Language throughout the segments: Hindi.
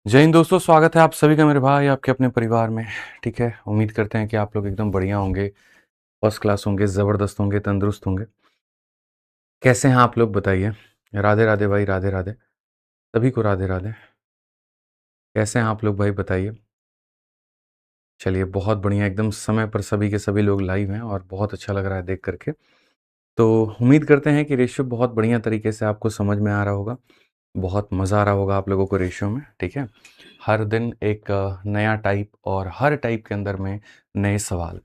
जय हिंद दोस्तों, स्वागत है आप सभी का मेरे भाई आपके अपने परिवार में। ठीक है, उम्मीद करते हैं कि आप लोग एकदम बढ़िया होंगे, फर्स्ट क्लास होंगे, ज़बरदस्त होंगे, तंदुरुस्त होंगे। कैसे हैं आप लोग बताइए। राधे राधे भाई, राधे राधे सभी को, राधे राधे। कैसे हैं आप लोग भाई बताइए। चलिए बहुत बढ़िया, एकदम समय पर सभी के सभी लोग लाइव हैं और बहुत अच्छा लग रहा है देख करके। तो उम्मीद करते हैं कि रेशियो बहुत बढ़िया तरीके से आपको समझ में आ रहा होगा, बहुत मज़ा आ रहा होगा आप लोगों को रेशियो में। ठीक है, हर दिन एक नया टाइप और हर टाइप के अंदर में नए सवाल,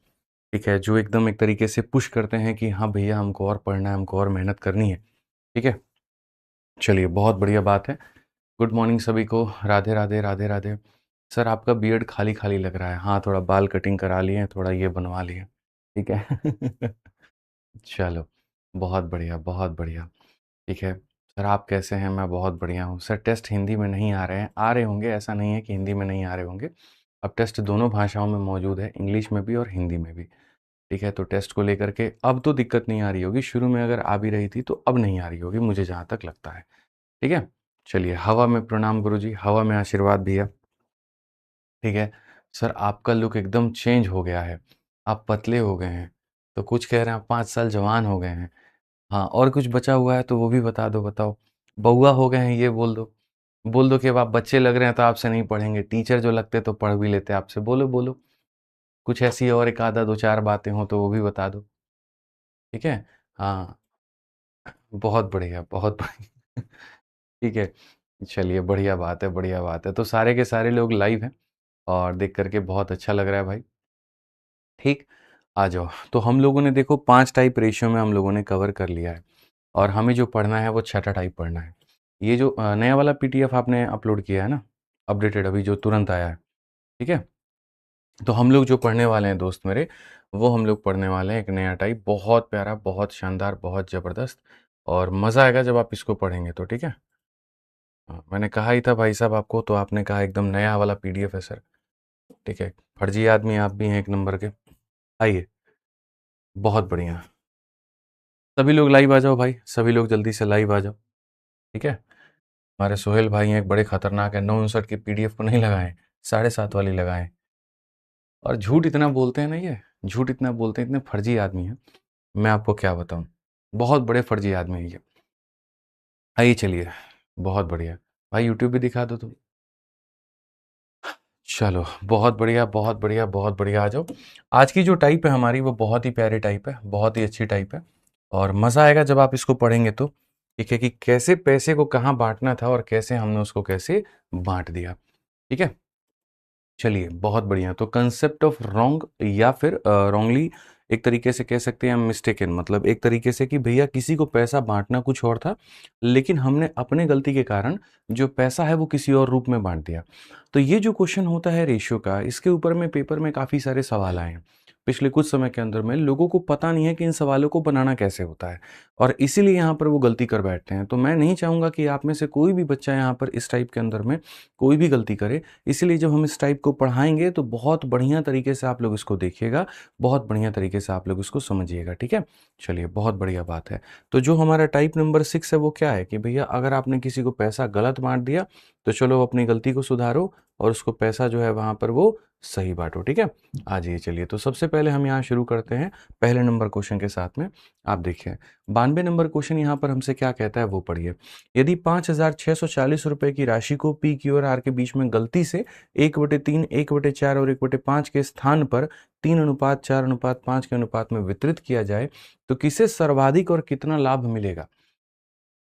ठीक है, जो एकदम एक तरीके से पुश करते हैं कि हाँ भैया हमको और पढ़ना है, हमको और मेहनत करनी है। ठीक है, चलिए बहुत बढ़िया बात है। गुड मॉर्निंग सभी को, राधे राधे, राधे राधे। सर आपका बियर्ड खाली खाली लग रहा है। हाँ, थोड़ा बाल कटिंग करा लिए, थोड़ा ये बनवा लिए। ठीक है चलो, बहुत बढ़िया, बहुत बढ़िया। ठीक है सर, आप कैसे हैं? मैं बहुत बढ़िया हूँ सर। टेस्ट हिंदी में नहीं आ रहे हैं, आ रहे होंगे, ऐसा नहीं है कि हिंदी में नहीं आ रहे होंगे। अब टेस्ट दोनों भाषाओं में मौजूद है, इंग्लिश में भी और हिंदी में भी। ठीक है, तो टेस्ट को लेकर के अब तो दिक्कत नहीं आ रही होगी। शुरू में अगर आ भी रही थी तो अब नहीं आ रही होगी, मुझे जहाँ तक लगता है। ठीक है, चलिए, हवा में प्रणाम गुरुजी, हवा में आशीर्वाद भैया। ठीक है सर, आपका लुक एकदम चेंज हो गया है, आप पतले हो गए हैं। तो कुछ कह रहे हैं आप 5 साल जवान हो गए हैं। हाँ, और कुछ बचा हुआ है तो वो भी बता दो, बताओ। बउआ हो गए हैं ये बोल दो। बोल दो कि अब आप बच्चे लग रहे हैं तो आपसे नहीं पढ़ेंगे, टीचर जो लगते तो पढ़ भी लेते आपसे। बोलो बोलो, कुछ ऐसी और एक आधा दो चार बातें हो तो वो भी बता दो। ठीक है, हाँ, बहुत बढ़िया, बहुत बढ़िया ठीक है, चलिए बढ़िया बात है, बढ़िया बात है। तो सारे के सारे लोग लाइव हैं और देख करके बहुत अच्छा लग रहा है भाई। ठीक, आ जाओ। तो हम लोगों ने देखो 5 टाइप रेशियो में हम लोगों ने कवर कर लिया है और हमें जो पढ़ना है वो छठा टाइप पढ़ना है। ये जो नया वाला पीडीएफ आपने अपलोड किया है ना, अपडेटेड अभी जो तुरंत आया है, ठीक है, तो हम लोग जो पढ़ने वाले हैं दोस्त मेरे, वो हम लोग पढ़ने वाले हैं एक नया टाइप, बहुत प्यारा, बहुत शानदार, बहुत ज़बरदस्त। और मज़ा आएगा जब आप इसको पढ़ेंगे तो। ठीक है, हाँ, मैंने कहा ही था भाई साहब आपको, तो आपने कहा एकदम नया वाला पीडीएफ है सर। ठीक है, फर्जी आदमी आप भी हैं एक नंबर के। आइए, बहुत बढ़िया। सभी लोग लाइव आ जाओ भाई, सभी लोग जल्दी से लाइव आ जाओ। ठीक है, हमारे सोहेल भाई हैं एक बड़े खतरनाक है, 959 की पीडीएफ को नहीं लगाएं, 7.5 वाली लगाएं। और झूठ इतना बोलते हैं ना, ये झूठ इतना बोलते हैं, इतने फर्जी आदमी हैं, मैं आपको क्या बताऊं, बहुत बड़े फर्जी आदमी हैं ये। आइए चलिए, बहुत बढ़िया। भाई यूट्यूब भी दिखा दो तुम। चलो बहुत बढ़िया, बहुत बढ़िया, बहुत बढ़िया, आ जाओ। आज की जो टाइप है हमारी वो बहुत ही प्यारी टाइप है, बहुत ही अच्छी टाइप है। और मज़ा आएगा जब आप इसको पढ़ेंगे तो। ठीक है, कि कैसे पैसे को कहाँ बांटना था और कैसे हमने उसको कैसे बांट दिया। ठीक है, चलिए बहुत बढ़िया। तो कंसेप्ट ऑफ रॉन्ग या फिर रॉन्गली, एक तरीके से कह सकते हैं हम मिस्टेकन, मतलब एक तरीके से कि भैया किसी को पैसा बांटना कुछ और था, लेकिन हमने अपने गलती के कारण जो पैसा है वो किसी और रूप में बांट दिया। तो ये जो क्वेश्चन होता है रेशियो का, इसके ऊपर में पेपर में काफ़ी सारे सवाल आए हैं पिछले कुछ समय के अंदर में। लोगों को पता नहीं है कि इन सवालों को बनाना कैसे होता है और इसीलिए यहाँ पर वो गलती कर बैठते हैं। तो मैं नहीं चाहूँगा कि आप में से कोई भी बच्चा यहाँ पर इस टाइप के अंदर में कोई भी गलती करे। इसीलिए जब हम इस टाइप को पढ़ाएंगे तो बहुत बढ़िया तरीके से आप लोग इसको देखिएगा, बहुत बढ़िया तरीके से आप लोग इसको समझिएगा। ठीक है, चलिए बहुत बढ़िया बात है। तो जो हमारा टाइप नंबर 6 है वो क्या है कि भैया अगर आपने किसी को पैसा गलत बांट दिया तो चलो अपनी गलती को सुधारो और उसको पैसा जो है वहां पर वो सही बांटो। ठीक है, आ जाइए। चलिए, तो सबसे पहले हम यहाँ शुरू करते हैं पहले नंबर क्वेश्चन के साथ में। आप देखिए 92 नंबर क्वेश्चन यहाँ पर हमसे क्या कहता है वो पढ़िए। यदि 5,640 रुपए की राशि को पी क्यू और आर के बीच में गलती से 1/3, 1/4 और 1/5 के स्थान पर 3:4:5 के अनुपात में वितरित किया जाए तो किसे सर्वाधिक और कितना लाभ मिलेगा।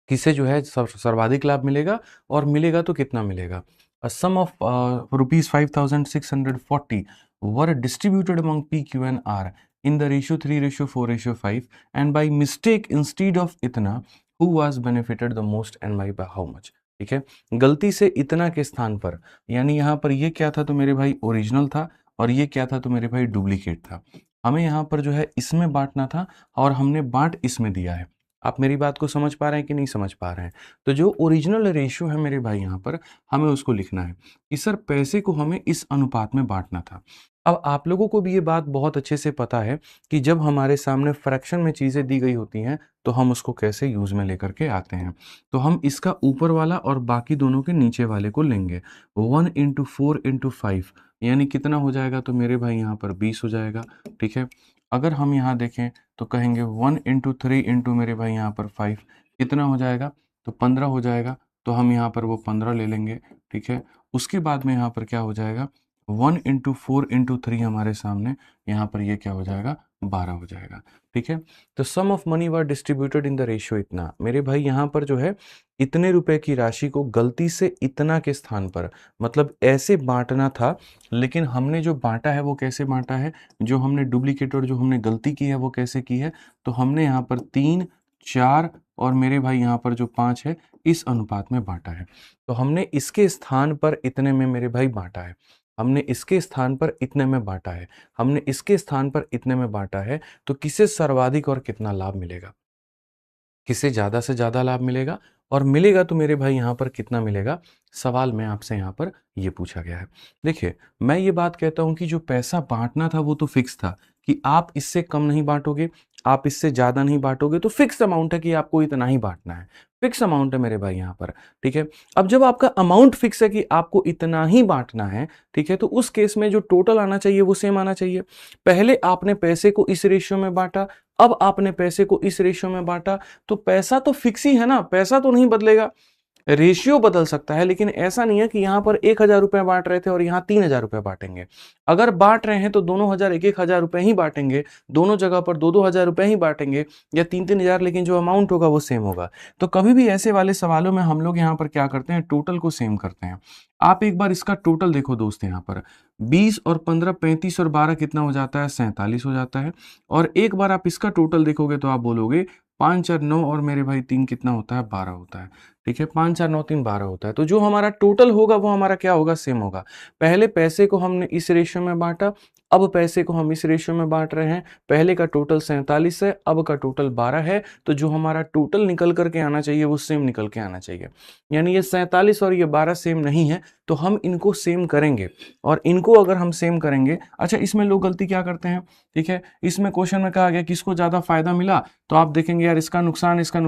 किसे जो है सर्वाधिक लाभ मिलेगा और मिलेगा तो कितना मिलेगा। A sum of ₹5,640 were distributed among P Q and R in the ratio 3:4:5 and by mistake instead of इतना who was benefited the most and by how much. ठीक है, गलती से इतना के स्थान पर, यानी यहाँ पर ये क्या था तो मेरे भाई ओरिजिनल था और ये क्या था तो मेरे भाई डुप्लीकेट था। हमें यहाँ पर जो है इसमें बांटना था और हमने बांट इसमें दिया है। आप मेरी बात को समझ पा रहे हैं कि नहीं समझ पा रहे हैं। तो जो ओरिजिनल रेशियो है मेरे भाई यहाँ पर हमें उसको लिखना है कि सर पैसे को हमें इस अनुपात में बांटना था। अब आप लोगों को भी ये बात बहुत अच्छे से पता है कि जब हमारे सामने फ्रैक्शन में चीज़ें दी गई होती हैं तो हम उसको कैसे यूज़ में लेकर के आते हैं। तो हम इसका ऊपर वाला और बाकी दोनों के नीचे वाले को लेंगे। 1 इंटू 4 इंटू 5 यानी कितना हो जाएगा, तो मेरे भाई यहाँ पर 20 हो जाएगा। ठीक है, अगर हम यहाँ देखें तो कहेंगे 1 इंटू 3 इंटू मेरे भाई यहाँ पर 5 कितना हो जाएगा, तो 15 हो जाएगा। तो हम यहाँ पर वो 15 ले लेंगे। ठीक है, उसके बाद में यहाँ पर क्या हो जाएगा, 1 इंटू 4 इंटू 3 हमारे सामने यहाँ पर ये क्या हो जाएगा, 12 हो जाएगा। ठीक है, तो sum of money were distributed in the ratio इतना। मेरे भाई यहाँ पर जो है इतने रुपए की राशि को गलती से इतना के स्थान पर, मतलब ऐसे बांटना था, लेकिन हमने जो बांटा है वो कैसे बांटा है, जो हमने डुप्लीकेट और जो हमने गलती की है वो कैसे की है, तो हमने यहाँ पर 3, 4 और मेरे भाई यहाँ पर जो 5 है इस अनुपात में बांटा है। तो हमने इसके स्थान पर इतने में मेरे भाई बांटा है, हमने इसके स्थान पर इतने में बांटा है, हमने इसके स्थान पर इतने में बांटा है। तो किसे सर्वाधिक और कितना लाभ मिलेगा, किसे ज़्यादा से ज़्यादा लाभ मिलेगा, और मिलेगा तो मेरे भाई यहाँ पर कितना मिलेगा, सवाल में आपसे यहाँ पर ये पूछा गया है। देखिए, मैं ये बात कहता हूँ कि जो पैसा बांटना था वो तो फिक्स था कि आप इससे कम नहीं बांटोगे, आप इससे ज़्यादा नहीं बांटोगे, तो फिक्स अमाउंट है कि आपको इतना ही बांटना है, फिक्स अमाउंट है मेरे भाई यहाँ पर। ठीक है, अब जब आपका अमाउंट फिक्स है कि आपको इतना ही बांटना है, ठीक है, तो उस केस में जो टोटल आना चाहिए वो सेम आना चाहिए। पहले आपने पैसे को इस रेशियो में बांटा, अब आपने पैसे को इस रेशियो में बांटा, तो पैसा तो फिक्स ही है ना, पैसा तो नहीं बदलेगा। रेशियो बदल सकता है, लेकिन ऐसा नहीं है कि यहां पर 1,000 रुपए बांट रहे थे और यहां 3,000 रुपए बांटेंगे। अगर बांट रहे हैं तो दोनों हजार 1,000 रुपए ही बांटेंगे, दोनों जगह पर 2,000 रुपए ही बांटेंगे, या 3,000, लेकिन जो अमाउंट होगा वो सेम होगा। तो कभी भी ऐसे वाले सवालों में हम लोग यहाँ पर क्या करते हैं, टोटल को सेम करते हैं। आप एक बार इसका टोटल देखो दोस्त, यहाँ पर 20 और 15 35 और 12 कितना हो जाता है, 47 हो जाता है। और एक बार आप इसका टोटल देखोगे तो आप बोलोगे 5 4 9 और मेरे भाई 3 कितना होता है, 12 होता है। ठीक है, 5 4 9 3 12 होता है। तो जो हमारा टोटल होगा वो हमारा क्या होगा, सेम होगा। पहले पैसे को हमने इस रेशियो में बांटा, अब पैसे को हम इस रेशियो में बांट रहे हैं। पहले का टोटल 47 है, अब का टोटल 12 है, तो जो हमारा टोटल निकल करके आना चाहिए वो सेम निकल के आना चाहिए। यानी ये 47 और ये 12 सेम नहीं है, तो हम इनको सेम करेंगे। और इनको अगर हम सेम करेंगे, अच्छा इसमें लोग गलती क्या करते हैं, ठीक है, इसमें क्वेश्चन में कहा गया किसको ज्यादा फायदा मिला, तो आप देखेंगे यार इसका नुकसान है, इसका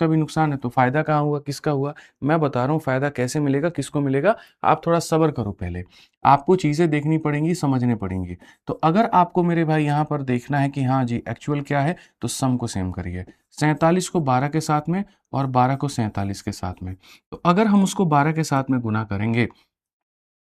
भी नुकसान है, तो फायदा कहाँ हुआ, किसका हुआ। मैं बता रहा हूँ फायदा कैसे मिलेगा, किसको मिलेगा। आप थोड़ा सब्र करो, पहले आपको चीजें देखनी पड़ेंगी, समझने पड़ेंगी। तो अगर आपको मेरे भाई यहाँ पर देखना है कि हाँ जी एक्चुअल क्या है, तो सम को सेम करिए। 47 को 12 के साथ में और 12 को 47 के साथ में। तो अगर हम उसको 12 के साथ में गुना करेंगे,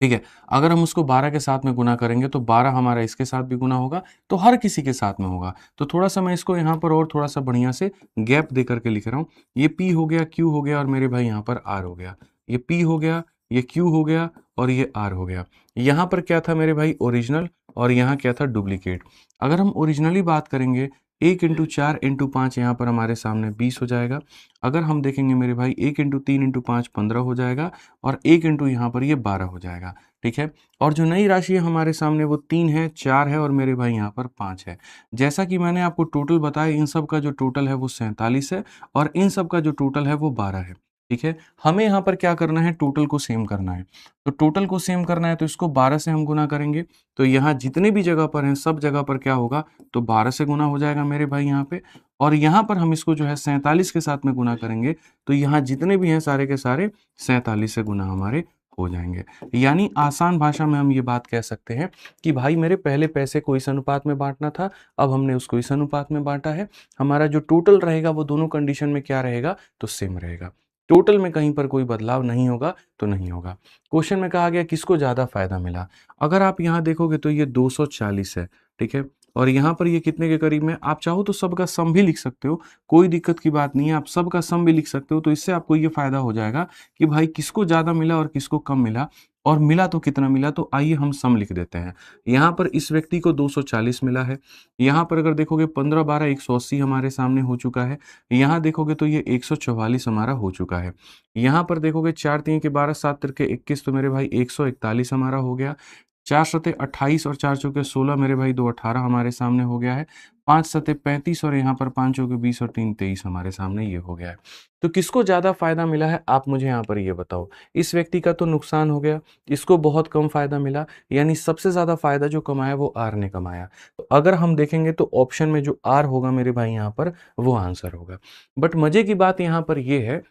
ठीक है, अगर हम उसको 12 के साथ में गुना करेंगे तो 12 हमारा इसके साथ भी गुना होगा, तो हर किसी के साथ में होगा। तो थोड़ा सा मैं इसको यहाँ पर और थोड़ा सा बढ़िया से गैप दे करके लिख रहा हूँ। ये P हो गया, Q हो गया और मेरे भाई यहाँ पर R हो गया। ये P हो गया, ये Q हो गया और ये R हो गया। यहाँ पर क्या था मेरे भाई, ओरिजिनल, और यहाँ क्या था, डुप्लीकेट। अगर हम ओरिजिनली बात करेंगे, 1 इंटू 4 इंटू 5 यहाँ पर हमारे सामने 20 हो जाएगा। अगर हम देखेंगे मेरे भाई 1 इंटू 3 इंटू 5 15 हो जाएगा, और 1 इंटू यहाँ पर ये 12 हो जाएगा। ठीक है, और जो नई राशि है हमारे सामने वो 3 है, 4 है और मेरे भाई यहाँ पर 5 है। जैसा कि मैंने आपको टोटल बताया, इन सब का जो टोटल है वो 47 है और इन सब का जो टोटल है वो 12 है। ठीक है, हमें यहाँ पर क्या करना है, टोटल को सेम करना है। तो टोटल को सेम करना है तो इसको 12 से हम गुना करेंगे, तो यहाँ जितने भी जगह पर हैं सब जगह पर क्या होगा, तो 12 से गुना हो जाएगा मेरे भाई यहाँ पे। और यहाँ पर हम इसको जो है 47 के साथ में गुना करेंगे, तो यहाँ जितने भी हैं सारे के सारे 47 से गुना हमारे हो जाएंगे। यानी आसान भाषा में हम ये बात कह सकते हैं कि भाई मेरे पहले पैसे को इस अनुपात में बांटना था, अब हमने उसको इस अनुपात में बांटा है। हमारा जो टोटल रहेगा वो दोनों कंडीशन में क्या रहेगा, तो सेम रहेगा। टोटल में कहीं पर कोई बदलाव नहीं होगा तो नहीं होगा। क्वेश्चन में कहा गया किसको ज्यादा फायदा मिला। अगर आप यहाँ देखोगे तो ये 240 है, ठीक है, और यहाँ पर ये कितने के करीब में, आप चाहो तो सबका सम भी लिख सकते हो, कोई दिक्कत की बात नहीं है, आप सबका सम भी लिख सकते हो। तो इससे आपको ये फायदा हो जाएगा कि भाई किसको ज्यादा मिला और किसको कम मिला, और मिला तो कितना मिला। तो आइए हम सम लिख देते हैं। यहाँ पर इस व्यक्ति को 240 मिला है। यहाँ पर अगर देखोगे 15 12 180 हमारे सामने हो चुका है। यहाँ देखोगे तो ये 144 हमारा हो चुका है। यहाँ पर देखोगे 4 3 के 12 7 3 के 21, तो मेरे भाई 141 हमारा हो गया। 4 सते 28 और 4 चौके 16 मेरे भाई, 2 18 हमारे सामने हो गया है। 5 सते 35 और यहाँ पर 5 चौके 20 और 3 23 हमारे सामने ये हो गया है। तो किसको ज़्यादा फ़ायदा मिला है आप मुझे यहाँ पर ये बताओ। इस व्यक्ति का तो नुकसान हो गया, इसको बहुत कम फ़ायदा मिला, यानी सबसे ज़्यादा फ़ायदा जो कमाया वो आर ने कमाया। तो अगर हम देखेंगे तो ऑप्शन में जो आर होगा मेरे भाई यहाँ पर, वो आंसर होगा। बट मज़े की बात यहाँ पर ये है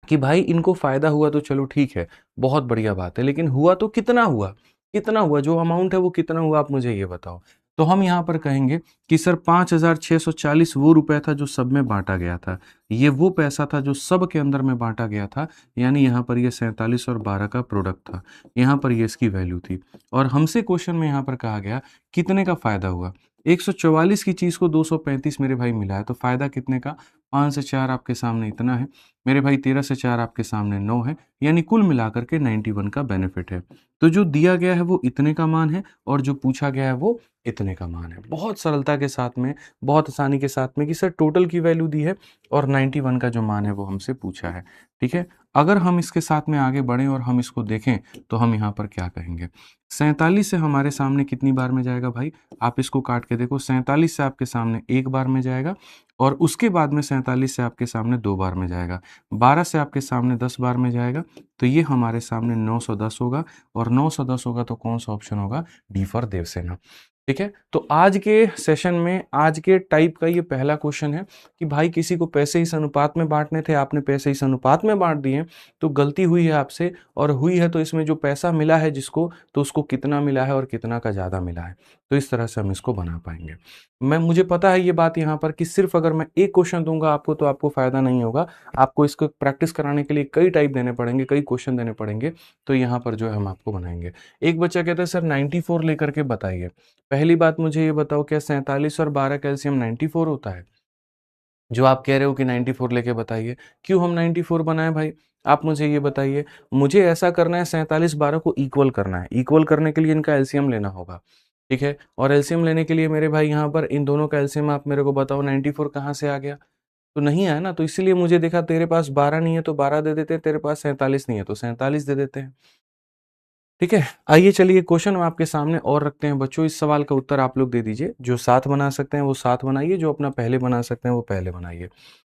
कि भाई इनको फ़ायदा हुआ तो चलो ठीक है, बहुत बढ़िया बात है, लेकिन हुआ तो कितना हुआ? कितना हुआ? जो अमाउंट है वो कितना हुआ आप मुझे ये बताओ। तो हम यहाँ पर कहेंगे कि सर 5,640 वो रुपया था जो सब में बाँटा गया था। ये वो पैसा था जो सब के अंदर में बाँटा गया था, यानी यहाँ पर ये 47 और 12 का प्रोडक्ट था। यहाँ पर ये इसकी वैल्यू थी और हमसे क्वेश्चन में यहाँ पर कहा गया कितने का फ़ायदा हुआ? 144 की चीज़ को 235 मेरे भाई मिला है, तो फ़ायदा कितने का? 5 से 4 आपके सामने इतना है। मेरे भाई 13 से 4 आपके सामने 9 है, यानी कुल मिलाकर के 91 का बेनिफिट है। तो जो दिया गया है वो इतने का मान है और जो पूछा गया है वो इतने का मान है। बहुत सरलता के साथ में, बहुत आसानी के साथ में कि सर टोटल की वैल्यू दी है और 91 का जो मान है वो हमसे पूछा है। ठीक है? अगर हम इसके साथ में आगे बढ़ें और हम इसको देखें तो हम यहाँ पर क्या कहेंगे? 47 से हमारे सामने कितनी बार में जाएगा भाई? आप इसको काट के देखो, 47 से आपके सामने 1 बार में जाएगा और उसके बाद में 47 से आपके सामने 2 बार में जाएगा। 12 से आपके सामने 10 बार में जाएगा, तो ये हमारे सामने 910 होगा और 910 होगा तो कौन सा ऑप्शन होगा? D for Devsena. ठीक है? तो आज के सेशन में आज के टाइप का ये पहला क्वेश्चन है कि भाई किसी को पैसे इस अनुपात में बाँटने थे, आपने पैसे इस अनुपात में बाँट दिए, तो गलती हुई है आपसे और हुई है तो इसमें जो पैसा मिला है जिसको, तो उसको कितना मिला है और कितना का ज़्यादा मिला है। तो इस तरह से हम इसको बना पाएँगे। मुझे पता है ये बात यहाँ पर कि सिर्फ़ अगर मैं एक क्वेश्चन दूँगा आपको तो आपको फ़ायदा नहीं होगा। आपको इसको प्रैक्टिस कराने के लिए कई टाइप देने पड़ेंगे, कई क्वेश्चन देने पड़ेंगे, तो यहाँ पर जो है हम आपको बनाएँगे। एक बच्चा कहता है सर 94 लेकर के बताइए। पहली बात मुझे ये बताओ क्या 47 और 12 का एलसीएम 94 होता है? जो आप कह रहे हो कि 94 लेके बताइए, क्यों हम 94 बनाएँ भाई? आप मुझे ये बताइए। मुझे ऐसा करना है 47-12 को इक्वल करना है। इक्वल करने के लिए इनका एलसीएम लेना होगा, ठीक है? और एलसीएम लेने के लिए मेरे भाई यहाँ पर इन दोनों का एलसीएम आप मेरे को बताओ 94 कहाँ से आ गया? तो नहीं आया ना, तो इसीलिए मुझे देखा तेरे पास 12 नहीं है तो 12 दे देते हैं, तेरे पास 47 नहीं है तो 47 दे देते हैं। ठीक है, आइए चलिए क्वेश्चन हम आपके सामने और रखते हैं बच्चों। इस सवाल का उत्तर आप लोग दे दीजिए। जो 7 बना सकते हैं वो 7 बनाइए, जो अपना पहले बना सकते हैं वो पहले बनाइए।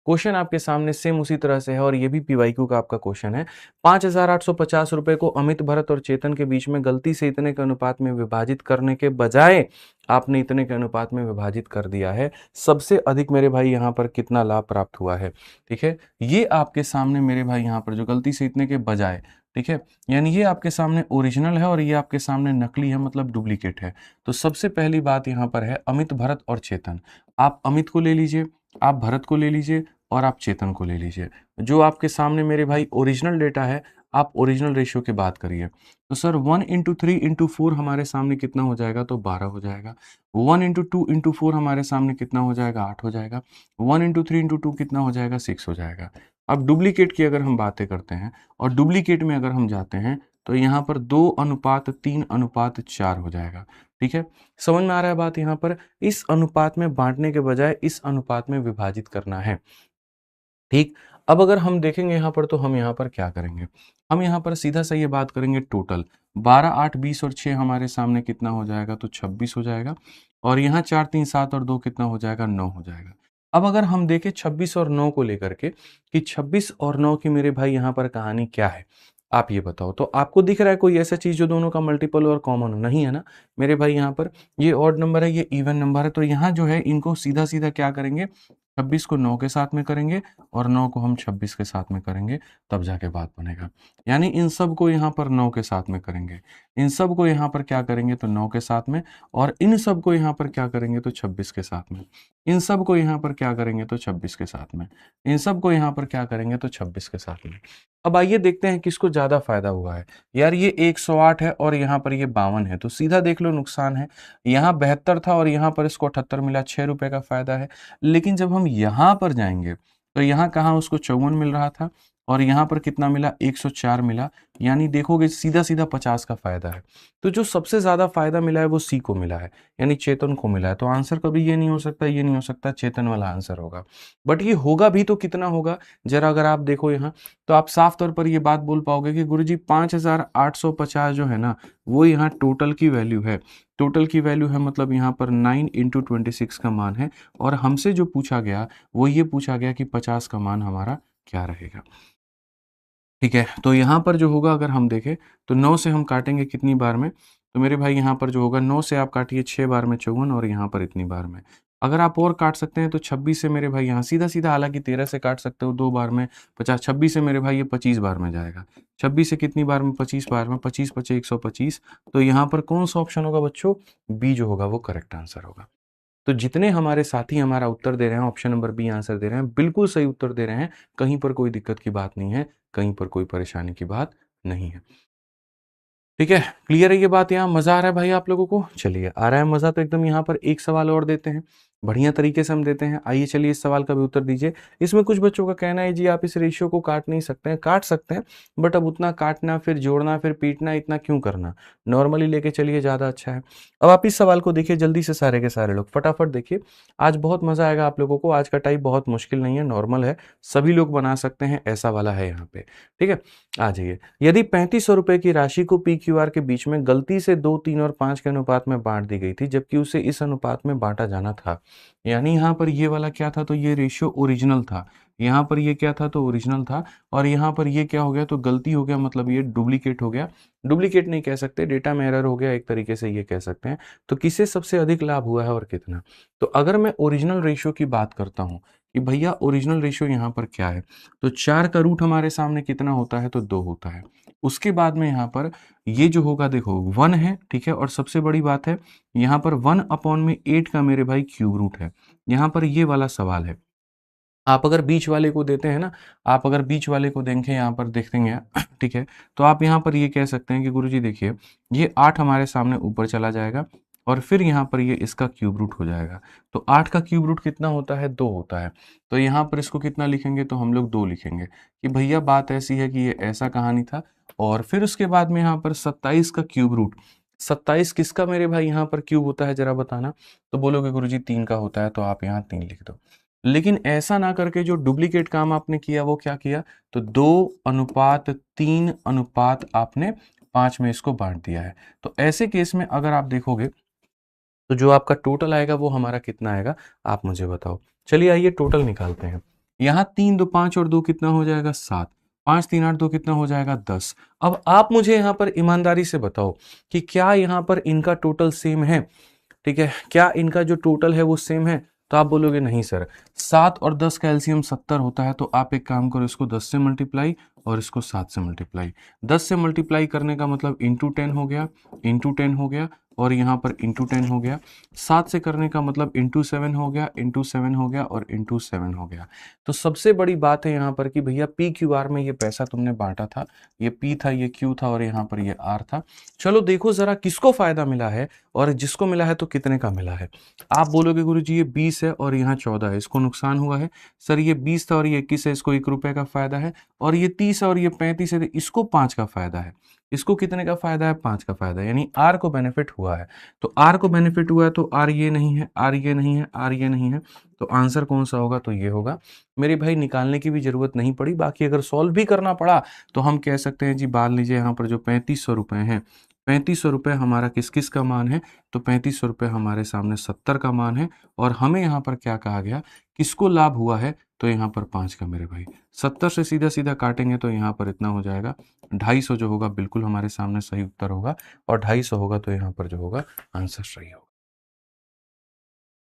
क्वेश्चन आपके सामने सेम उसी तरह से है और ये भी पीवाईक्यू का आपका क्वेश्चन है। 5,850 रुपए को अमित, भरत और चेतन के बीच में गलती से इतने के अनुपात में विभाजित करने के बजाय आपने इतने के अनुपात में विभाजित कर दिया है। सबसे अधिक मेरे भाई यहाँ पर कितना लाभ प्राप्त हुआ है? ठीक है, ये आपके सामने मेरे भाई यहाँ पर जो गलती से इतने के बजाय, ठीक है, यानी ये आपके सामने ओरिजिनल है और ये आपके सामने नकली है, मतलब डुप्लीकेट है। तो सबसे पहली बात यहाँ पर है अमित, भरत और चेतन। आप अमित को ले लीजिए, आप भरत को ले लीजिए और आप चेतन को ले लीजिए। जो आपके सामने मेरे भाई ओरिजिनल डेटा है, आप ओरिजिनल रेशियो की बात करिए। तो सर 1 इंटू 3 इंटू 4 हमारे सामने कितना हो जाएगा? तो 12 हो जाएगा। 1 इंटू 2 इंटू 4 हमारे सामने कितना हो जाएगा? 8 हो जाएगा। 1 इंटू 3 इंटू 2 कितना हो जाएगा? 6 हो जाएगा। अब डुप्लीकेट की अगर हम बातें करते हैं और डुप्लीकेट में अगर हम जाते हैं तो यहाँ पर 2:3:4 हो जाएगा। ठीक है, समझ में आ रहा है बात? यहाँ पर इस अनुपात में बांटने के बजाय इस अनुपात में विभाजित करना है। ठीक, अब अगर हम देखेंगे यहाँ पर तो हम यहाँ पर क्या करेंगे? हम यहाँ पर सीधा सा ये बात करेंगे टोटल। 12, 8, 20 और 6 हमारे सामने कितना हो जाएगा? तो 26 हो जाएगा और यहाँ 4, 3, 7 और 2 कितना हो जाएगा? 9 हो जाएगा। अब अगर हम देखें 26 और 9 को लेकर के कि 26 और 9 की मेरे भाई यहाँ पर कहानी क्या है? आप ये बताओ। तो आपको दिख रहा है कोई ऐसा चीज़ जो दोनों का मल्टीपल और कॉमन हो? नहीं है ना मेरे भाई। यहाँ पर ये ऑड नंबर है, ये इवन नंबर है, तो यहाँ जो है इनको सीधा-सीधा क्या करेंगे? 26 को 9 के साथ में करेंगे और 9 को हम 26 के साथ में करेंगे, तब जाके बात बनेगा। यानी इन सब को यहाँ पर 9 के साथ में करेंगे, इन सब को यहाँ पर क्या करेंगे? तो 9 के साथ में, और इन सब को यहाँ पर क्या करेंगे? तो 26 के साथ में। इन सब को यहाँ पर क्या करेंगे? तो 26 के साथ में। इन सब को यहाँ पर क्या करेंगे? तो 26 के साथ में। अब आइए देखते हैं किसको ज़्यादा फ़ायदा हुआ है। यार ये 108 है और यहाँ पर ये 52 है, तो सीधा देख लो नुकसान है। यहाँ 72 था और यहाँ पर इसको 78 मिला, 6 रुपये का फ़ायदा है। लेकिन जब हम यहाँ पर जाएँगे, तो यहाँ कहाँ उसको 54 मिल रहा था और यहाँ पर कितना मिला, 104 मिला। यानी देखोगे सीधा सीधा 50 का फायदा है। तो जो सबसे ज्यादा फायदा मिला है वो सी को मिला है, यानी चेतन को मिला है। तो आंसर कभी ये नहीं हो सकता, ये नहीं हो सकता, चेतन वाला आंसर होगा। बट ये होगा भी तो कितना होगा, जरा अगर आप देखो यहाँ, तो आप साफ तौर पर ये बात बोल पाओगे कि गुरुजी 5850 जो है ना, वो यहाँ टोटल की वैल्यू है। टोटल की वैल्यू है मतलब यहाँ पर 9 इंटू 26 का मान है। और हमसे जो पूछा गया वो ये पूछा गया कि 50 का मान हमारा क्या रहेगा। ठीक है, तो यहाँ पर जो होगा अगर हम देखें तो 9 से हम काटेंगे कितनी बार में, तो मेरे भाई यहाँ पर जो होगा 9 से आप काटिए 6 बार में 54, और यहाँ पर इतनी बार में। अगर आप और काट सकते हैं तो 26 से मेरे भाई यहाँ सीधा सीधा, हालांकि 13 से काट सकते हो 2 बार में 50, 26 से मेरे भाई ये 25 बार में जाएगा। 26 से कितनी बार में, 25 बार में, 25 पचे 125। तो यहाँ पर कौन सा ऑप्शन होगा बच्चों, बी जो होगा वो करेक्ट आंसर होगा। तो जितने हमारे साथी हमारा उत्तर दे रहे हैं, ऑप्शन नंबर बी आंसर दे रहे हैं, बिल्कुल सही उत्तर दे रहे हैं। कहीं पर कोई दिक्कत की बात नहीं है, कहीं पर कोई परेशानी की बात नहीं है। ठीक है, क्लियर है ये बात, यहाँ मजा आ रहा है भाई आप लोगों को? चलिए, आ रहा है मजा तो एकदम यहाँ पर एक सवाल और देते हैं, बढ़िया तरीके से हम देते हैं। आइए चलिए इस सवाल का भी उत्तर दीजिए। इसमें कुछ बच्चों का कहना है जी आप इस रेशियो को काट नहीं सकते हैं। काट सकते हैं, बट अब उतना काटना, फिर जोड़ना, फिर पीटना, इतना क्यों करना, नॉर्मली लेके चलिए, ज्यादा अच्छा है। अब आप इस सवाल को देखिए जल्दी से, सारे के सारे लोग फटाफट देखिए। आज बहुत मजा आएगा आप लोगों को। आज का टाइप बहुत मुश्किल नहीं है, नॉर्मल है, सभी लोग बना सकते हैं, ऐसा वाला है यहाँ पे। ठीक है, आ जाइए। यदि 3500 रुपए की राशि को पी क्यू आर के बीच में गलती से 2, 3 और 5 के अनुपात में बांट दी गई थी, जबकि उसे इस अनुपात में बांटा जाना था। यानी यहाँ पर ये वाला क्या था, तो ये रेशियो ओरिजिनल था। यहाँ पर ये क्या था, तो ओरिजिनल था। और यहाँ पर ये क्या हो गया, तो गलती हो गया, मतलब ये डुप्लीकेट हो गया। डुप्लीकेट नहीं कह सकते, डेटा में एरर हो गया, एक तरीके से ये कह सकते हैं। तो किससे सबसे अधिक लाभ हुआ है और कितना। तो अगर मैं ओरिजिनल रेशियो की बात करता हूँ कि भैया ओरिजिनल रेशियो यहाँ पर क्या है, तो 4 का रूट हमारे सामने कितना होता है, तो 2 होता है। उसके बाद में यहाँ पर ये जो होगा देखो 1 है, ठीक है। और सबसे बड़ी बात है यहाँ पर 1/8 का मेरे भाई क्यूब रूट है। यहाँ पर ये वाला सवाल है। आप अगर बीच वाले को देते हैं ना, आप अगर बीच वाले को देखें, यहाँ पर देखेंगे ठीक है, तो आप यहाँ पर ये कह सकते हैं कि गुरुजी देखिए, ये 8 हमारे सामने ऊपर चला जाएगा, और फिर यहाँ पर ये इसका क्यूब रूट हो जाएगा। तो 8 का क्यूब रूट कितना होता है, 2 होता है। तो यहाँ पर इसको कितना लिखेंगे, तो हम लोग 2 लिखेंगे कि भैया बात ऐसी है कि ये ऐसा कहानी था। और फिर उसके बाद में यहाँ पर 27 का क्यूब रूट, 27 किसका मेरे भाई यहाँ पर क्यूब होता है, जरा बताना। तो बोलोगे गुरुजी 3 का होता है, तो आप यहाँ 3 लिख दो। लेकिन ऐसा ना करके जो डुप्लीकेट काम आपने किया वो क्या किया, तो 2:3 आपने 5 में इसको बांट दिया है। तो ऐसे केस में अगर आप देखोगे तो जो आपका टोटल आएगा वो हमारा कितना आएगा, आप मुझे बताओ। चलिए आइए टोटल निकालते हैं। यहाँ 3 2 5 और 2 कितना हो जाएगा, 7। 5 3 8 2 कितना हो जाएगा, 10। अब आप मुझे यहाँ पर ईमानदारी से बताओ कि क्या यहाँ पर इनका टोटल सेम है। ठीक है, क्या इनका जो टोटल है वो सेम है। तो आप बोलोगे नहीं सर, 7 और 10 का एलसीएम 70 होता है। तो आप एक काम करो, इसको 10 से मल्टीप्लाई और इसको 7 से मल्टीप्लाई। 10 से मल्टीप्लाई करने का मतलब इंटू 10 हो गया, इंटू 10 हो गया, और यहाँ पर इंटू 10 हो गया। 7 से करने का मतलब इंटू 7 हो गया, इंटू 7 हो गया, और इंटू 7 हो गया। तो सबसे बड़ी बात है यहाँ पर कि भैया पी क्यू आर में ये पैसा तुमने बांटा था, ये पी था, ये क्यू था, और यहाँ पर ये आर था। चलो देखो जरा किसको फायदा मिला है, और जिसको मिला है तो कितने का मिला है। आप बोलोगे गुरुजी ये 20 है और यहाँ 14 है, इसको नुकसान हुआ है। सर ये 20 था और ये 21 है, इसको 1 रुपए का फायदा है। और ये 30 है और ये 35 है, तो इसको 5 का फायदा है। इसको कितने का फायदा है, 5 का फायदा है, यानी आर को बेनिफिट हुआ है। तो आर को बेनिफिट हुआ है, तो आर ये नहीं है, आर ये नहीं है, आर ये नहीं है। तो आंसर कौन सा होगा, तो ये होगा। मेरे भाई निकालने की भी जरूरत नहीं पड़ी, बाकी अगर सॉल्व भी करना पड़ा तो हम कह सकते हैं जी, मान लीजिए यहाँ पर जो 3500 रुपए हैं, 3500 रुपये हमारा किस किस का मान है, तो 3500 रुपये हमारे सामने 70 का मान है। और हमें यहाँ पर क्या कहा गया, किसको लाभ हुआ है, तो यहाँ पर 5 का मेरे भाई। 70 से सीधा सीधा काटेंगे तो यहाँ पर इतना हो जाएगा, 250 जो होगा बिल्कुल हमारे सामने सही उत्तर होगा। और 250 होगा तो यहाँ पर जो होगा आंसर सही होगा।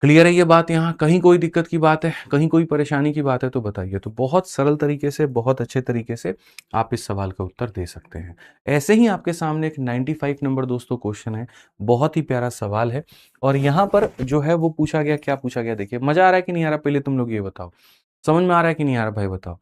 क्लियर है ये बात, यहाँ कहीं कोई दिक्कत की बात है, कहीं कोई परेशानी की बात है तो बताइए। तो बहुत सरल तरीके से, बहुत अच्छे तरीके से आप इस सवाल का उत्तर दे सकते हैं। ऐसे ही आपके सामने एक 95 नंबर दोस्तों क्वेश्चन है, बहुत ही प्यारा सवाल है। और यहाँ पर जो है वो पूछा गया, क्या पूछा गया देखिए, मजा आ रहा है कि नहीं आ रहा, पहले तुम लोग ये बताओ, समझ में आ रहा है कि नहीं आ रहा भाई, बताओ।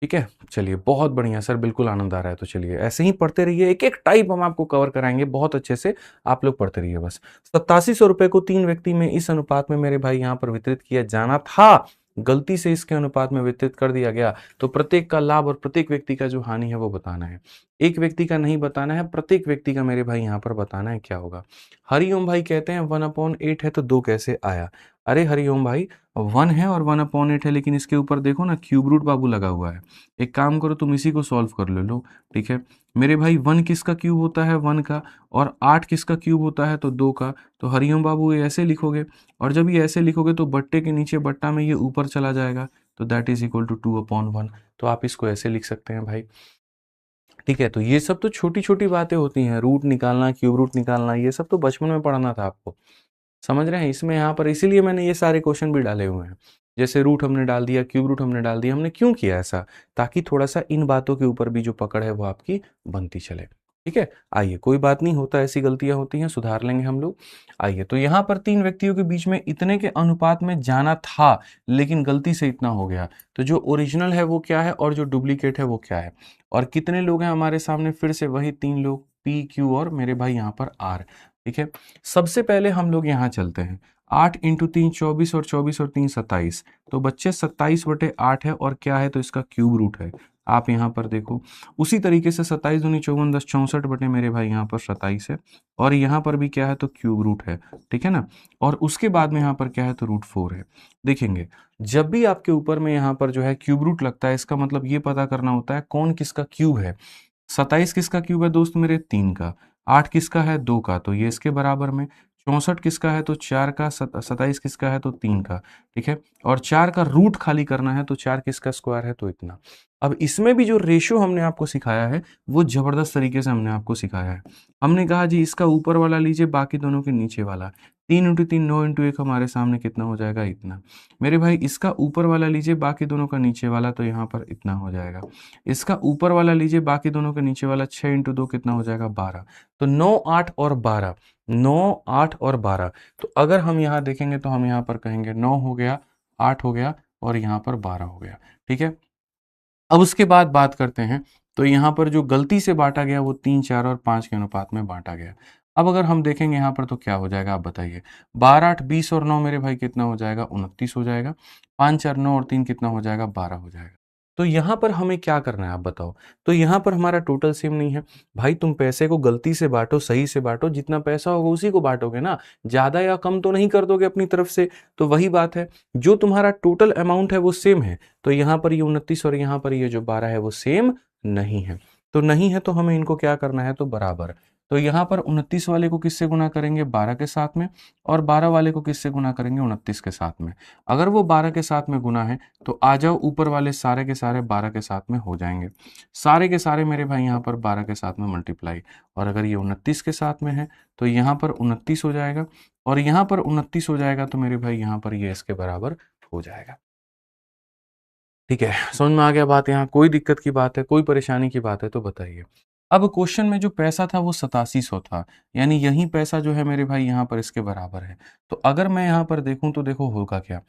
ठीक है, चलिए बहुत बढ़िया सर, बिल्कुल आनंद आ रहा है। तो चलिए ऐसे ही पढ़ते रहिए, एक एक टाइप हम आपको कवर कराएंगे बहुत अच्छे से, आप लोग पढ़ते रहिए बस। 8700 रुपए को 3 व्यक्ति में इस अनुपात में मेरे भाई यहाँ पर वितरित किया जाना था, गलती से इसके अनुपात में वितरित कर दिया गया तो प्रत्येक का लाभ और प्रत्येक व्यक्ति का जो हानि है वो बताना है। एक व्यक्ति का नहीं बताना है, प्रत्येक व्यक्ति का मेरे भाई यहाँ पर बताना है क्या होगा। हरिओम भाई कहते हैं 1/8 है तो 2 कैसे आया? अरे हरिओम भाई 1 है और 1/8 है, लेकिन इसके ऊपर देखो ना क्यूब रूट बाबू लगा हुआ है। एक काम करो तुम इसी को सॉल्व कर लो, ठीक है। मेरे भाई 1 किसका क्यूब होता है? 1 का। और 8 किसका क्यूब होता है? तो 2 का। तो हरिओम बाबू ये ऐसे लिखोगे, और जब ये ऐसे लिखोगे तो बट्टे के नीचे बट्टा में ये ऊपर चला जाएगा, तो दैट इज इक्वल टू 2/1। तो आप इसको ऐसे लिख सकते हैं भाई, ठीक है। तो ये सब तो छोटी छोटी बातें होती हैं, रूट निकालना, क्यूब रूट निकालना, ये सब तो बचपन में पढ़ना था आपको, समझ रहे हैं। इसमें यहाँ पर इसीलिए मैंने ये सारे क्वेश्चन भी डाले हुए हैं। जैसे रूट हमने डाल दिया, क्यूब रूट हमने डाल दिया, हमने क्यों किया ऐसा? ताकि थोड़ा सा इन बातों के ऊपर भी जो पकड़ है वो आपकी बनती चले, ठीक है। आइए, कोई बात नहीं, होता, ऐसी गलतियां होती हैं, सुधार लेंगे हम लोग। आइए, तो यहाँ पर 3 व्यक्तियों के बीच में इतने के अनुपात में जाना था, लेकिन गलती से इतना हो गया। तो जो ओरिजिनल है वो क्या है और जो डुप्लीकेट है वो क्या है? और कितने लोग हैं हमारे सामने? फिर से वही 3 लोग, पी, क्यू और मेरे भाई यहाँ पर आर, ठीक है। सबसे पहले हम लोग यहाँ चलते हैं। 8 इंटू 3 24 और 24 और 3 27। तो बच्चे 27/8 है और क्या है? तो इसका क्यूब रूट है। आप यहाँ पर देखो, उसी तरीके से 27 दूनी 54 10 64 बटे मेरे भाई यहाँ पर 27 है, और यहाँ पर भी क्या है? तो क्यूब रूट है, ठीक है ना। और उसके बाद में यहाँ पर क्या है? तो √4 है। देखेंगे, जब भी आपके ऊपर में यहाँ पर जो है क्यूब रूट लगता है, इसका मतलब ये पता करना होता है कौन किसका क्यूब है। 27 किसका क्यूब है दोस्त मेरे? 3 का। 8 किसका है? 2 का, तो ये इसके बराबर में। 64 किसका है? तो 4 का। 27 किसका है? तो 3 का, ठीक है। और 4 का रूट खाली करना है, तो 4 किसका स्क्वायर है? तो इतना। अब इसमें भी जो रेशियो हमने आपको सिखाया है वो जबरदस्त तरीके से हमने आपको सिखाया है। हमने कहा जी इसका ऊपर वाला लीजिए, बाकी दोनों के नीचे वाला। 3 इंटू 3 9 इंटू 1 हमारे सामने कितना हो जाएगा? इतना। मेरे भाई इसका ऊपर वाला लीजिए, बाकी दोनों का नीचे वाला, तो यहाँ पर इतना हो जाएगा। इसका ऊपर वाला लीजिए, बाकी दोनों के नीचे वाला, 6 इंटू 2 कितना हो जाएगा? 12। तो 9 8 और 12, 9 8 और 12। तो अगर हम यहाँ देखेंगे तो हम यहाँ पर कहेंगे 9 हो गया, 8 हो गया और यहाँ पर 12 हो गया, ठीक है। अब उसके बाद बात करते हैं, तो यहाँ पर जो गलती से बांटा गया वो 3 4 और 5 के अनुपात में बांटा गया। अब अगर हम देखेंगे यहाँ पर तो क्या हो जाएगा, आप बताइए। 12 8 20 और 9 मेरे भाई कितना हो जाएगा? 29 हो जाएगा। 5 4 9 और 3 कितना हो जाएगा? 12 हो जाएगा। तो यहाँ पर हमें क्या करना है आप बताओ? तो यहाँ पर हमारा टोटल सेम नहीं है। भाई तुम पैसे को गलती से बांटो, सही से बांटो, जितना पैसा होगा उसी को बांटोगे ना, ज्यादा या कम तो नहीं कर दोगे अपनी तरफ से। तो वही बात है, जो तुम्हारा टोटल अमाउंट है वो सेम है, तो यहाँ पर ये 29 और यहाँ पर ये जो 12 है वो सेम नहीं है। तो नहीं है तो हमें इनको क्या करना है? तो बराबर। तो यहाँ पर 29 वाले को किससे गुना करेंगे? 12 के साथ में। और 12 वाले को किससे गुना करेंगे? 29 के साथ में। अगर वो 12 के साथ में गुना है तो आ जाओ, ऊपर वाले सारे के सारे 12 के साथ में हो जाएंगे। सारे के सारे मेरे भाई यहाँ पर 12 के साथ में मल्टीप्लाई। और अगर ये 29 के साथ में है तो यहाँ पर 29 हो जाएगा, और यहाँ पर 29 हो जाएगा, तो मेरे भाई यहाँ पर ये इसके बराबर हो जाएगा। ठीक है, समझ में आ गया बात? यहाँ कोई दिक्कत की बात है, कोई परेशानी की बात है तो बताइए। अब क्वेश्चन में जो पैसा था वो 8700 था, यानी यही पैसा जो है मेरे भाई यहाँ पर इसके बराबर है। तो अगर मैं यहाँ पर देखूं तो देखो होगा क्या,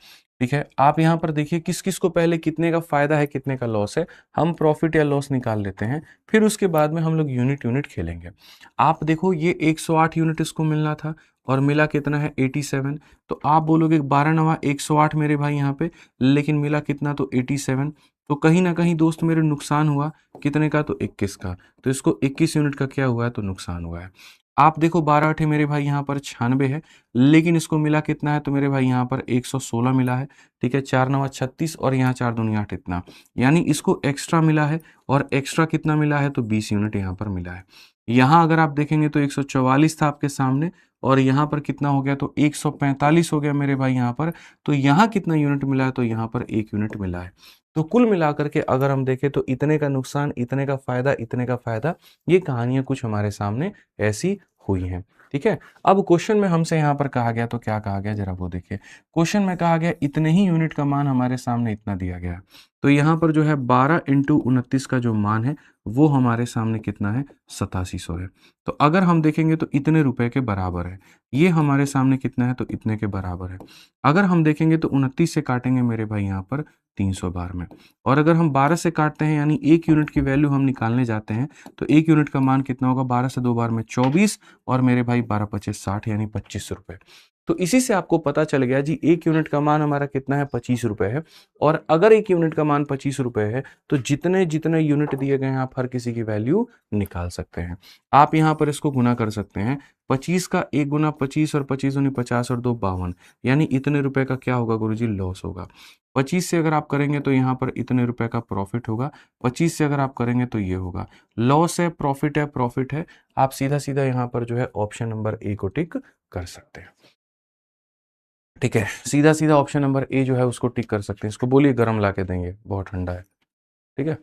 ठीक है। आप यहाँ पर देखिए किस किस को पहले कितने का फायदा है, कितने का लॉस है, हम प्रॉफिट या लॉस निकाल लेते हैं, फिर उसके बाद में हम लोग यूनिट यूनिट खेलेंगे। आप देखो ये 108 यूनिट इसको मिलना था और मिला कितना है? 87। तो आप बोलोगे 12 नवा 108 मेरे भाई यहाँ पे, लेकिन मिला कितना? तो 87। तो कहीं ना कहीं दोस्त मेरे नुकसान हुआ, कितने का? तो 21 का। तो इसको 21 यूनिट का क्या हुआ है? तो नुकसान हुआ है। आप देखो 12 अठे मेरे भाई यहाँ पर 96 है, लेकिन इसको मिला कितना है? तो मेरे भाई यहाँ पर 116 मिला है, ठीक है। 4 नवा 36 और यहाँ 4 दूनी 8 इतना, यानी इसको एक्स्ट्रा मिला है। और एक्स्ट्रा कितना मिला है? तो 20 यूनिट यहाँ पर मिला है। यहाँ अगर आप देखेंगे तो 144 था आपके सामने, और यहाँ पर कितना हो गया? तो 145 हो गया मेरे भाई यहाँ पर। तो यहाँ कितना यूनिट मिला है? तो यहाँ पर 1 यूनिट मिला है। तो कुल मिलाकर के अगर हम देखें तो इतने का नुकसान, इतने का फायदा, इतने का फायदा, ये कहानियां कुछ हमारे सामने ऐसी हुई हैं, ठीक है। अब क्वेश्चन में हमसे यहाँ पर कहा गया, तो क्या कहा गया जरा वो देखिए। क्वेश्चन में कहा गया इतने ही यूनिट का मान हमारे सामने इतना दिया गया। तो यहाँ पर जो है 12 इंटू 29 का जो मान है वो हमारे सामने कितना है? 8700 है। तो अगर हम देखेंगे तो इतने रुपए के बराबर है, ये हमारे सामने कितना है? तो इतने के बराबर है। अगर हम देखेंगे तो 29 से काटेंगे मेरे भाई यहाँ पर 300 बार में, और अगर हम 12 से काटते हैं यानी 1 यूनिट की वैल्यू हम निकालने जाते हैं, तो 1 यूनिट का मान कितना होगा? 12 से 2 बार में 24, और मेरे भाई 12 25 60 यानी 25 रुपए। तो इसी से आपको पता चल गया जी 1 यूनिट का मान हमारा कितना है, 25 रुपए है। और अगर 1 यूनिट का मान 25 रुपए है तो जितने जितने यूनिट दिए गए हैं आप हर किसी की वैल्यू निकाल सकते हैं। आप यहाँ पर इसको गुना कर सकते हैं, 25 का 1 गुना 25 और 25 दूनी 50 और 2 52, यानी इतने रुपए का क्या होगा गुरुजी, लॉस होगा। 25 से अगर आप करेंगे तो यहाँ पर इतने रुपए का प्रॉफिट होगा, 25 से अगर आप करेंगे तो ये होगा। लॉस है, प्रॉफिट है, आप सीधा सीधा यहाँ पर जो है ऑप्शन नंबर ए को टिक कर सकते हैं। ठीक है, सीधा सीधा ऑप्शन नंबर ए जो है उसको टिक कर सकते हैं। इसको बोलिए गर्म ला के देंगे, बहुत ठंडा है। ठीक है,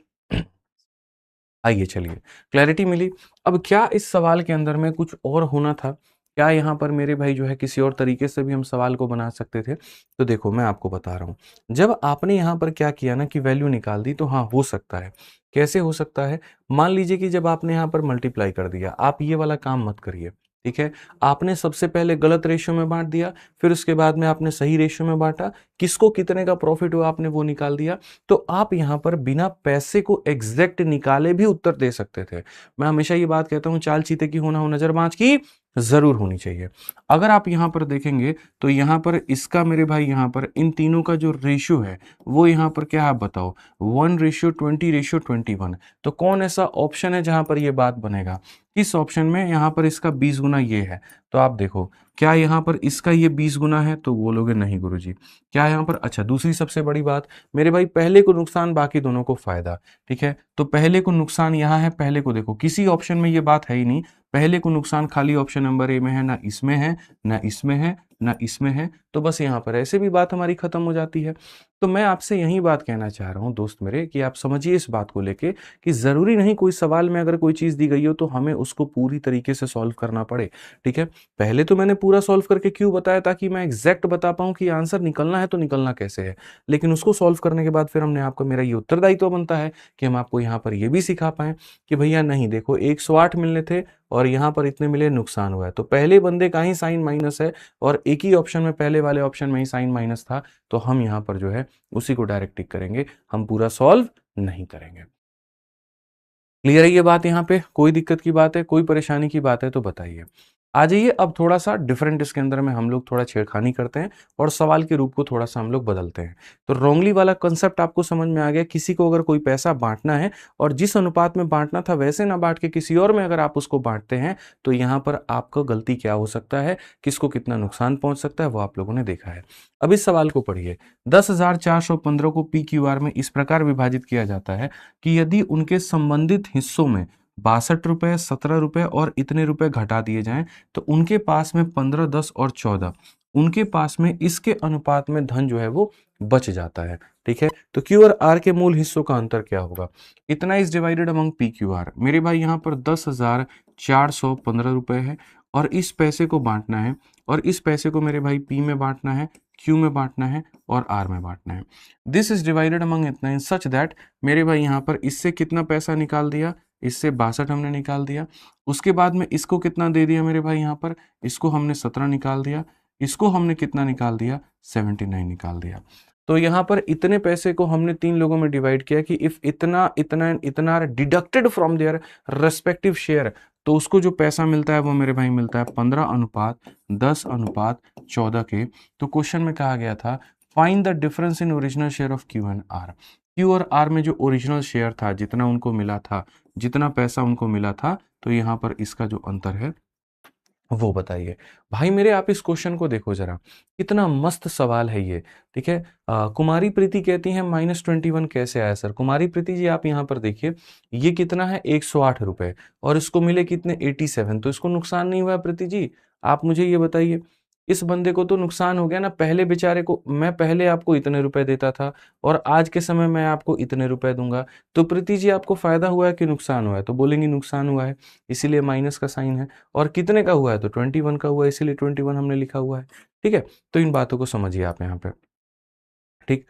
आइए चलिए, क्लैरिटी मिली। अब क्या इस सवाल के अंदर में कुछ और होना था, क्या यहाँ पर मेरे भाई जो है किसी और तरीके से भी हम सवाल को बना सकते थे? तो देखो मैं आपको बता रहा हूँ, जब आपने यहाँ पर क्या किया ना कि वैल्यू निकाल दी, तो हाँ हो सकता है। कैसे हो सकता है? मान लीजिए कि जब आपने यहाँ पर मल्टीप्लाई कर दिया, आप ये वाला काम मत करिए। ठीक है, आपने सबसे पहले गलत रेशियो में बांट दिया, फिर उसके बाद में आपने सही रेशियो में बांटा, किसको कितने का प्रॉफिट हुआ आपने वो निकाल दिया। तो आप यहाँ पर बिना पैसे को एग्जैक्ट निकाले भी उत्तर दे सकते थे। मैं हमेशा ये बात कहता हूँ, चाल चीते की होना हो नजर बाज की जरूर होनी चाहिए। अगर आप यहाँ पर देखेंगे तो यहाँ पर इसका मेरे भाई यहाँ पर इन तीनों का जो रेशियो है वो यहाँ पर क्या है आप बताओ, 1:20:21। तो कौन ऐसा ऑप्शन है जहां पर ये बात बनेगा? किस ऑप्शन में? यहाँ पर इसका 20 गुना ये है। तो आप देखो, क्या यहाँ पर इसका ये 20 गुना है? तो बोलोगे नहीं गुरुजी। क्या यहाँ पर? अच्छा, दूसरी सबसे बड़ी बात मेरे भाई, पहले को नुकसान बाकी दोनों को फायदा। ठीक है, तो पहले को नुकसान यहाँ है, पहले को देखो किसी ऑप्शन में ये बात है ही नहीं, पहले को नुकसान खाली ऑप्शन नंबर ए में है, ना इसमें है, ना इसमें है, ना इसमें है। तो बस यहाँ पर ऐसे भी बात हमारी खत्म हो जाती है। तो मैं आपसे यही बात कहना चाह रहा हूँ दोस्त मेरे, कि आप समझिए इस बात को लेके कि जरूरी नहीं कोई सवाल में अगर कोई चीज दी गई हो तो हमें उसको पूरी तरीके से सॉल्व करना पड़े। ठीक है, पहले तो मैंने पूरा सॉल्व करके क्यों बताया, ताकि मैं एग्जैक्ट बता पाऊं कि आंसर निकलना है तो निकलना कैसे है। लेकिन उसको सॉल्व करने के बाद फिर हमने आपको, मेरा ये उत्तरदायित्व बनता है कि हम आपको यहाँ पर ये भी सिखा पाए कि भैया नहीं देखो 108 मिलने थे और यहाँ पर इतने मिले, नुकसान हुआ है। तो पहले बंदे का ही साइन माइनस है और एक ही ऑप्शन में, पहले वाले ऑप्शन में ही साइन माइनस था, तो हम यहाँ पर जो है उसी को डायरेक्ट टिक करेंगे, हम पूरा सॉल्व नहीं करेंगे। क्लियर है ये बात? यहाँ पे कोई दिक्कत की बात है, कोई परेशानी की बात है तो बताइए। आ जाइए, अब थोड़ा सा डिफरेंट इसके अंदर में हम लोग थोड़ा छेड़खानी करते हैं और सवाल के रूप को थोड़ा सा हम लोग बदलते हैं। तो रोंगली वाला कंसेप्ट आपको समझ में आ गया। किसी को अगर कोई पैसा बांटना है और जिस अनुपात में बांटना था वैसे ना बांट के किसी और में अगर आप उसको बांटते हैं, तो यहाँ पर आपका गलती क्या हो सकता है, किसको कितना नुकसान पहुंच सकता है, वो आप लोगों ने देखा है। अब इस सवाल को पढ़िए। 10,415 को PQR में इस प्रकार विभाजित किया जाता है कि यदि उनके संबंधित हिस्सों में 62 रुपए, 17 रुपए और इतने रुपए घटा दिए जाएं, तो उनके पास में 15, 10 और 14, उनके पास में इसके अनुपात में धन जो है वो बच जाता है। ठीक है, तो Q और R के मूल हिस्सों का अंतर क्या होगा? इतना इज डिवाइडेड अमंग PQR। मेरे भाई यहाँ पर 10,415 रुपए है और इस पैसे को बांटना है, और इस पैसे को मेरे भाई P में बांटना है, Q में बांटना है और R में बांटना है। दिस इज डिवाइडेड अमंग इतना इन सच दैट, मेरे भाई यहाँ पर इससे कितना पैसा निकाल दिया, इससे 62 हमने निकाल दिया। उसके बाद में इसको कितना दे दिया मेरे भाई, यहाँ पर इसको हमने 17 निकाल दिया, इसको हमने कितना निकाल दिया, 79 निकाल दिया। तो यहाँ पर इतने पैसे को हमने 3 लोगों में डिवाइड किया कि इफ इतना इतना इतना deducted from their respective share, तो उसको जो पैसा मिलता है वो मेरे भाई मिलता है 15:10:14 के। तो क्वेश्चन में कहा गया था find the difference in original share of Q and R। Q और R में जो ओरिजिनल शेयर था, जितना उनको मिला था, जितना पैसा उनको मिला था, तो यहाँ पर इसका जो अंतर है वो बताइए। भाई मेरे आप इस क्वेश्चन को देखो जरा, कितना मस्त सवाल है ये। ठीक है, कुमारी प्रीति कहती हैं -21 कैसे आया सर? कुमारी प्रीति जी आप यहाँ पर देखिए, ये कितना है 108 रुपए और इसको मिले कितने 87, तो इसको नुकसान नहीं हुआ प्रीति जी? आप मुझे ये बताइए। इस बंदे को तो नुकसान हो गया ना, पहले बेचारे को मैं पहले आपको इतने रुपए देता था और आज के समय मैं आपको इतने रुपए दूंगा, तो प्रीति जी आपको फायदा हुआ है कि नुकसान हुआ है? तो बोलेंगे नुकसान हुआ है, इसीलिए माइनस का साइन है। और कितने का हुआ है? तो 21 का हुआ है, इसीलिए 21 हमने लिखा हुआ है। ठीक है, तो इन बातों को समझिए आप यहाँ पे। ठीक,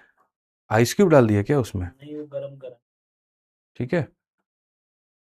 आइस क्यूब डाल दिया क्या उसमें? नहीं, वो गरम करा। ठीक है,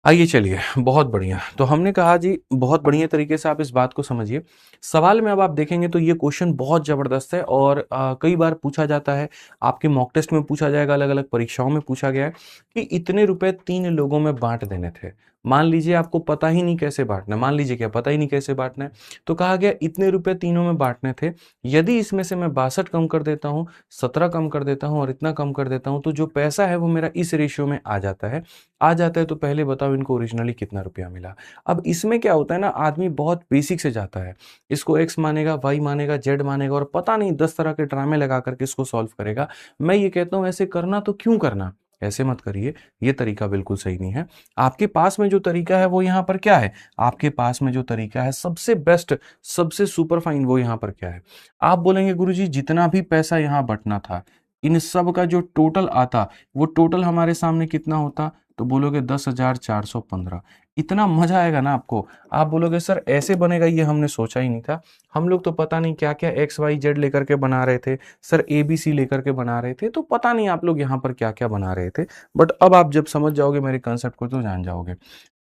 आइए चलिए, बहुत बढ़िया। तो हमने कहा जी बहुत बढ़िया तरीके से आप इस बात को समझिए। सवाल में अब आप देखेंगे तो ये क्वेश्चन बहुत जबरदस्त है और कई बार पूछा जाता है, आपके मॉक टेस्ट में पूछा जाएगा, अलग अलग परीक्षाओं में पूछा गया है कि इतने रुपए 3 लोगों में बांट देने थे। मान लीजिए आपको पता ही नहीं कैसे बांटना है, मान लीजिए क्या पता ही नहीं कैसे बांटना है, तो कहा गया इतने रुपए तीनों में बांटने थे, यदि इसमें से मैं 62 कम कर देता हूँ, 17 कम कर देता हूँ और इतना कम कर देता हूँ, तो जो पैसा है वो मेरा इस रेशियो में आ जाता है। आ जाता है तो पहले बताओ इनको ओरिजिनली कितना रुपया मिला। अब इसमें क्या होता है ना, आदमी बहुत बेसिक से जाता है, इसको एक्स मानेगा, वाई मानेगा, जेड मानेगा और पता नहीं 10 तरह के ड्रामे लगा करके इसको सॉल्व करेगा। मैं ये कहता हूं ऐसे करना तो क्यों करना, ऐसे मत करिए, ये तरीका बिल्कुल सही नहीं है। आपके पास में जो तरीका है वो यहाँ पर क्या है, आपके पास में जो तरीका है सबसे बेस्ट, सबसे सुपर फाइन, वो यहाँ पर क्या है। आप बोलेंगे गुरुजी जितना भी पैसा यहाँ बटना था, इन सब का जो टोटल आता, वो टोटल हमारे सामने कितना होता, तो बोलोगे 10,415। इतना मजा आएगा ना आपको, आप बोलोगे सर ऐसे बनेगा, ये हमने सोचा ही नहीं था, हम लोग तो पता नहीं क्या क्या एक्स वाई जेड लेकर के बना रहे थे, सर ए बी सी लेकर के बना रहे थे, तो पता नहीं आप लोग यहाँ पर क्या क्या बना रहे थे। बट अब आप जब समझ जाओगे मेरे कंसेप्ट को तो जान जाओगे।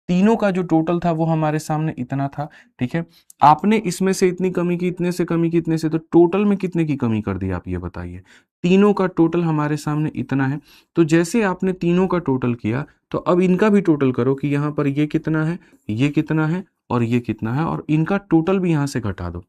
तीनों का जो टोटल था वो हमारे सामने इतना था, ठीक है। आपने इसमें से इतनी कमी की, इतने से कमी की, इतने से, तो टोटल में कितने की कमी कर दी आप ये बताइए। तीनों का टोटल हमारे सामने इतना है, तो जैसे आपने तीनों का टोटल किया, तो अब इनका भी टोटल करो कि यहाँ पर ये कितना है, ये कितना है और ये कितना है, और इनका टोटल भी यहाँ से घटा दो,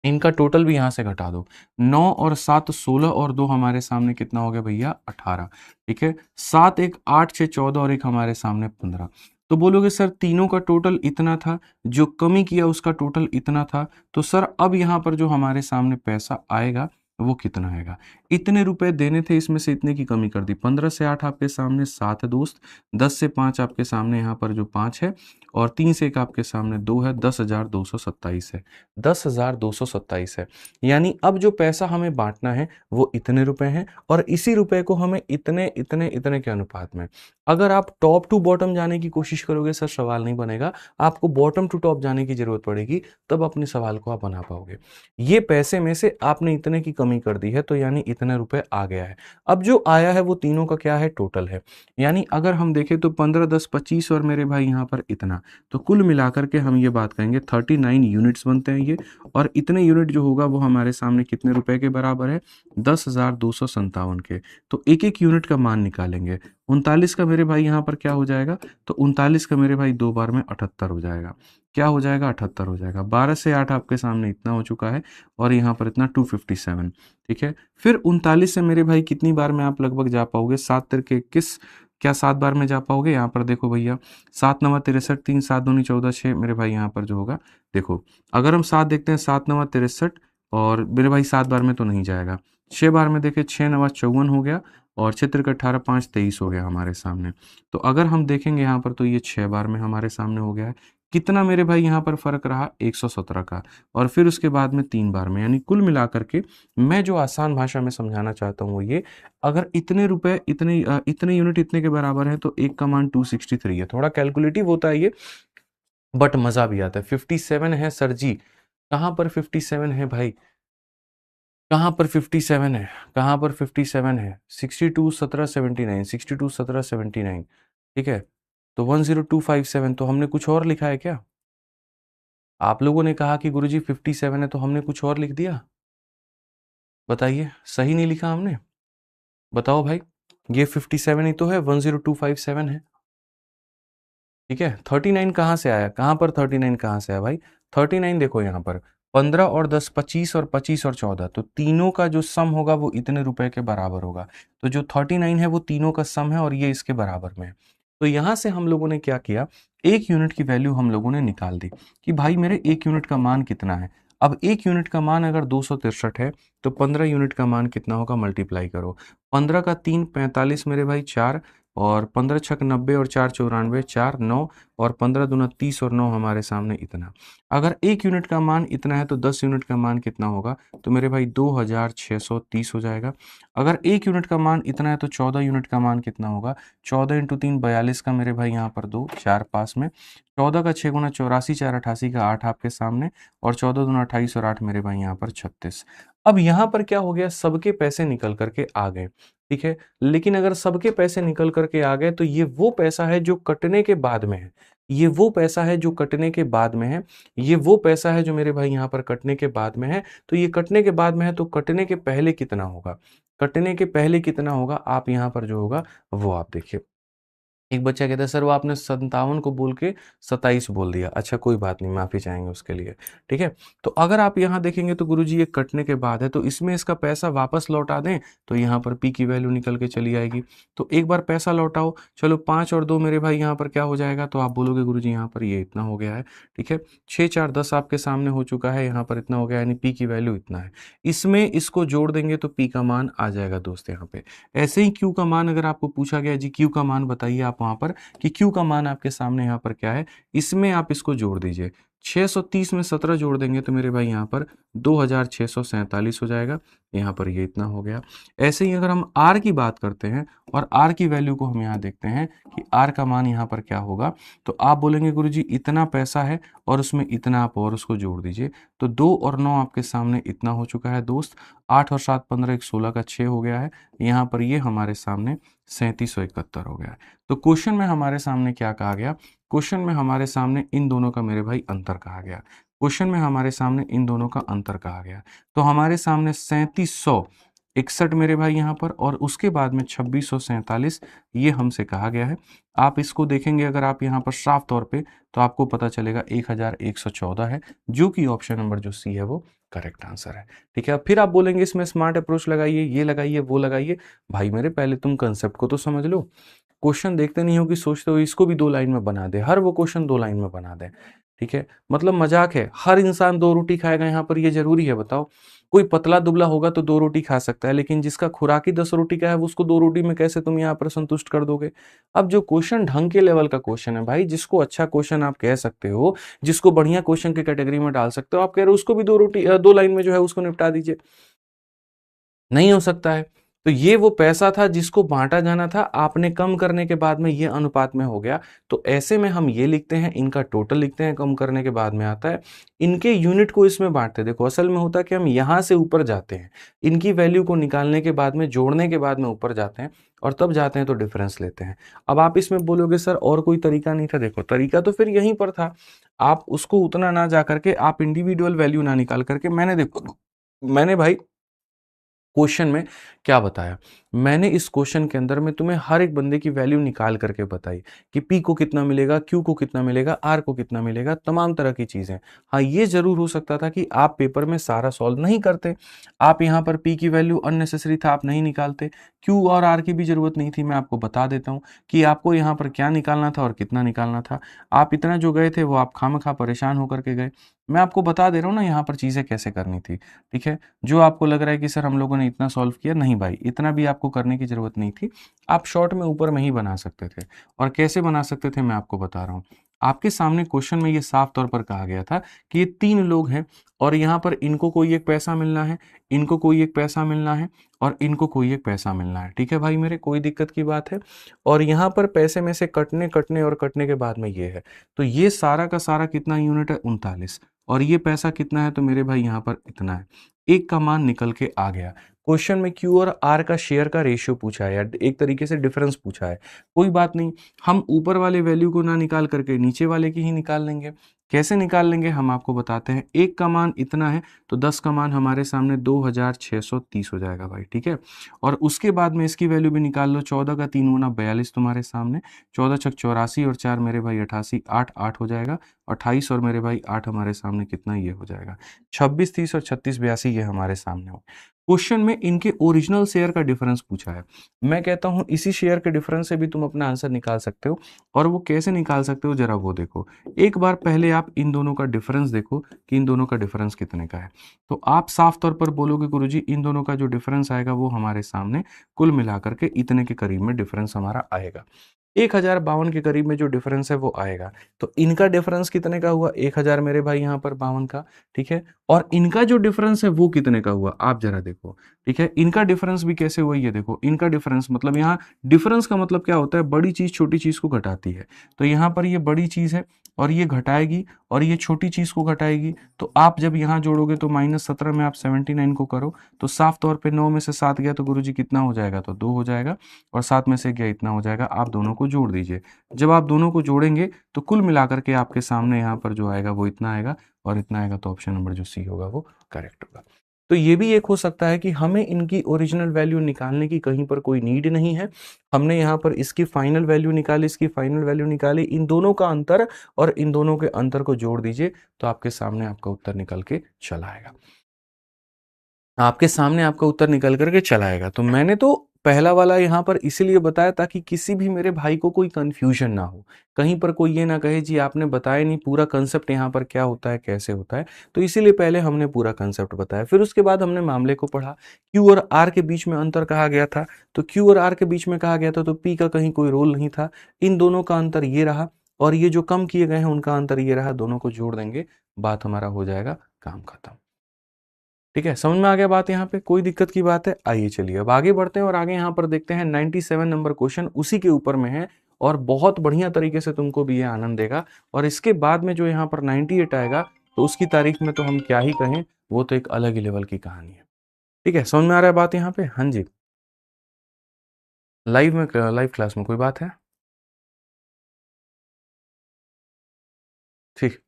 इनका टोटल भी यहां से घटा दो। 9 और 7 16 और 2 हमारे सामने कितना हो गया भैया 18, ठीक है। 7 एक 8 6 14 और एक हमारे सामने 15। तो बोलोगे सर तीनों का टोटल इतना था, जो कमी किया उसका टोटल इतना था, तो सर अब यहाँ पर जो हमारे सामने पैसा आएगा वो कितना आएगा। इतने रुपए देने थे, इसमें से इतने की कमी कर दी, 15 से 8 आपके सामने 7 है दोस्त, 10 से 5 आपके सामने यहाँ पर जो 5 है, और 3 से 1 आपके सामने 2 है, 10,227 है, 10,227 है। यानी अब जो पैसा हमें बांटना है वो इतने रुपए हैं, और इसी रुपए को हमें इतने इतने इतने के अनुपात में, अगर आप टॉप टू बॉटम जाने की कोशिश करोगे सर सवाल नहीं बनेगा, आपको बॉटम टू टॉप जाने की जरूरत पड़ेगी, तब अपने सवाल को आप बना पाओगे। ये पैसे में से आपने इतने की कमी कर दी है, तो यानी इतने रुपए आ गया है। अब जो आया है वो तीनों का क्या है, टोटल है। यानी अगर हम देखें तो 15 10 25 और मेरे भाई यहाँ पर इतना, तो कुल मिलाकर के हम ये बात कहेंगे 39 यूनिट्स बनते हैं ये, और इतने यूनिट जो होगा वो हमारे सामने कितने रुपए के बराबर है, 10,257 के। तो एक एक यूनिट का मान निकालेंगे, 39 का मेरे भाई यहाँ पर क्या हो जाएगा, तो 39 का मेरे भाई 2 बार में 78 हो जाएगा, क्या हो जाएगा 78 हो जाएगा। 12 से 8 आपके सामने इतना हो चुका है, और यहाँ पर इतना 257, ठीक है। फिर 39 से मेरे भाई कितनी बार में आप लगभग जा पाओगे, 7 तिरके 21, क्या 7 बार में जा पाओगे, यहाँ पर देखो भैया 7 नवा 63, 3 7 दूनी 14 6, मेरे भाई यहाँ पर जो होगा, देखो अगर हम 7 देखते हैं, 7 नवा 63, और मेरे भाई 7 बार में तो नहीं जाएगा, 6 बार में देखे 6 नवा 54 हो गया, और 6 तिरके 18 5 23 हो गया हमारे सामने। तो अगर हम देखेंगे यहाँ पर, तो ये 6 बार में हमारे सामने हो गया है। कितना मेरे भाई यहाँ पर फर्क रहा, 117 का, और फिर उसके बाद में 3 बार में, यानी कुल मिलाकर के मैं जो आसान भाषा में समझाना चाहता हूँ वो ये, अगर इतने रुपए इतने यूनिट इतने के बराबर है, तो एक का मान 263 है। थोड़ा कैलकुलेटिव होता है ये, बट मजा भी आता है। 57 है सर जी, कहाँ पर 57 है भाई, कहाँ पर 57 है, कहाँ पर 57 है, 62 17 79, 62 17 79, ठीक है। तो 10257, तो हमने कुछ और लिखा है क्या, आप लोगों ने कहा कि गुरुजी 57 है, तो हमने कुछ और लिख दिया, बताइए सही नहीं लिखा हमने, बताओ भाई। ये 57 ही तो है, 10257 है, ठीक है। 39 कहाँ से आया, कहाँ पर 39 कहाँ से आया भाई, 39 देखो यहाँ पर 15 और 10 25, और 25 और 14, तो तीनों का जो सम होगा वो इतने रुपए के बराबर होगा। तो जो 39 है वो तीनों का सम है, और ये इसके बराबर में है। तो यहां से हम लोगों ने क्या किया, एक यूनिट की वैल्यू हम लोगों ने निकाल दी कि भाई मेरे एक यूनिट का मान कितना है। अब एक यूनिट का मान अगर 263 है, तो 15 यूनिट का मान कितना होगा, मल्टीप्लाई करो। 15 का 3 45 मेरे भाई 4, और 15 छक 90, और 4 94 4 9, और 15 दूना 30, और 9 हमारे सामने इतना। अगर एक यूनिट का मान इतना है, तो 10 यूनिट का मान कितना होगा, तो मेरे भाई 2630 हो जाएगा। अगर एक यूनिट का मान इतना है, तो 14 यूनिट का मान कितना होगा, 14 इंटू 3 42 का, मेरे भाई यहाँ पर 2 4 पास में, 14 का 6 गुना 84, 4 88 का 8 आपके सामने, और 14 दूना 28, और 8 मेरे भाई यहाँ पर 36। अब यहाँ पर क्या हो गया, सबके पैसे निकल करके आ गए, ठीक है। लेकिन अगर सबके पैसे निकल करके आ गए, तो ये वो पैसा है जो कटने के बाद में है, ये वो पैसा है जो कटने के बाद में है, ये वो पैसा है जो मेरे भाई यहाँ पर कटने के बाद में है। तो ये कटने के बाद में है, तो कटने के पहले कितना होगा, कटने के पहले कितना होगा, आप यहाँ पर जो होगा वो आप देखिए। एक बच्चा कहता है सर वो आपने 57 को बोल के 27 बोल दिया। अच्छा कोई बात नहीं, माफ़ी चाहेंगे उसके लिए, ठीक है। तो अगर आप यहाँ देखेंगे तो गुरुजी ये कटने के बाद है, तो इसमें इसका पैसा वापस लौटा दें तो यहाँ पर पी की वैल्यू निकल के चली आएगी। तो एक बार पैसा लौटाओ, चलो 5 और 2 मेरे भाई यहाँ पर क्या हो जाएगा, तो आप बोलोगे गुरुजी यहाँ पर ये इतना हो गया है, ठीक है। 6 4 10 आपके सामने हो चुका है, यहाँ पर इतना हो गया, यानी पी की वैल्यू इतना है। इसमें इसको जोड़ देंगे तो पी का मान आ जाएगा दोस्त यहाँ पे। ऐसे ही क्यू का मान अगर आपको पूछा गया जी क्यू का मान बताइए आप वहाँ पर, कि क्यू का मान आपके सामने यहाँ पर क्या है, इसमें आप इसको जोड़ दीजिए। 630 में 17 जोड़ देंगे तो मेरे भाई यहाँ पर 2647 हो जाएगा, यहाँ पर ये इतना हो गया। ऐसे ही अगर हम आर की बात करते हैं और आर की वैल्यू को हम यहाँ देखते हैं कि आर का मान यहाँ पर क्या होगा, तो आप बोलेंगे गुरुजी इतना पैसा है और उसमें इतना आप और उसको जोड़ दीजिए। तो 2 और 9 आपके सामने इतना हो चुका है दोस्त, 8 और 7 15 एक 16 का 6 हो गया है, यहाँ पर ये हमारे सामने 3771 हो गया है। तो क्वेश्चन में हमारे सामने क्या कहा गया, क्वेश्चन में हमारे सामने इन दोनों का मेरे भाई अंतर कहा गया। क्वेश्चन में हमारे सामने इन दोनों का अंतर कहा गया। तो हमारे सामने 3761 मेरे भाई यहाँ पर, और उसके बाद में 2647 ये हमसे कहा गया है। आप इसको देखेंगे अगर आप यहाँ पर साफ तौर पे, तो आपको पता चलेगा 1114 है, जो कि ऑप्शन नंबर जो सी है वो करेक्ट आंसर है, ठीक है। अब फिर आप बोलेंगे इसमें स्मार्ट अप्रोच लगाइए, ये लगाइए, वो लगाइए। भाई मेरे पहले तुम कंसेप्ट को तो समझ लो। क्वेश्चन देखते नहीं हो कि सोचते हो इसको भी 2 लाइन में बना दे, हर वो क्वेश्चन 2 लाइन में बना दे, ठीक है। मतलब मजाक है, हर इंसान 2 रोटी खाएगा यहाँ पर, ये जरूरी है बताओ? कोई पतला दुबला होगा तो 2 रोटी खा सकता है, लेकिन जिसका खुराक ही 10 रोटी का है वो उसको 2 रोटी में कैसे तुम यहाँ पर संतुष्ट कर दोगे? अब जो क्वेश्चन ढंग के लेवल का क्वेश्चन है भाई, जिसको अच्छा क्वेश्चन आप कह सकते हो, जिसको बढ़िया क्वेश्चन की कैटेगरी में डाल सकते हो, आप कह रहे हो उसको भी 2 लाइन में जो है उसको निपटा दीजिए। नहीं हो सकता है। तो ये वो पैसा था जिसको बांटा जाना था, आपने कम करने के बाद में ये अनुपात में हो गया। तो ऐसे में हम ये लिखते हैं, इनका टोटल लिखते हैं, कम करने के बाद में आता है, इनके यूनिट को इसमें बांटते हैं। देखो असल में होता है कि हम यहां से ऊपर जाते हैं, इनकी वैल्यू को निकालने के बाद में, जोड़ने के बाद में ऊपर जाते हैं, और तब जाते हैं तो डिफरेंस लेते हैं। अब आप इसमें बोलोगे सर और कोई तरीका नहीं था, देखो तरीका तो फिर यहीं पर था। आप उसको उतना ना जा करके, आप इंडिविजुअल वैल्यू ना निकाल करके, मैंने देखो, मैंने भाई क्वेश्चन में क्या बताया, मैंने इस क्वेश्चन के अंदर में तुम्हें हर एक बंदे की वैल्यू निकाल करके बताई कि P को कितना मिलेगा, Q को कितना मिलेगा, R को कितना मिलेगा, तमाम तरह की चीजें। हाँ ये जरूर हो सकता था कि आप पेपर में सारा सॉल्व नहीं करते, आप यहाँ पर P की वैल्यू अननेसेसरी था, आप नहीं निकालते। Q और R की भी जरूरत नहीं थी, मैं आपको बता देता हूँ कि आपको यहाँ पर क्या निकालना था और कितना निकालना था। आप इतना जो गए थे वो आप खामखा परेशान होकर के गए। मैं आपको बता दे रहा हूँ ना यहाँ पर चीजें कैसे करनी थी, ठीक है। जो आपको लग रहा है कि सर हम लोगों ने इतना सॉल्व किया, नहीं भाई इतना भी आपको करने की जरूरत नहीं थी। आप शॉर्ट में ऊपर में ही बना सकते थे, और कैसे बना सकते थे मैं आपको बता रहा हूँ। आपके सामने क्वेश्चन में ये साफ तौर पर कहा गया था कि ये 3 लोग हैं, और यहाँ पर इनको कोई एक पैसा मिलना है, इनको कोई एक पैसा मिलना है, और इनको कोई एक पैसा मिलना है, ठीक है भाई मेरे, कोई दिक्कत की बात है। और यहाँ पर पैसे में से कटने कटने और कटने के बाद में ये है, तो ये सारा का सारा कितना यूनिट है, 39, और ये पैसा कितना है, तो मेरे भाई यहाँ पर इतना है। एक का मान निकल के आ गया। क्वेश्चन में क्यू और आर का शेयर का रेशियो पूछा है, या एक तरीके से डिफरेंस पूछा है। कोई बात नहीं, हम ऊपर वाले वैल्यू को ना निकाल करके नीचे वाले की ही निकाल लेंगे। कैसे निकाल लेंगे हम आपको बताते हैं। एक का मान इतना है, तो 10 का मान हमारे सामने 2630 हो जाएगा भाई, ठीक है। और उसके बाद में इसकी वैल्यू भी निकाल लो, 14 का 3 गुना 42 तुम्हारे सामने, 14 छक 84 और 4 मेरे भाई 88, 8 8 हो जाएगा, 28 और मेरे भाई 8 हमारे सामने कितना, ये हो जाएगा 26 30 और 36 82, ये हमारे सामने हो। क्वेश्चन में इनके ओरिजिनल शेयर का डिफरेंस पूछा है। मैं कहता हूं इसी शेयर के डिफरेंस से भी तुम अपना आंसर निकाल सकते हो, और वो कैसे निकाल सकते हो जरा वो देखो। एक बार पहले आप इन दोनों का डिफरेंस देखो कि इन दोनों का डिफरेंस कितने का है। तो आप साफ तौर पर बोलोगे गुरुजी इन दोनों का जो डिफरेंस आएगा वो हमारे सामने कुल मिलाकर के इतने के करीब में डिफरेंस हमारा आएगा। 1052 के करीब में जो डिफरेंस है वो आएगा। तो इनका डिफरेंस कितने का हुआ, 1000 मेरे भाई यहाँ पर 52 का, ठीक है। और इनका जो डिफरेंस है वो कितने का हुआ, आप जरा देखो, ठीक है। इनका डिफरेंस भी कैसे हुआ, ये देखो, इनका डिफरेंस मतलब यहाँ डिफरेंस का मतलब क्या होता है, बड़ी चीज छोटी चीज को घटाती है। तो यहाँ पर ये बड़ी चीज है और ये घटाएगी, और ये छोटी चीज को घटाएगी। तो आप जब यहाँ जोड़ोगे तो -17 में आप 79 को करो, तो साफ तौर पे 9 में से 7 गया तो गुरुजी कितना हो जाएगा, तो 2 हो जाएगा, और 7 में से गया इतना हो जाएगा। आप दोनों को जोड़ दीजिए। जब आप दोनों को जोड़ेंगे तो कुल मिलाकर के आपके सामने यहाँ पर जो आएगा वो इतना आएगा, और इतना आएगा, तो ऑप्शन नंबर जो सी होगा वो करेक्ट होगा। तो ये भी एक हो सकता है कि हमें इनकी ओरिजिनल वैल्यू निकालने की कहीं पर कोई नीड नहीं है। हमने यहाँ पर इसकी फाइनल वैल्यू निकाली, इसकी फाइनल वैल्यू निकाली, इन दोनों का अंतर और इन दोनों के अंतर को जोड़ दीजिए तो आपके सामने आपका उत्तर निकल के चला आएगा। आपके सामने आपका उत्तर निकल करके चला आएगा। तो मैंने तो पहला वाला यहाँ पर इसीलिए बताया ताकि किसी भी मेरे भाई को कोई कंफ्यूजन ना हो, कहीं पर कोई ये ना कहे जी आपने बताया नहीं पूरा कंसेप्ट यहाँ पर क्या होता है कैसे होता है। तो इसीलिए पहले हमने पूरा कंसेप्ट बताया, फिर उसके बाद हमने मामले को पढ़ा। क्यू और आर के बीच में अंतर कहा गया था, तो क्यू और आर के बीच में कहा गया था तो पी का कहीं कोई रोल नहीं था। इन दोनों का अंतर ये रहा और ये जो कम किए गए हैं उनका अंतर ये रहा, दोनों को जोड़ देंगे, बात हमारा हो जाएगा, काम खत्म। ठीक है, समझ में आ गया बात, यहाँ पे कोई दिक्कत की बात है? आइए चलिए अब आगे बढ़ते हैं और आगे यहाँ पर देखते हैं 97 नंबर क्वेश्चन उसी के ऊपर में है और बहुत बढ़िया तरीके से तुमको भी ये आनंद देगा। और इसके बाद में जो यहाँ पर 98 आएगा तो उसकी तारीख में तो हम क्या ही कहें, वो तो एक अलग ही लेवल की कहानी है। ठीक है, समझ में आ रहा है बात यहाँ पे? हाँ जी, लाइव क्लास में कोई बात है? ठीक,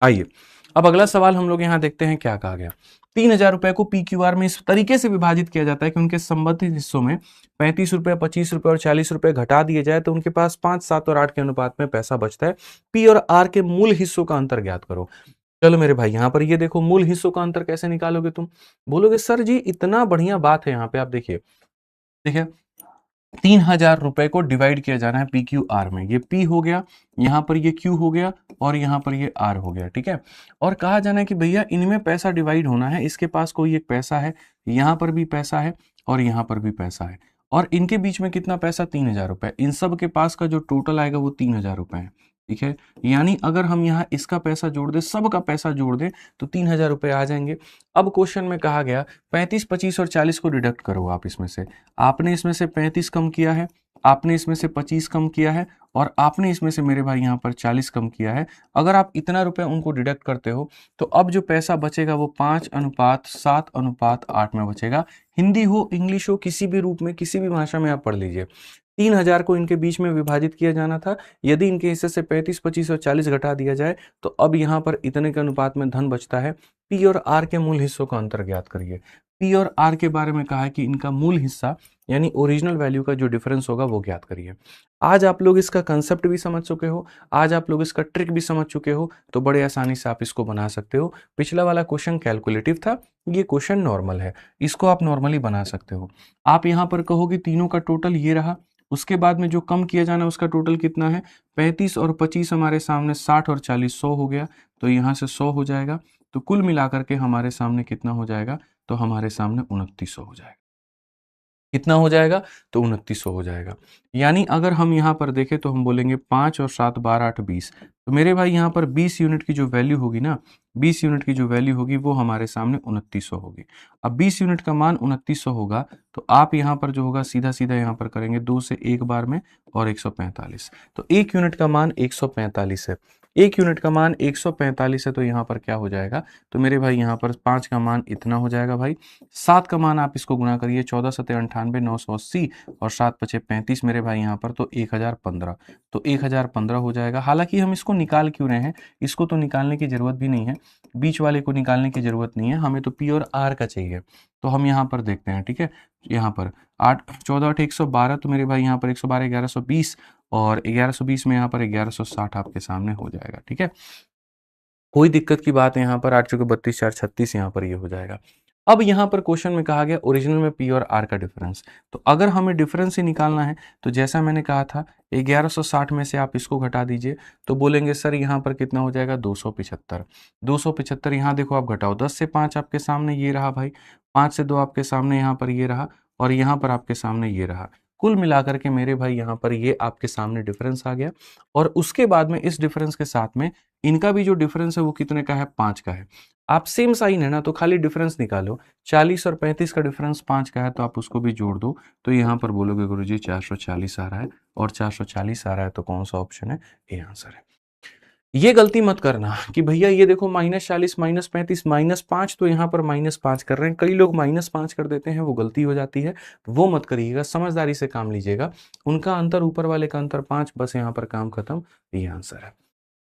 आइए अब अगला सवाल हम लोग यहाँ देखते हैं क्या कहा गया। 3,000 रुपए को पीक्यूआर में इस तरीके से विभाजित किया जाता है कि उनके संबंधित हिस्सों में 35 रुपए, 25 रुपए और 40 रुपए घटा दिए जाए तो उनके पास 5, 7 और 8 के अनुपात में पैसा बचता है। पी और आर के मूल हिस्सों का अंतर ज्ञात करो। चलो मेरे भाई यहाँ पर ये देखो, मूल हिस्सों का अंतर कैसे निकालोगे तुम? बोलोगे सर जी इतना बढ़िया बात है, यहाँ पे आप देखिए, देखिए 3,000 रुपए को डिवाइड किया जाना है पी क्यू आर में। ये पी हो गया, यहां पर ये क्यू हो गया और यहां पर ये आर हो गया। ठीक है, और कहा जाना है कि भैया इनमें पैसा डिवाइड होना है, इसके पास कोई एक पैसा है, यहां पर भी पैसा है और यहां पर भी पैसा है और इनके बीच में कितना पैसा? 3,000 रुपए। इन सब के पास का जो टोटल आएगा वो 3,000 रुपए है। ठीक है, यानी अगर हम यहाँ इसका पैसा जोड़ दें, सबका पैसा जोड़ दें तो 3,000 रुपए आ जाएंगे। अब क्वेश्चन में कहा गया 35, 25 और 40 को डिडक्ट करो आप इसमें से। आपने इसमें से 35 कम किया है, आपने इसमें से 25 कम किया है और आपने इसमें से मेरे भाई यहाँ पर 40 कम किया है। अगर आप इतना रुपए उनको डिडक्ट करते हो तो अब जो पैसा बचेगा वो 5:7:8 में बचेगा। हिंदी हो, इंग्लिश हो, किसी भी रूप में, किसी भी भाषा में आप पढ़ लीजिए। 3,000 को इनके बीच में विभाजित किया जाना था। यदि इनके हिस्से से 35, 25 और 40 घटा दिया जाए तो अब यहाँ पर इतने के अनुपात में धन बचता है। पी और आर के मूल हिस्सों का अंतर ज्ञात करिए। पी और आर के बारे में कहा है कि इनका मूल हिस्सा यानी ओरिजिनल वैल्यू का जो डिफरेंस होगा वो ज्ञात करिए। आज आप लोग इसका कंसेप्ट भी समझ चुके हो, आज आप लोग इसका ट्रिक भी समझ चुके हो, तो बड़े आसानी से आप इसको बना सकते हो। पिछला वाला क्वेश्चन कैलकुलेटिव था, ये क्वेश्चन नॉर्मल है, इसको आप नॉर्मली बना सकते हो। आप यहाँ पर कहोगे तीनों का टोटल ये रहा, उसके बाद में जो कम किया जाना है उसका टोटल कितना है? 35 और 25 हमारे सामने 60 और 40 100 हो गया, तो यहाँ से 100 हो जाएगा। तो कुल मिलाकर के हमारे सामने कितना हो जाएगा? तो हमारे सामने 2900 हो जाएगा। कितना हो जाएगा? तो 2900 हो जाएगा। यानी अगर हम यहाँ पर देखें तो हम बोलेंगे 5 और 7 12 8 20। तो मेरे भाई यहाँ पर 20 यूनिट की जो वैल्यू होगी ना, 20 यूनिट की जो वैल्यू होगी वो हमारे सामने 2900 होगी। अब 20 यूनिट का मान 2900 होगा तो आप यहाँ पर जो होगा सीधा सीधा यहाँ पर करेंगे 2 से 1 बार में और 145। तो 1 यूनिट का मान 145 है। 1 यूनिट का मान 145 है तो यहाँ पर क्या हो जाएगा? तो मेरे भाई यहाँ पर 5 का मान इतना हो जाएगा भाई। 7 का मान आप इसको गुना करिए, 14 सते 98 980 और 7 पचे 35 मेरे भाई यहाँ पर, तो 1015। तो 1015 हो जाएगा। हालांकि हम इसको निकाल क्यों रहे हैं, इसको तो निकालने की जरूरत भी नहीं है, बीच वाले को निकालने की जरूरत नहीं है, हमें तो पी और आर का चाहिए। तो हम यहाँ पर देखते हैं। ठीक है, यहाँ पर 8 14 8 112, तो मेरे भाई यहाँ पर 112 1120 और 1120 में यहाँ पर 1160 आपके सामने हो जाएगा। ठीक है, कोई दिक्कत की बात है यहाँ पर? 8 चौके 32 4 36, यहाँ पर ये हो जाएगा। अब यहाँ पर क्वेश्चन में कहा गया ओरिजिनल में पी और आर का डिफरेंस। तो अगर हमें डिफरेंस ही निकालना है तो जैसा मैंने कहा था 1160 में से आप इसको घटा दीजिए तो बोलेंगे सर यहाँ पर कितना हो जाएगा? 275। 275 यहाँ देखो आप घटाओ, 10 से 5 आपके सामने ये रहा भाई, 5 से 2 आपके सामने यहाँ पर ये रहा और यहाँ पर आपके सामने ये रहा। कुल मिलाकर के मेरे भाई यहाँ पर ये आपके सामने डिफरेंस आ गया और उसके बाद में इस डिफरेंस के साथ में इनका भी जो डिफरेंस है वो कितने का है? 5 का है। आप सेम साइन है ना तो खाली डिफरेंस निकालो, 40 और 35 का डिफरेंस 5 का है तो आप उसको भी जोड़ दो। तो यहाँ पर बोलोगे गुरुजी 440 आ रहा है और 440 आ रहा है तो कौन सा ऑप्शन है? ए आंसर है। ये गलती मत करना कि भैया ये देखो -40 -35 -5, तो यहाँ पर -5 कर रहे हैं, कई लोग -5 कर देते हैं, वो गलती हो जाती है, वो मत करिएगा, समझदारी से काम लीजिएगा। उनका अंतर ऊपर वाले का अंतर 5, बस यहाँ पर काम खत्म, ये आंसर है।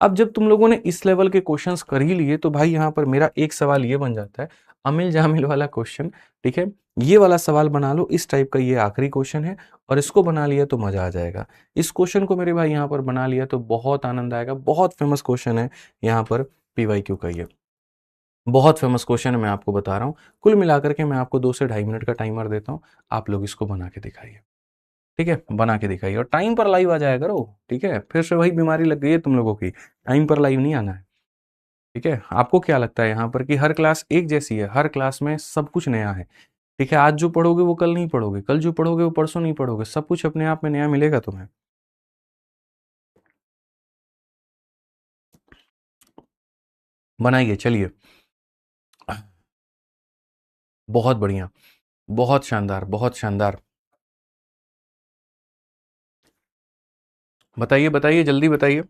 अब जब तुम लोगों ने इस लेवल के क्वेश्चंस कर ही लिए तो भाई यहाँ पर मेरा एक सवाल ये बन जाता है, अमिल जामिल वाला क्वेश्चन, ठीक है, ये वाला सवाल बना लो, इस टाइप का ये आखिरी क्वेश्चन है, और इसको बना लिया तो मजा आ जाएगा। इस क्वेश्चन को मेरे भाई यहाँ पर बना लिया तो बहुत आनंद आएगा, बहुत फेमस क्वेश्चन है यहाँ पर पीवाईक्यू का, ये बहुत फेमस क्वेश्चन है, मैं आपको बता रहा हूँ। कुल मिलाकर के मैं आपको 2 से ढाई मिनट का टाइमर देता हूँ, आप लोग इसको बना के दिखाइए, ठीक है, बना के दिखाइए, और टाइम पर लाइव आ जाया करो, ठीक है, फिर से वही बीमारी लग गई है तुम लोगों की, टाइम पर लाइव नहीं आना है, ठीक है। आपको क्या लगता है यहाँ पर कि हर क्लास एक जैसी है? हर क्लास में सब कुछ नया है, ठीक है, आज जो पढ़ोगे वो कल नहीं पढ़ोगे, कल जो पढ़ोगे वो परसों नहीं पढ़ोगे, सब कुछ अपने आप में नया मिलेगा तुम्हें। बनाइए, चलिए, बहुत बढ़िया, बहुत शानदार, बहुत शानदार। बताइए बताइए, जल्दी बताइए,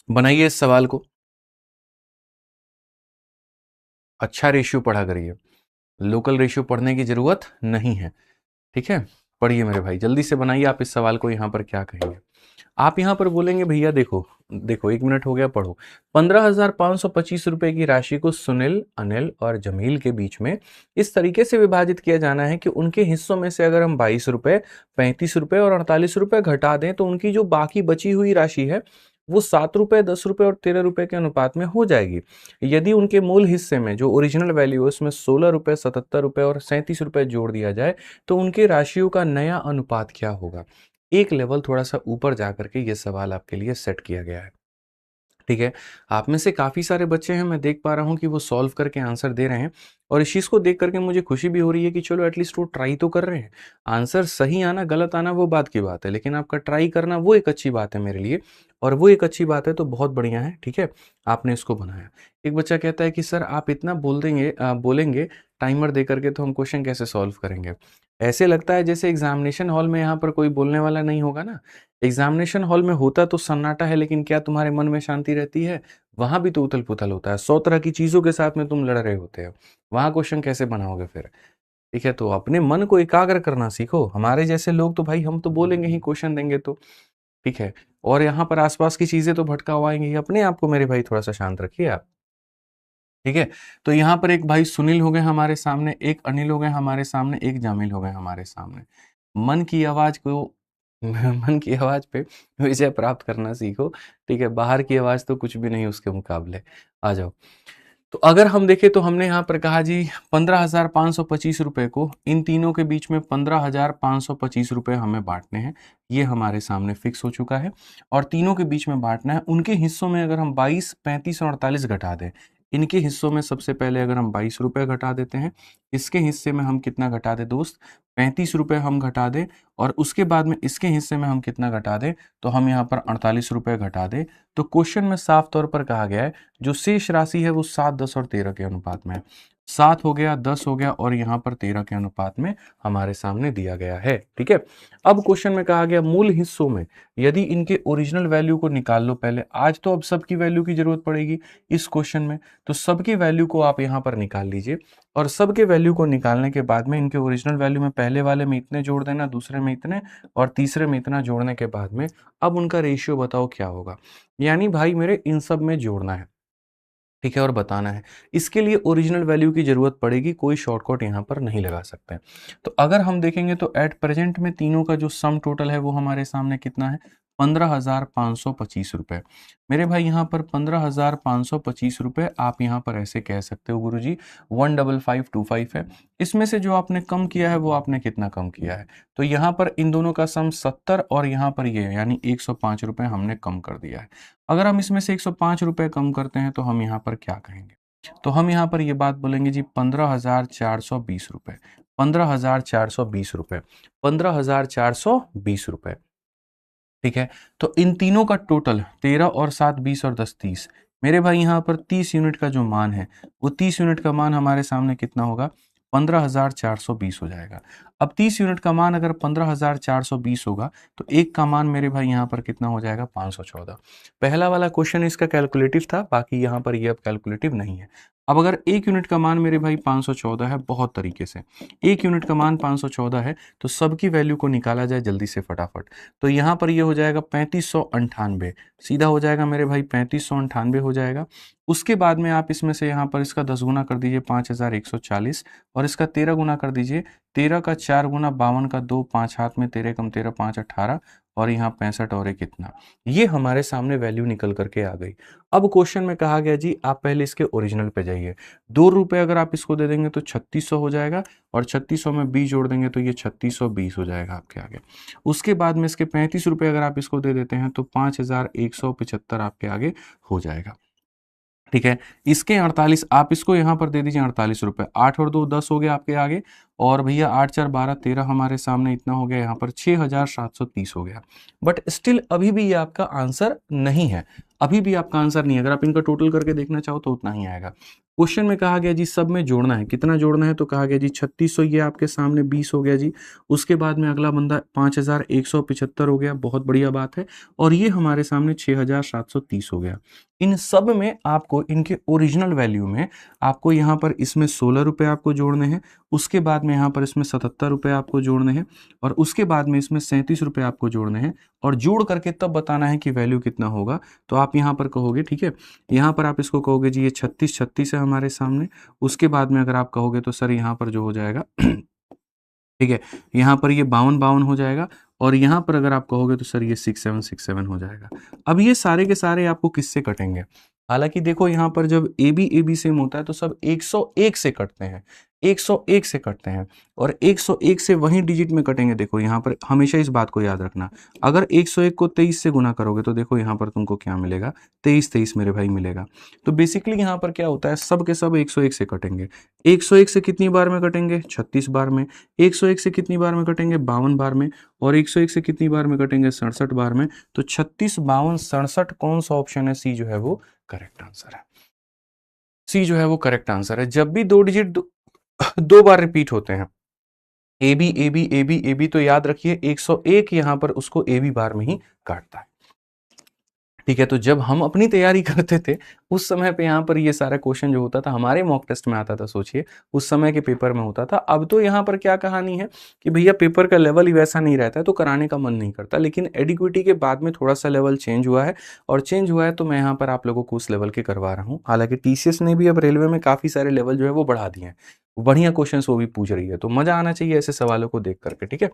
बनाइए इस सवाल को। अच्छा रेशियो पढ़ा करिए, लोकल रेशियो पढ़ने की जरूरत नहीं है, ठीक है। पढ़िए मेरे भाई, जल्दी से बनाइए आप इस सवाल को। यहाँ पर क्या कहेंगे आप? यहाँ पर बोलेंगे भैया देखो, देखो 1 मिनट हो गया, पढ़ो। 15,525 रुपए की राशि को सुनील, अनिल और जमील के बीच में इस तरीके से विभाजित किया जाना है कि उनके हिस्सों में से अगर हम 22 रुपए, 35 रुपए और 48 रुपए घटा दें तो उनकी जो बाकी बची हुई राशि है वो 7 रुपए, 10 रुपए और 13 रुपए के अनुपात में हो जाएगी। यदि उनके मूल हिस्से में जो ओरिजिनल वैल्यू है उसमें 16 रुपए, 77 रुपए और 37 रुपए जोड़ दिया जाए तो उनके राशियों का नया अनुपात क्या होगा? एक लेवल थोड़ा सा ऊपर जाकर के ये सवाल आपके लिए सेट किया गया है, ठीक है। आप में से काफ़ी सारे बच्चे हैं, मैं देख पा रहा हूँ कि वो सॉल्व करके आंसर दे रहे हैं, और इस चीज़ को देख करके मुझे खुशी भी हो रही है कि चलो एटलीस्ट वो ट्राई तो कर रहे हैं। आंसर सही आना गलत आना वो बात की बात है, लेकिन आपका ट्राई करना वो एक अच्छी बात है मेरे लिए, और वो एक अच्छी बात है तो बहुत बढ़िया है, ठीक है। आपने इसको बनाया। एक बच्चा कहता है कि सर आप इतना बोलेंगे टाइमर दे करके तो हम क्वेश्चन कैसे सॉल्व करेंगे? ऐसे लगता है जैसे एग्जामिनेशन हॉल में यहाँ पर कोई बोलने वाला नहीं होगा ना। एग्जामिनेशन हॉल में होता तो सन्नाटा है, लेकिन क्या तुम्हारे मन में शांति रहती है? वहां भी तो उथल पुथल होता है, 100 तरह की चीजों के साथ में तुम लड़ रहे होते हो, वहां क्वेश्चन कैसे बनाओगे फिर? ठीक है, तो अपने मन को एकाग्र करना सीखो। हमारे जैसे लोग तो भाई हम तो बोलेंगे ही क्वेश्चन देंगे तो, ठीक है, और यहाँ पर आसपास की चीजें तो भटकावाएंगे ही। अपने आप को मेरे भाई थोड़ा सा शांत रखिए आप, ठीक है। तो यहाँ पर एक भाई सुनील हो गए हमारे सामने, एक अनिल हो गए हमारे सामने, एक जामिल हो गए हमारे सामने। मन की आवाज को मन की आवाज पे विजय प्राप्त करना सीखो, ठीक है। बाहर की आवाज तो कुछ भी नहीं उसके मुकाबले। आ जाओ। तो अगर हम देखें तो हमने यहाँ पर कहा जी 15,525 रुपए को इन तीनों के बीच में 15,525 रुपए हमें बांटने हैं, ये हमारे सामने फिक्स हो चुका है, और तीनों के बीच में बांटना है। उनके हिस्सों में अगर हम 22, 35 और 48 घटा दें, इनके हिस्सों में सबसे पहले अगर हम 22 रुपए घटा देते हैं, इसके हिस्से में हम कितना घटा दें दोस्त? 35 रुपए हम घटा दें, और उसके बाद में इसके हिस्से में हम कितना घटा दें? तो हम यहाँ पर 48 रुपए घटा दें। तो क्वेश्चन में साफ तौर पर कहा गया है जो शेष राशि है वो 7, 10 और 13 के अनुपात में है। 7 हो गया, 10 हो गया, और यहाँ पर 13 के अनुपात में हमारे सामने दिया गया है, ठीक है। अब क्वेश्चन में कहा गया मूल हिस्सों में यदि इनके ओरिजिनल वैल्यू को निकाल लो पहले। आज तो अब सबकी वैल्यू की जरूरत पड़ेगी इस क्वेश्चन में, तो सबकी वैल्यू को आप यहाँ पर निकाल लीजिए, और सबके वैल्यू को निकालने के बाद में इनके ओरिजिनल वैल्यू में पहले वाले में इतने जोड़ देना, दूसरे में इतने, और तीसरे में इतना जोड़ने के बाद में अब उनका रेशियो बताओ क्या होगा। यानी भाई मेरे इन सब में जोड़ना है, ठीक है, और बताना है। इसके लिए ओरिजिनल वैल्यू की जरूरत पड़ेगी, कोई शॉर्टकट यहाँ पर नहीं लगा सकते। तो अगर हम देखेंगे तो एट प्रेजेंट में तीनों का जो सम टोटल है वो हमारे सामने कितना है? 15,525 रुपए। मेरे भाई यहाँ पर 15,525 रुपए आप यहाँ पर ऐसे कह सकते हो गुरुजी 15525 है। इसमें से जो आपने कम किया है वो आपने कितना कम किया है? तो यहाँ पर इन दोनों का सम 70, और यहाँ पर ये यानी 105 रुपए हमने कम कर दिया है। अगर हम इसमें से 105 रुपए कम करते हैं तो हम यहाँ पर क्या कहेंगे? तो हम यहाँ पर ये बात बोलेंगे जी 15,420 रुपए, 15,420 रुपए, 15,420 रुपए, ठीक है। तो इन तीनों का टोटल 13 और 7, 20 और 10, 30। मेरे भाई यहाँ पर 30 यूनिट का जो मान है वो 30 यूनिट का मान हमारे सामने कितना होगा? 15,420 हो जाएगा। अब 30 यूनिट का मान अगर 15,420 होगा तो एक का मान मेरे भाई यहाँ पर कितना हो जाएगा? 514। पहला वाला क्वेश्चन इसका कैलकुलेटिव था, बाकी यहाँ पर ये अब कैलकुलेटिव नहीं है। अब अगर 1 यूनिट का मान मेरे भाई 514 है, बहुत तरीके से 1 यूनिट का मान 514 है, तो सबकी वैल्यू को निकाला जाए जल्दी से फटाफट। तो यहाँ पर ये हो जाएगा 3598, सीधा हो जाएगा मेरे भाई 3598 हो जाएगा। उसके बाद में आप इसमें से यहाँ पर इसका 10 गुना कर दीजिए 5140 और इसका 13 गुना कर दीजिए, 13 का 4 गुना 52 का 2, 5 हाथ में 13 कम 13 5 18 और यहाँ 65 और एक कितना, ये हमारे सामने वैल्यू निकल करके आ गई। अब क्वेश्चन में कहा गया जी आप पहले इसके ओरिजिनल पे जाइए। 2 रुपए अगर आप इसको दे देंगे तो 3600 हो जाएगा और 3600 में 20 जोड़ देंगे तो ये 3620 हो जाएगा आपके आगे। उसके बाद में इसके 35 रुपए अगर आप इसको दे देते हैं तो 5175 आपके आगे हो जाएगा। ठीक है, इसके 48 आप इसको यहाँ पर दे दीजिए 48 रुपए, 8 और 2 10 हो गया आपके आगे और भैया 8 4 12 13 हमारे सामने इतना हो गया, यहाँ पर 6730 हो गया। बट स्टिल अभी भी ये आपका आंसर नहीं है, अभी भी आपका आंसर नहीं है। अगर आप इनका टोटल करके देखना चाहो तो उतना ही आएगा। क्वेश्चन में कहा गया जी सब में जोड़ना है, कितना जोड़ना है, तो कहा गया जी 3600, ये आपके सामने 20 हो गया जी। उसके बाद में अगला बंदा 5175 हो गया, बहुत बढ़िया बात है, और ये हमारे सामने 6730 हो गया। इन सब में आपको इनके ओरिजिनल वैल्यू में आपको यहाँ पर इसमें 16 रुपये आपको जोड़ने हैं, उसके बाद में यहाँ पर इसमें 77 रुपये आपको जोड़ने हैं और उसके बाद में इसमें 37 रुपये आपको जोड़ने हैं और जोड़ करके तब बताना है कि वैल्यू कितना होगा। तो आप यहाँ पर कहोगे, ठीक है, यहाँ पर आप इसको कहोगे जी ये 36 36 है हमारे सामने। उसके बाद में अगर आप कहोगे तो सर यहाँ पर जो हो जाएगा ठीक है, यहाँ पर ये 52 हो जाएगा और यहाँ पर अगर आप कहोगे तो सर ये 6767 हो जाएगा। अब ये सारे के सारे आपको किससे कटेंगे? हालांकि देखो यहाँ पर जब ए बी सेम होता है तो सब 101 से कटते हैं, 101 से कटते हैं और 101 से वही डिजिट में कटेंगे। देखो यहाँ पर हमेशा इस बात को याद रखना, अगर 101 को 23 से गुना करोगे तो देखो यहाँ पर तुमको क्या मिलेगा, 23 23 मेरे भाई मिलेगा। तो बेसिकली यहाँ पर क्या होता है, सब के सब 101 से कटेंगे। 101 से कितनी बार में कटेंगे? 36 बार में। 101 से कितनी बार में कटेंगे? 52 बार में। और 101 से कितनी बार में कटेंगे? 67 बार में। तो 36 52 67 कौन सा ऑप्शन है? सी जो है वो करेक्ट आंसर है। सी जो है वो करेक्ट आंसर है। जब भी दो डिजिट दो बार रिपीट होते हैं, A B A B A B A B, तो याद रखिए 101 यहां पर उसको ए बी बार में ही काटता है। ठीक है, तो जब हम अपनी तैयारी करते थे उस समय पे यहाँ पर ये सारा क्वेश्चन जो होता था हमारे मॉक टेस्ट में आता था, सोचिए उस समय के पेपर में होता था। अब तो यहाँ पर क्या कहानी है कि भैया पेपर का लेवल ही वैसा नहीं रहता है तो कराने का मन नहीं करता, लेकिन एडिक्विटी के बाद में थोड़ा सा लेवल चेंज हुआ है और चेंज हुआ है तो मैं यहाँ पर आप लोगों को उस लेवल के करवा रहा हूँ। हालांकि टीसीएस ने भी अब रेलवे में काफ़ी सारे लेवल जो है वो बढ़ा दिए हैं, बढ़िया क्वेश्चन वो भी पूछ रही है, तो मजा आना चाहिए ऐसे सवालों को देख करके। ठीक है,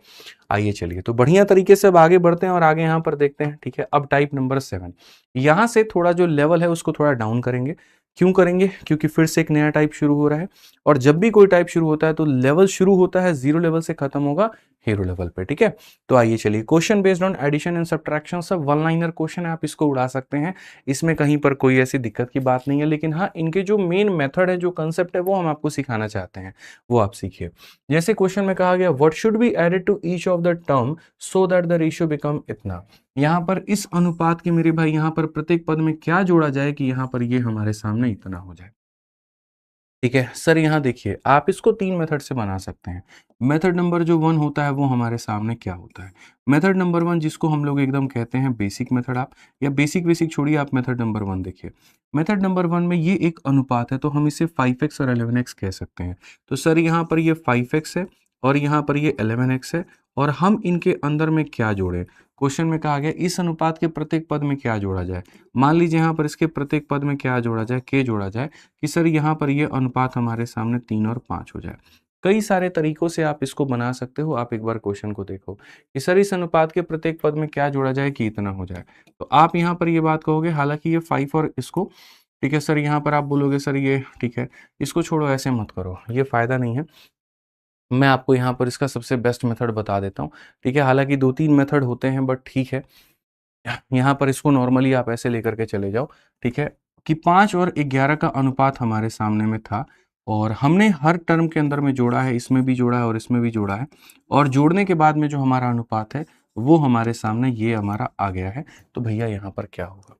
आइए चलिए तो बढ़िया तरीके से अब आगे बढ़ते हैं और आगे यहाँ पर देखते हैं। ठीक है, अब टाइप नंबर 7, यहाँ से थोड़ा जो लेवल है उसको थोड़ा डाउन करेंगे। क्यों करेंगे? क्योंकि फिर से एक नया टाइप शुरू हो रहा है और जब भी कोई टाइप शुरू होता है तो लेवल शुरू होता है 0 लेवल से, खत्म होगा हीरो लेवल पे। ठीक है, तो आइए चलिए, question based on addition and subtraction, सब वन लाइनर क्वेश्चन है, आप इसको उड़ा सकते हैं, इसमें कहीं पर कोई ऐसी दिक्कत की बात नहीं है। लेकिन हाँ, इनके जो मेन मेथड है, जो कंसेप्ट है, वो हम आपको सिखाना चाहते हैं, वो आप सीखिए। जैसे क्वेश्चन में कहा गया what should be added to each of the term so that the ratio become इतना, यहाँ पर इस अनुपात के मेरे भाई यहाँ पर प्रत्येक पद में क्या जोड़ा जाए कि यहाँ पर ये हमारे सामने इतना हो जाए। ठीक है सर, यहाँ देखिए आप इसको 3 मेथड से बना सकते हैं। मेथड नंबर जो 1 होता है वो हमारे सामने क्या होता है, मेथड नंबर 1 जिसको हम लोग एकदम कहते हैं बेसिक मेथड, आप या बेसिक छोड़िए, आप मेथड नंबर 1 देखिए। मेथड नंबर 1 में ये एक अनुपात है तो हम इसे 5x और 11x कह सकते हैं। तो सर यहाँ पर ये 5x है और यहाँ पर ये 11x है और हम इनके अंदर में क्या जोड़ें? क्वेश्चन में कहा गया इस अनुपात के प्रत्येक पद में क्या जोड़ा जाए। मान लीजिए यहाँ पर इसके प्रत्येक पद में क्या जोड़ा जाए, के जोड़ा जाए कि सर यहाँ पर ये अनुपात हमारे सामने 3 और 5 हो जाए। कई सारे तरीकों से आप इसको बना सकते हो, आप एक बार क्वेश्चन को देखो कि सर इस अनुपात के प्रत्येक पद में क्या जोड़ा जाए कि इतना हो जाए। तो आप यहाँ पर ये बात कहोगे, हालांकि ये 5 और इसको, ठीक है सर, यहाँ पर आप बोलोगे सर ये ठीक है, इसको छोड़ो, ऐसे मत करो, ये फायदा नहीं है। मैं आपको यहाँ पर इसका सबसे बेस्ट मेथड बता देता हूँ। ठीक है, हालांकि 2-3 मेथड होते हैं बट ठीक है, यहाँ पर इसको नॉर्मली आप ऐसे लेकर के चले जाओ। ठीक है, कि 5 और 11 का अनुपात हमारे सामने में था और हमने हर टर्म के अंदर में जोड़ा है, इसमें भी जोड़ा है और इसमें भी जोड़ा है, और जोड़ने के बाद में जो हमारा अनुपात है वो हमारे सामने ये हमारा आ गया है। तो भैया यहाँ पर क्या होगा?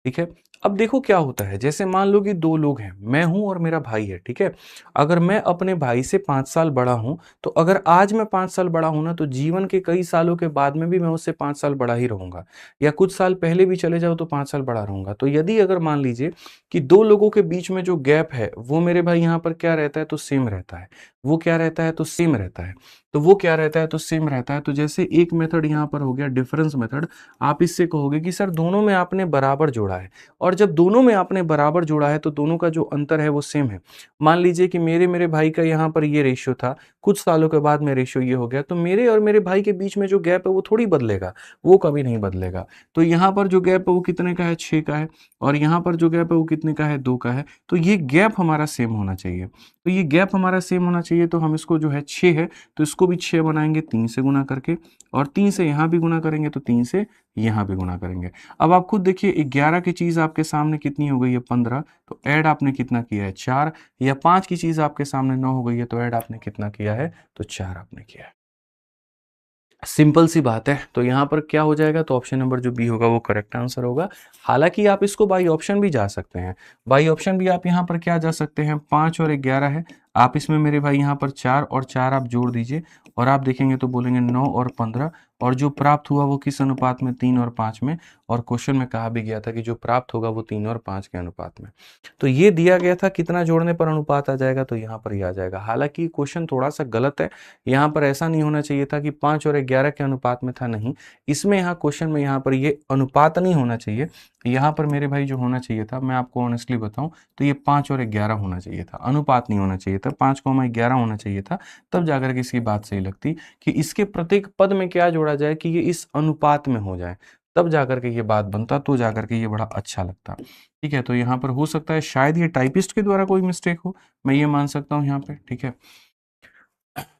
ठीक है, अब देखो क्या होता है, जैसे मान लो कि दो लोग हैं, मैं हूं और मेरा भाई है, ठीक है। अगर मैं अपने भाई से 5 साल बड़ा हूं, तो अगर आज मैं 5 साल बड़ा हूं ना, तो जीवन के कई सालों के बाद में भी मैं उससे 5 साल बड़ा ही रहूंगा, या कुछ साल पहले भी चले जाओ तो 5 साल बड़ा रहूंगा। तो यदि अगर मान लीजिए कि दो लोगों के बीच में जो गैप है वो मेरे भाई यहाँ पर क्या रहता है, तो सेम रहता है। वो क्या रहता है, तो सेम रहता है। तो वो क्या रहता है, तो सेम रहता है। तो जैसे एक मेथड यहाँ पर हो गया डिफरेंस मेथड, आप इससे कहोगे कि सर दोनों में आपने बराबर जोड़ा है, और जब दोनों में आपने बराबर जोड़ा है तो दोनों का जो अंतर है वो सेम है। मान लीजिए कि मेरे भाई का यहाँ पर ये रेशियो था, कुछ सालों के बाद में रेशियो ये हो गया, तो मेरे और मेरे भाई के बीच में जो गैप है वो थोड़ी बदलेगा, वो कभी नहीं बदलेगा। तो यहाँ पर जो गैप है वो कितने का है, 6 का है, और यहाँ पर जो गैप है वो कितने का है, 2 का है। तो ये गैप हमारा सेम होना चाहिए। तो ये गैप हमारा सेम होना चाहिए, तो हम इसको जो है 6 है तो इसको भी 6 बनाएंगे 3 से गुना करके, और 3 से यहाँ भी गुना करेंगे तो 3 से यहाँ भी गुना करेंगे। अब आप खुद देखिए 11 की चीज आपके सामने कितनी हो गई है, 15, तो ऐड आपने कितना किया है, 4। या 5 की चीज आपके सामने 9 हो गई है, तो ऐड आपने कितना किया है, तो 4 आपने किया है। सिंपल सी बात है। तो यहाँ पर क्या हो जाएगा, तो ऑप्शन नंबर जो बी होगा वो करेक्ट आंसर होगा। हालांकि आप इसको बाई ऑप्शन भी जा सकते हैं। बाई ऑप्शन भी आप यहाँ पर क्या जा सकते हैं, 5 और 11 है, आप इसमें मेरे भाई यहाँ पर 4 और 4 आप जोड़ दीजिए, और आप देखेंगे तो बोलेंगे 9 और 15, और जो प्राप्त हुआ वो किस अनुपात में, 3 और 5 में। और क्वेश्चन में कहा भी गया था कि जो प्राप्त होगा वो 3 और 5 के अनुपात में। तो ये दिया गया था कितना जोड़ने पर अनुपात आ जाएगा, तो यहाँ पर ही आ जाएगा। हालांकि क्वेश्चन थोड़ा सा गलत है, यहाँ पर ऐसा नहीं होना चाहिए था कि 5 और 11 के अनुपात में था, नहीं। इसमें यहाँ क्वेश्चन में यहाँ पर ये अनुपात नहीं होना चाहिए, यहाँ पर मेरे भाई जो होना चाहिए था, मैं आपको ऑनेस्टली बताऊं तो ये 5 और 11 होना चाहिए था, अनुपात नहीं होना चाहिए था, 5,11 होना चाहिए था। तब जाकर के इसकी बात सही लगती कि इसके प्रत्येक पद में क्या जोड़ा जाए कि ये इस अनुपात में हो जाए, तब जाकर के ये बात बनता, तो जाकर के ये बड़ा अच्छा लगता। ठीक है, तो यहाँ पर हो सकता है शायद ये टाइपिस्ट के द्वारा कोई मिस्टेक हो, मैं ये मान सकता हूँ यहाँ पे। ठीक है,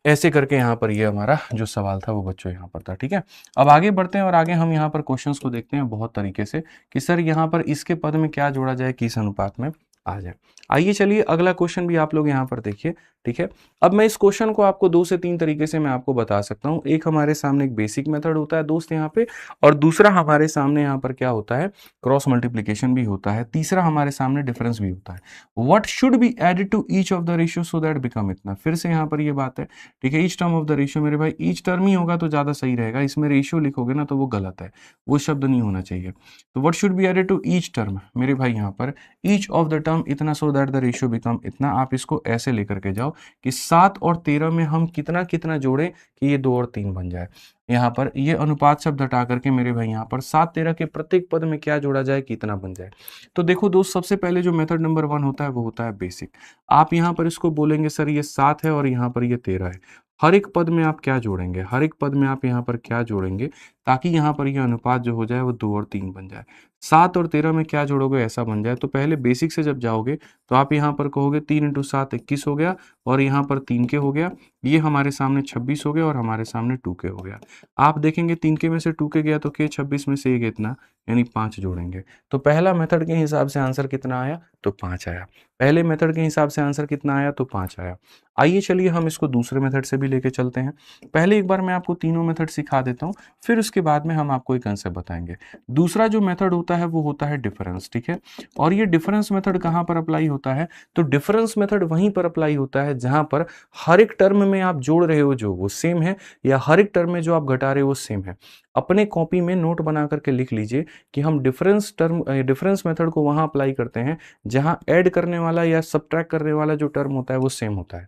ऐसे करके यहाँ पर ये हमारा जो सवाल था वो बच्चों यहाँ पर था। ठीक है, अब आगे बढ़ते हैं और आगे हम यहाँ पर क्वेश्चंस को देखते हैं बहुत तरीके से कि सर यहाँ पर इसके पद में क्या जोड़ा जाए किस अनुपात में आ जाए। आइए चलिए अगला क्वेश्चन भी आप लोग यहाँ पर देखिए। ठीक है, अब मैं इस क्वेश्चन को आपको 2 से 3 तरीके से मैं आपको बता सकता हूँ। एक हमारे सामने एक बेसिक मेथड होता है दोस्त यहाँ पे, और दूसरा हमारे सामने यहाँ पर क्या होता है, क्रॉस मल्टीप्लीकेशन भी होता है, तीसरा हमारे सामने डिफरेंस भी होता है। What should be added to each of the ratio so that become इतना। फिर से यहाँ पर ये बात है, ठीक है, each term of the ratio, मेरे भाई ईच टर्म ही होगा तो ज्यादा सही रहेगा, इसमें रेशियो लिखोगे ना तो वो गलत है, वो शब्द नहीं होना चाहिए। तो what should be added to each term, मेरे भाई यहाँ पर ईच ऑफ द टर्म इतना so that the ratio become इतना। आप इसको ऐसे लेकर के जाओ कि 7 और 13 में हम कितना कितना जोड़े कि ये 2 और 3 बन जाए। यहाँ पर ये अनुपात शब्द हटा करके मेरे भाई यहाँ पर 7 13 के प्रत्येक पद में क्या जोड़ा जाए कि इतना बन जाए। तो देखो दोस्त, सबसे पहले जो मेथड नंबर 1 होता है वो होता है बेसिक। आप यहाँ पर इसको बोलेंगे सर ये 7 है और यहाँ पर ये 13 है, हर एक पद में आप क्या जोड़ेंगे, हर एक पद में आप यहाँ पर क्या जोड़ेंगे ताकि यहाँ पर ये अनुपात जो हो जाए वो 2 और 3 बन जाए। 7 और 13 में क्या जोड़ोगे ऐसा बन जाए। तो पहले बेसिक से जब जाओगे तो आप यहाँ पर कहोगे 3 इंटू 7 21 हो गया, और यहाँ पर 3 के हो गया, ये हमारे सामने 26 हो गया, और हमारे सामने 2 के हो गया। आप देखेंगे 3 के में से 2 के गया तो के 26 में से ये कितना, यानी 5 जोड़ेंगे। तो पहला मेथड के हिसाब से आंसर कितना आया, तो 5 आया। पहले मेथड के हिसाब से आंसर कितना आया, तो 5 आया। आइए चलिए हम इसको दूसरे मेथड से भी लेके चलते हैं। पहले एक बार मैं आपको तीनों मेथड सिखा देता हूँ, फिर उसके बाद में हम आपको एक कंसेप्ट बताएंगे। दूसरा जो मेथड होता है वो होता है डिफरेंस। ठीक है, और ये डिफरेंस मेथड कहाँ पर अप्लाई होता है, तो डिफरेंस मेथड वहीं पर अप्लाई होता है जहां पर हर एक टर्म में आप जोड़ रहे हो जो वो सेम है, या हर एक टर्म में जो आप घटा रहे हो वो सेम है। अपने कॉपी में नोट बना करके लिख लीजिए कि हम डिफरेंस मेथड को वहां अप्लाई करते हैं जहां ऐड करने वाला या सब्ट्रैक्ट करने वाला जो टर्म होता है वो सेम होता है।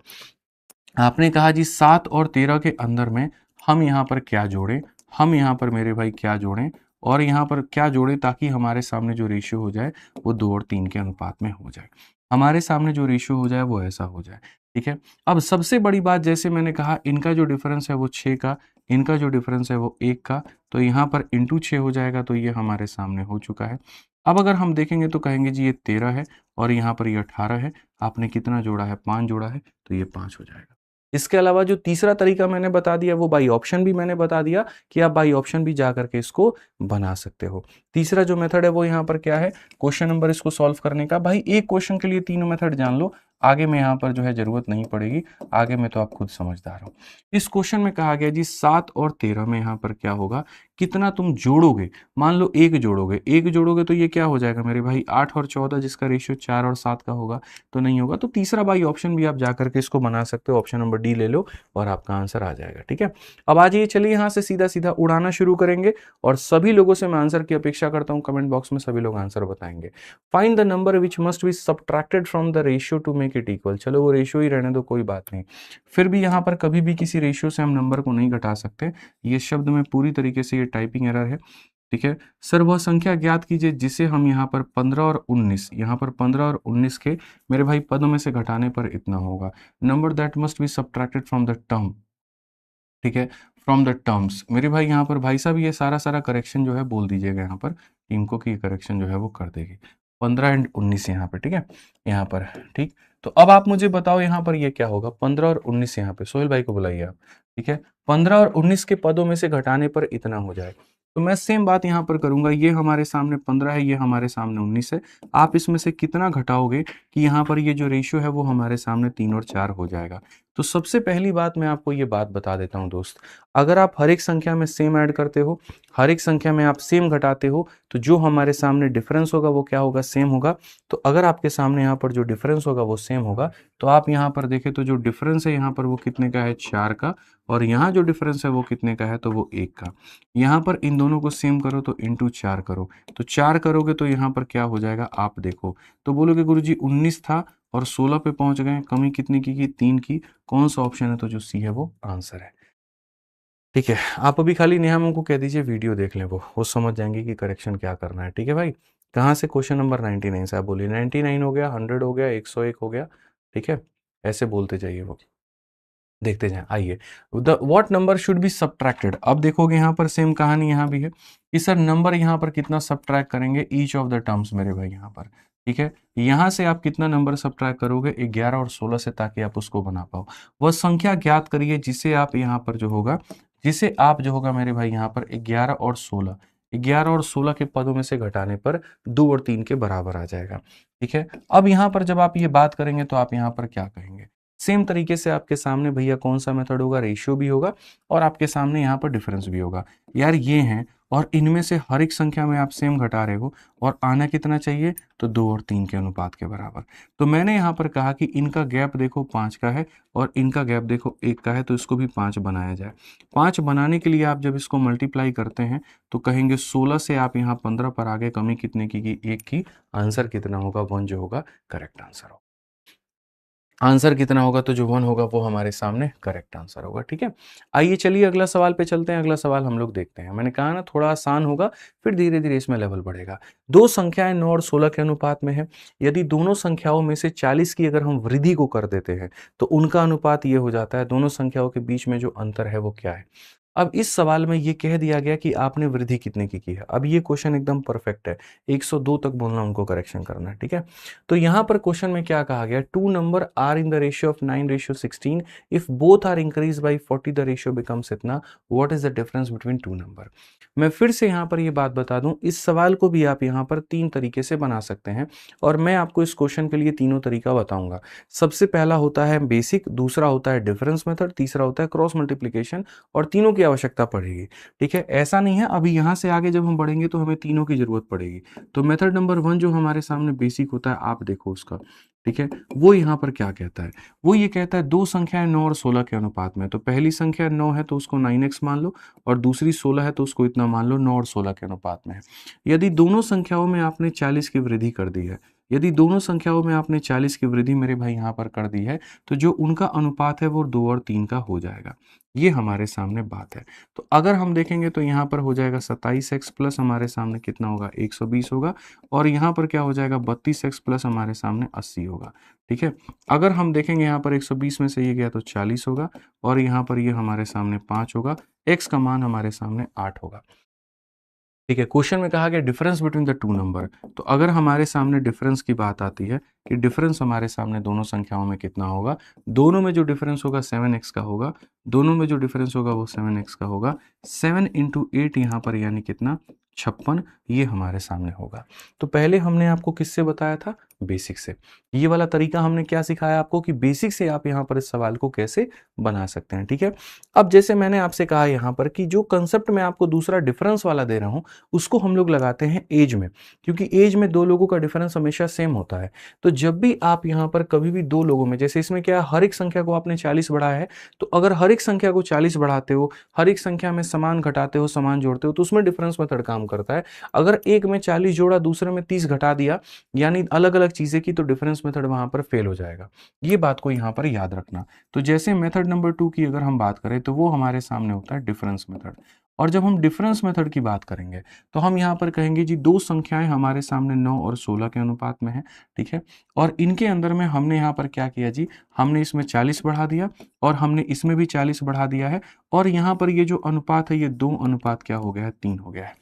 आपने कहा जी 7 और 13 के अंदर में हम यहाँ पर क्या जोड़ें, हम यहाँ पर मेरे भाई क्या जोड़ें और यहाँ पर क्या जोड़ें ताकि हमारे सामने जो रेशियो हो जाए वो 2 और 3 के अनुपात में हो जाए। हमारे सामने जो रेशियो हो जाए वो ऐसा हो जाए। ठीक है, अब सबसे बड़ी बात, जैसे मैंने कहा इनका जो डिफरेंस है वो 6 का, इनका जो डिफरेंस है वो 1 का, तो यहाँ पर इंटू 6 हो जाएगा, तो ये हमारे सामने हो चुका है। अब अगर हम देखेंगे तो कहेंगे जी ये 13 है और यहाँ पर ये 18 है, आपने कितना जोड़ा है, 5 जोड़ा है, तो ये 5 हो जाएगा। इसके अलावा जो तीसरा तरीका मैंने बता दिया वो बाई ऑप्शन भी मैंने बता दिया कि आप बाई ऑप्शन भी जा करके इसको बना सकते हो। तीसरा जो मेथड है वो यहाँ पर क्या है, क्वेश्चन नंबर इसको सॉल्व करने का। भाई एक क्वेश्चन के लिए तीनों मेथड जान लो, आगे में यहाँ पर जो है जरूरत नहीं पड़ेगी, आगे में तो आप खुद समझदार हो। इस क्वेश्चन में कहा गया जी 7 और 13 में यहाँ पर क्या होगा, कितना तुम जोड़ोगे। मान लो एक जोड़ोगे तो ये क्या हो जाएगा मेरे भाई 8 और 14, जिसका रेशियो 4 और 7 का होगा, तो नहीं होगा। तो तीसरा भाई ऑप्शन भी आप जाकर के इसको बना सकते हो, ऑप्शन नंबर डी ले लो और आपका आंसर आ जाएगा। ठीक है, अब आ जाइए, चलिए यहाँ से सीधा सीधा उड़ाना शुरू करेंगे और सभी लोगों से मैं आंसर की अपेक्षा करता हूँ कमेंट बॉक्स में सभी लोग आंसर बताएंगे। Find the number which must be subtracted from the ratio two make it equal. चलो वो रेशियो ही रहने दो, कोई बात नहीं। फिर भी यहाँ पर कभी भी किसी रेशियो से हम नंबर को नहीं घटा सकते, ये शब्द में पूरी तरीके से ये टाइपिंग एरर है। ठीक है सर, वह संख्या ज्ञात कीजिए जिसे हम यहाँ पर 15 और 19, यहाँ पर 15 और 19 के मेरे भाई पदों में से घटाने पर इतना होगा। Number that must be subtracted from the term. ठीक है, फ्रॉम द टर्म्स। मेरे भाई यहाँ पर भाई साहब ये सारा सारा करेक्शन जो है बोल दीजिएगा यहाँ पर टीम को, कि करेक्शन जो है वो कर देगी। 15 एंड 19 यहाँ पर, ठीक है, यहाँ पर। ठीक, तो अब आप मुझे बताओ यहाँ पर ये क्या होगा, 15 और 19 यहाँ पे सोहेल भाई को बुलाइए आप। ठीक है, 15 और 19 के पदों में से घटाने पर इतना हो जाए, तो मैं सेम बात यहाँ पर करूंगा। ये हमारे सामने 15 है, ये हमारे सामने 19 है। आप इसमें से कितना घटाओगे कि यहाँ पर ये जो रेशियो है वो हमारे सामने 3 और 4 हो जाएगा। तो सबसे पहली बात मैं आपको ये बात बता देता हूँ दोस्त, अगर आप हर एक संख्या में सेम ऐड करते हो, हर एक संख्या में आप सेम घटाते हो, तो जो हमारे सामने डिफरेंस होगा वो क्या होगा, सेम होगा। तो अगर आपके सामने यहाँ पर जो डिफरेंस होगा वो सेम होगा, तो आप यहाँ पर देखें तो जो डिफरेंस है यहाँ पर वो कितने का है, 4 का, और यहाँ जो डिफरेंस है वो कितने का है, तो वो 1 का। यहाँ पर इन दोनों को सेम करो तो इंटू 4 करो, तो 4 करोगे तो यहाँ पर क्या हो जाएगा, आप देखो तो बोलोगे गुरुजी 19 था और 16 पे पहुंच गए, कमी कितने की 3 की। कौन सा ऑप्शन है, तो जो सी है वो आंसर है। ठीक है, आप अभी खाली नेहा मैम को कह दीजिए वीडियो देख लें, वो समझ जाएंगे कि करेक्शन क्या करना है। ठीक है भाई, कहाँ से क्वेश्चन नंबर 99 से आप बोलिए, 99 हो गया, 100 हो गया, 101 हो गया। ठीक है, ऐसे बोलते जाइए, वो देखते जाएं। आइए, the what number should be subtracted. अब देखोगे यहाँ पर सेम कहानी यहाँ भी है कि सर नंबर यहाँ पर कितना सबट्रैक्ट करेंगे ईच ऑफ द टर्म्स मेरे भाई यहाँ पर। ठीक है, यहाँ से आप कितना नंबर सबट्रैक्ट करोगे, 11 और 16 से, ताकि आप उसको बना पाओ। वह संख्या ज्ञात करिए जिसे आप यहाँ पर जो होगा, जिसे आप जो होगा मेरे भाई यहाँ पर 11 और 16 के पदों में से घटाने पर 2 और 3 के बराबर आ जाएगा। ठीक है, अब यहाँ पर जब आप ये बात करेंगे तो आप यहाँ पर क्या कहेंगे, सेम तरीके से आपके सामने भैया कौन सा मेथड होगा, रेशियो भी होगा और आपके सामने यहाँ पर डिफरेंस भी होगा। यार ये हैं और इनमें से हर एक संख्या में आप सेम घटा रहे हो, और आना कितना चाहिए, तो 2 और 3 के अनुपात के बराबर। तो मैंने यहाँ पर कहा कि इनका गैप देखो 5 का है और इनका गैप देखो 1 का है, तो इसको भी 5 बनाया जाए। 5 बनाने के लिए आप जब इसको मल्टीप्लाई करते हैं तो कहेंगे 16 से आप यहाँ 15 पर आगे, कमी कितने की 1 की। आंसर कितना होगा, 1 जो होगा करेक्ट आंसर होगा। आंसर कितना होगा, तो जो 1 होगा वो हमारे सामने करेक्ट आंसर होगा। ठीक है, आइए चलिए अगला सवाल पे चलते हैं। अगला सवाल हम लोग देखते हैं, मैंने कहा ना थोड़ा आसान होगा, फिर धीरे धीरे इसमें लेवल बढ़ेगा। दो संख्याएं 9 और 16 के अनुपात में है। यदि दोनों संख्याओं में से 40 की अगर हम वृद्धि को कर देते हैं तो उनका अनुपात ये हो जाता है, दोनों संख्याओं के बीच में जो अंतर है वो क्या है। अब इस सवाल में ये कह दिया गया कि आपने वृद्धि कितने की है। अब ये क्वेश्चन एकदम परफेक्ट है, 102 तक बोलना, उनको करेक्शन करना है। ठीक है, तो यहां पर क्वेश्चन में क्या कहा गया, two number are in the ratio of 9:16, if both are increase by 40 the ratio becomes इतना, what is the difference between two number. मैं फिर से यहां पर ये बात बता दूं, इस सवाल को भी आप यहां पर 3 तरीके से बना सकते हैं और मैं आपको इस क्वेश्चन के लिए तीनों तरीका बताऊंगा। सबसे पहला होता है बेसिक, दूसरा होता है डिफरेंस मेथड, तीसरा होता है क्रॉस मल्टीप्लीकेशन, और तीनों की आवश्यकता पड़ेगी। ठीक है, ऐसा नहीं है अभी यहां से आगे जब हम बढ़ेंगे तो हमें तीनों की जरूरत पड़ेगी। तो मेथड नंबर 1 जो हमारे सामने बेसिक होता है, आप देखो उसका। ठीक है, वो यहां पर क्या कहता है, वो ये कहता है दो संख्याएं 9 और 16 के अनुपात में। तो पहली संख्या 9 है तो उसको 9x मान लो, और दूसरी 16 है तो उसको इतना मान लो, 9 और 16 के अनुपात में है। यदि दोनों संख्याओं में आपने 40 की वृद्धि कर दी है, यदि दोनों संख्याओं में आपने 40 की वृद्धि मेरे भाई यहां पर कर दी है, तो जो उनका अनुपात है वो 2 और 3 का हो जाएगा। ये हमारे सामने बात है। तो अगर हम देखेंगे तो यहाँ पर हो जाएगा 27x प्लस हमारे सामने कितना होगा, 120 होगा, और यहाँ पर क्या हो जाएगा, 32x प्लस हमारे सामने 80 होगा। ठीक है, अगर हम देखेंगे यहाँ पर 120 में से ये गया तो 40 होगा, और यहाँ पर ये हमारे सामने 5 होगा, x का मान हमारे सामने 8 होगा। ठीक है, क्वेश्चन में कहा गया difference between the two number. तो अगर हमारे सामने डिफरेंस की बात आती है, कि डिफरेंस हमारे सामने दोनों संख्याओं में कितना होगा। दोनों में जो डिफरेंस होगा 7x का होगा, दोनों में जो डिफरेंस होगा वो 7x का होगा। 7 इंटू 8 यहाँ पर यानी कितना, 56, ये हमारे सामने होगा। तो पहले हमने आपको किससे बताया था, बेसिक से। ये वाला तरीका हमने क्या सिखाया आपको कि बेसिक से आप यहाँ पर इस सवाल को कैसे बना सकते हैं, ठीक है। अब जैसे मैंने आपसे कहा यहाँ पर कि जो कंसेप्ट मैं आपको दूसरा डिफरेंस वाला दे रहा हूँ उसको हम लोग लगाते हैं एज में, क्योंकि एज में दो लोगों का डिफरेंस हमेशा सेम होता है। तो जब भी आप यहाँ पर कभी भी दो लोगों में, जैसे इसमें क्या हर एक संख्या को आपने 40 बढ़ाया है, तो अगर हर एक संख्या को 40 बढ़ाते हो, हर एक संख्या में समान घटाते हो, समान जोड़ते हो, तो उसमें डिफरेंस मेथड काम करता है। अगर एक में 40 जोड़ा, दूसरे में 30 घटा दिया, यानी अलग अलग चीजें की, तो डिफरेंस मेथड वहां पर फेल हो जाएगा। ये बात को यहाँ पर याद रखना। तो जैसे मेथड नंबर 2 की अगर हम बात करें तो वो हमारे सामने होता है डिफरेंस मेथड। और जब हम डिफरेंस मेथड की बात करेंगे तो हम यहाँ पर कहेंगे जी दो संख्याएं हमारे सामने 9 और 16 के अनुपात में है, ठीक है। और इनके अंदर में हमने यहाँ पर क्या किया जी, हमने इसमें 40 बढ़ा दिया और हमने इसमें भी 40 बढ़ा दिया है, और यहाँ पर ये जो अनुपात है ये 2 अनुपात क्या हो गया है, 3 हो गया है,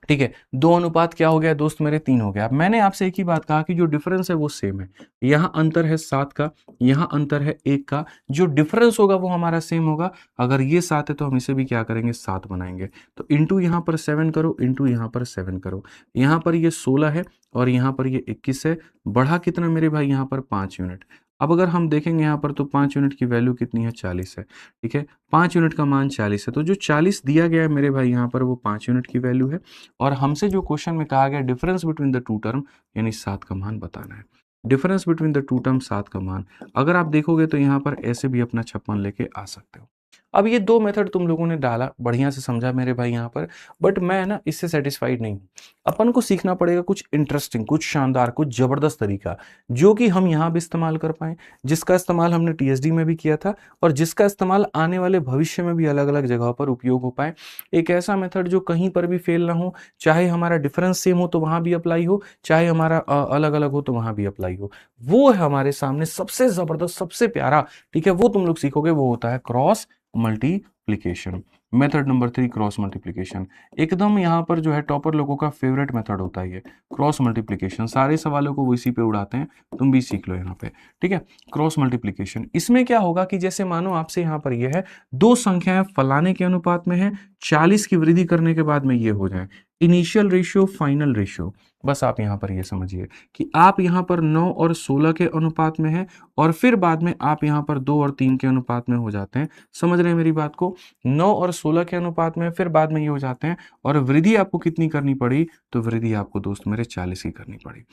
ठीक है। 2 अनुपात क्या हो गया दोस्त मेरे, 3 हो गया। अब मैंने आपसे एक ही बात कहा कि जो डिफरेंस है वो सेम है। यहाँ अंतर है 7 का, यहाँ अंतर है 1 का, जो डिफरेंस होगा वो हमारा सेम होगा। अगर ये 7 है तो हम इसे भी क्या करेंगे, 7 बनाएंगे। तो इंटू यहाँ पर 7 करो, इंटू यहाँ पर 7 करो। यहाँ पर ये 16 है और यहाँ पर ये 21 है। बढ़ा कितना मेरे भाई, यहाँ पर 5 यूनिट। अब अगर हम देखेंगे यहाँ पर तो 5 यूनिट की वैल्यू कितनी है, 40 है, ठीक है। 5 यूनिट का मान 40 है, तो जो 40 दिया गया है मेरे भाई यहाँ पर वो 5 यूनिट की वैल्यू है। और हमसे जो क्वेश्चन में कहा गया difference between the two term, यानी 7 का मान बताना है। Difference between the two term 7 का मान, अगर आप देखोगे तो यहाँ पर ऐसे भी अपना 56 लेके आ सकते हो। अब ये दो मेथड तुम लोगों ने डाला, बढ़िया से समझा मेरे भाई यहाँ पर, बट मैं ना इससे सेटिस्फाइड नहीं हूँ। अपन को सीखना पड़ेगा कुछ इंटरेस्टिंग, कुछ शानदार, कुछ जबरदस्त तरीका जो कि हम यहाँ भी इस्तेमाल कर पाए, जिसका इस्तेमाल हमने टीएसडी में भी किया था और जिसका इस्तेमाल आने वाले भविष्य में भी अलग अलग जगहों पर उपयोग हो पाए। एक ऐसा मेथड जो कहीं पर भी फेल ना हो, चाहे हमारा डिफरेंस सेम हो तो वहां भी अप्लाई हो, चाहे हमारा अलग अलग हो तो वहां भी अप्लाई हो। वो है हमारे सामने सबसे जबरदस्त, सबसे प्यारा, ठीक है। वो तुम लोग सीखोगे, वो होता है cross multiplication. Method number 3 cross multiplication, एकदम यहाँ पर जो है टॉपर लोगों का फेवरेट मेथड होता है ये क्रॉस मल्टीप्लीकेशन। सारे सवालों को वो इसी पे उड़ाते हैं, तुम भी सीख लो यहाँ पे, ठीक है। क्रॉस मल्टीप्लीकेशन, इसमें क्या होगा कि जैसे मानो आपसे यहाँ पर ये है दो संख्याएं फलाने के अनुपात में है, 40 की वृद्धि करने के बाद में ये हो जाए इनिशियल रेशियो, फाइनल रेशियो। बस आप यहाँ पर ये समझिए कि आप यहाँ पर 9 और 16 के अनुपात में है और फिर बाद में आप यहाँ पर 2 और 3 के अनुपात में हो जाते हैं। समझ रहे हैं मेरी बात को, 9 और 16 के अनुपात में फिर बाद में ये हो जाते हैं। और वृद्धि आपको कितनी करनी पड़ी, तो वृद्धि आपको दोस्त मेरे 40 की करनी पड़ी।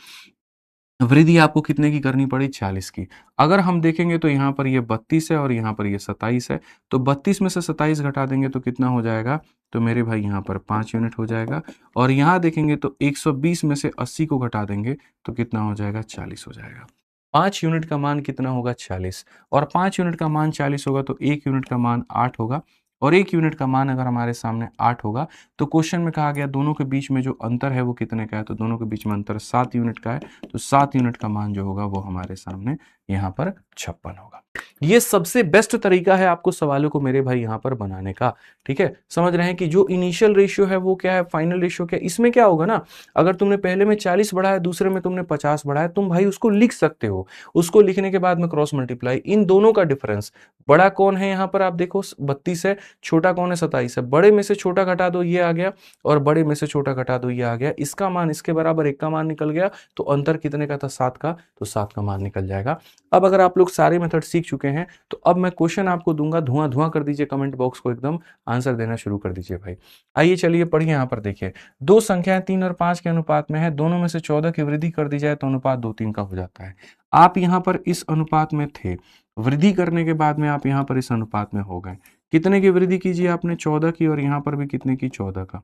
वृद्धि आपको कितने की करनी पड़ी, 40 की। अगर हम देखेंगे तो यहाँ पर ये 32 है और यहाँ पर ये 27 है, तो 32 में से 27 घटा देंगे तो कितना हो जाएगा, तो मेरे भाई यहाँ पर 5 यूनिट हो जाएगा। और यहाँ देखेंगे तो 120 में से 80 को घटा देंगे तो कितना हो जाएगा, 40 हो जाएगा। 5 यूनिट का मान कितना होगा, 40। और 5 यूनिट का मान 40 होगा तो 1 यूनिट का मान 8 होगा। और 1 यूनिट का मान अगर हमारे सामने 8 होगा तो क्वेश्चन में कहा गया दोनों के बीच में जो अंतर है वो कितने का है, तो दोनों के बीच में अंतर 7 यूनिट का है। तो 7 यूनिट का मान जो होगा वो हमारे सामने यहाँ पर 56 होगा। ये सबसे बेस्ट तरीका है आपको सवालों को मेरे भाई यहाँ पर बनाने का, ठीक है। समझ रहे हैं कि जो इनिशियल रेशियो है वो क्या है, फाइनल रेशियो क्या है। इसमें क्या होगा ना, अगर तुमने पहले में 40 बढ़ाया, दूसरे में तुमने 50 बढ़ाया, तुम भाई उसको लिख सकते हो। उसको लिखने के बाद में क्रॉस मल्टीप्लाई, इन दोनों का डिफरेंस, बड़ा कौन है यहाँ पर आप देखो 32 है, छोटा कौन है 27 है, बड़े में से छोटा घटा दो ये आ गया और बड़े में से छोटा घटा दो ये आ गया, इसका मान इसके बराबर, एक का मान निकल गया, तो अंतर कितने का था, 7 का, तो 7 का मान निकल जाएगा। अब अगर आप लोग सारे मेथड सीख चुके हैं तो अब मैं क्वेश्चन आपको दूंगा, धुआं धुआं कर दीजिए कमेंट बॉक्स को, एकदम आंसर देना शुरू कर दीजिए भाई। आइए चलिए पढ़िए, यहाँ पर देखिए दो संख्याएं 3 और 5 के अनुपात में है, दोनों में से 14 की वृद्धि कर दी जाए तो अनुपात 2-3 का हो जाता है। आप यहाँ पर इस अनुपात में थे, वृद्धि करने के बाद में आप यहाँ पर इस अनुपात में हो गए। कितने की वृद्धि कीजिए आपने, 14 की, और यहाँ पर भी कितने की, 14 का।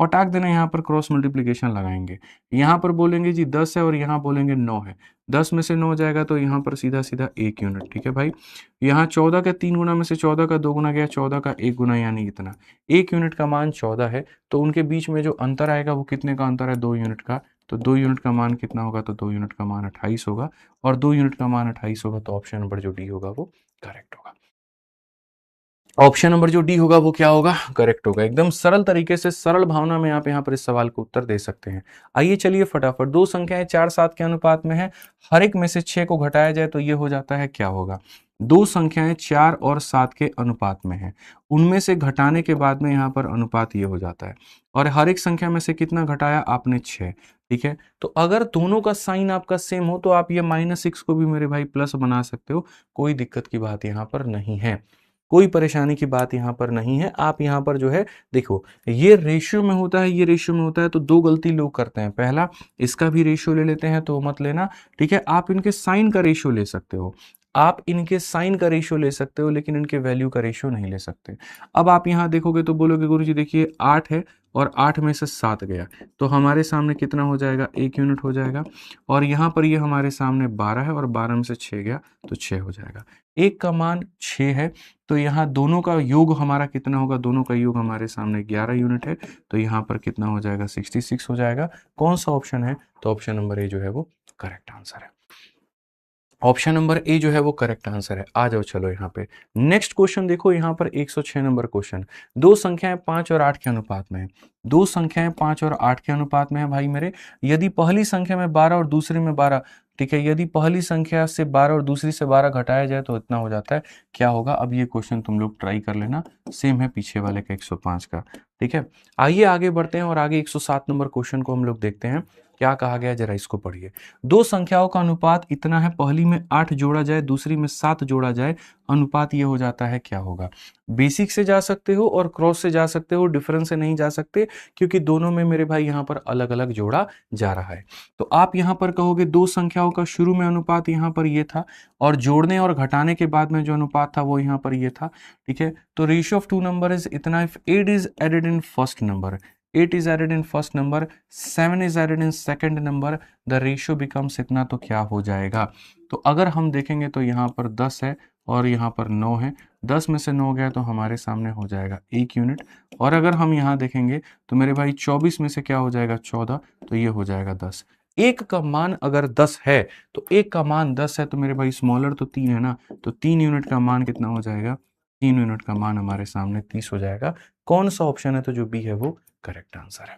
फटाक देना यहाँ पर क्रॉस मल्टीप्लीकेशन लगाएंगे। यहाँ पर बोलेंगे जी 10 है और यहाँ बोलेंगे 9 है, 10 में से 9 जाएगा तो यहाँ पर सीधा सीधा 1 यूनिट, ठीक है भाई। यहाँ 14 का 3 गुना में से 14 का 2 गुना गया, 14 का 1 गुना यानी इतना, 1 यूनिट का मान 14 है। तो उनके बीच में जो अंतर आएगा वो कितने का अंतर है, 2 यूनिट का। तो 2 यूनिट का मान कितना होगा, तो 2 यूनिट का मान 28 होगा। और 2 यूनिट का मान 28 होगा तो ऑप्शन नंबर जो डी होगा वो करेक्ट होगा। ऑप्शन नंबर जो डी होगा वो क्या होगा, करेक्ट होगा। एकदम सरल तरीके से, सरल भावना में आप यहाँ पर इस सवाल को उत्तर दे सकते हैं। आइए चलिए फटाफट, दो संख्याएं 4-7 के अनुपात में है, हर एक में से 6 को घटाया जाए तो ये हो जाता है, क्या होगा। दो संख्याएं 4 और 7 के अनुपात में है, उनमें से घटाने के बाद में यहाँ पर अनुपात ये हो जाता है, और हर एक संख्या में से कितना घटाया आपने, 6। ठीक है, तो अगर दोनों का साइन आपका सेम हो तो आप ये -6 को भी मेरे भाई प्लस बना सकते हो, कोई दिक्कत की बात यहाँ पर नहीं है, कोई परेशानी की बात यहाँ पर नहीं है। आप यहाँ पर जो है देखो, ये रेशियो में होता है, ये रेशियो में होता है, तो दो गलती लोग करते हैं। पहला, इसका भी रेशियो ले लेते हैं तो मत लेना, ठीक है। आप इनके साइन का रेशियो ले सकते हो, आप इनके साइन का रेशियो ले सकते हो, लेकिन इनके वैल्यू का रेशियो नहीं ले सकते। अब आप यहाँ देखोगे तो बोलोगे गुरुजी देखिए 8 है और 8 में से 7 गया, तो हमारे सामने कितना हो जाएगा, 1 यूनिट हो जाएगा। और यहाँ पर ये हमारे सामने 12 है और 12 में से 6 गया तो 6 हो जाएगा। एक का मान 6 है, तो यहाँ दोनों का योग हमारा कितना होगा, दोनों का योग हमारे सामने 11 यूनिट है, तो यहाँ पर कितना हो जाएगा, 66 हो जाएगा। कौन सा ऑप्शन है, तो ऑप्शन नंबर ए जो है वो करेक्ट आंसर है। ऑप्शन नंबर ए जो है वो करेक्ट आंसर है। आ जाओ चलो यहाँ पे नेक्स्ट क्वेश्चन देखो, यहाँ पर 106 नंबर क्वेश्चन। दो संख्याएं 5 और 8 के अनुपात में है, दो संख्याएं 5 और 8 के अनुपात में है भाई मेरे। यदि पहली संख्या में 12 और दूसरी में 12, ठीक है, यदि पहली संख्या से 12 और दूसरी से 12 घटाया जाए तो इतना हो जाता है, क्या होगा। अब ये क्वेश्चन तुम लोग ट्राई कर लेना, सेम है पीछे वाले का 105 का, ठीक है। आइए आगे बढ़ते हैं और आगे 107 नंबर क्वेश्चन को हम लोग देखते हैं, क्या कहा गया जरा इसको पढ़िए। दो संख्याओं का अनुपात इतना है, पहली में 8 जोड़ा जाए दूसरी में 7 जोड़ा जाए, अनुपात ये हो जाता है, क्या होगा। बेसिक से जा सकते हो और क्रॉस से जा सकते हो, डिफरेंस से नहीं जा सकते, क्योंकि दोनों में मेरे भाई यहाँ पर अलग अलग जोड़ा जा रहा है। तो आप यहाँ पर कहोगे दो संख्याओं का शुरू में अनुपात यहाँ पर ये था, और जोड़ने और घटाने के बाद में जो अनुपात था वो यहाँ पर ये था, ठीक है। तो ratio of two number is इतना, if 8 is added in first number, 8 is added in first number, 7 is added in second number, the ratio becomes इतना, तो क्या हो जाएगा। तो अगर हम देखेंगे तो यहाँ पर 10 है और यहाँ पर 9 है, 10 में से 9 गया तो हमारे सामने हो जाएगा 1 यूनिट। और अगर हम यहाँ देखेंगे तो मेरे भाई 24 में से क्या हो जाएगा, 14, तो ये हो जाएगा 10। एक का मान अगर 10 है, तो एक का मान 10 है, तो मेरे भाई स्मॉलर तो 3 है ना, तो 3 यूनिट का मान कितना हो जाएगा, 3 यूनिट का मान हमारे सामने 30 हो जाएगा। कौन सा ऑप्शन है, तो जो बी है वो करेक्ट आंसर है।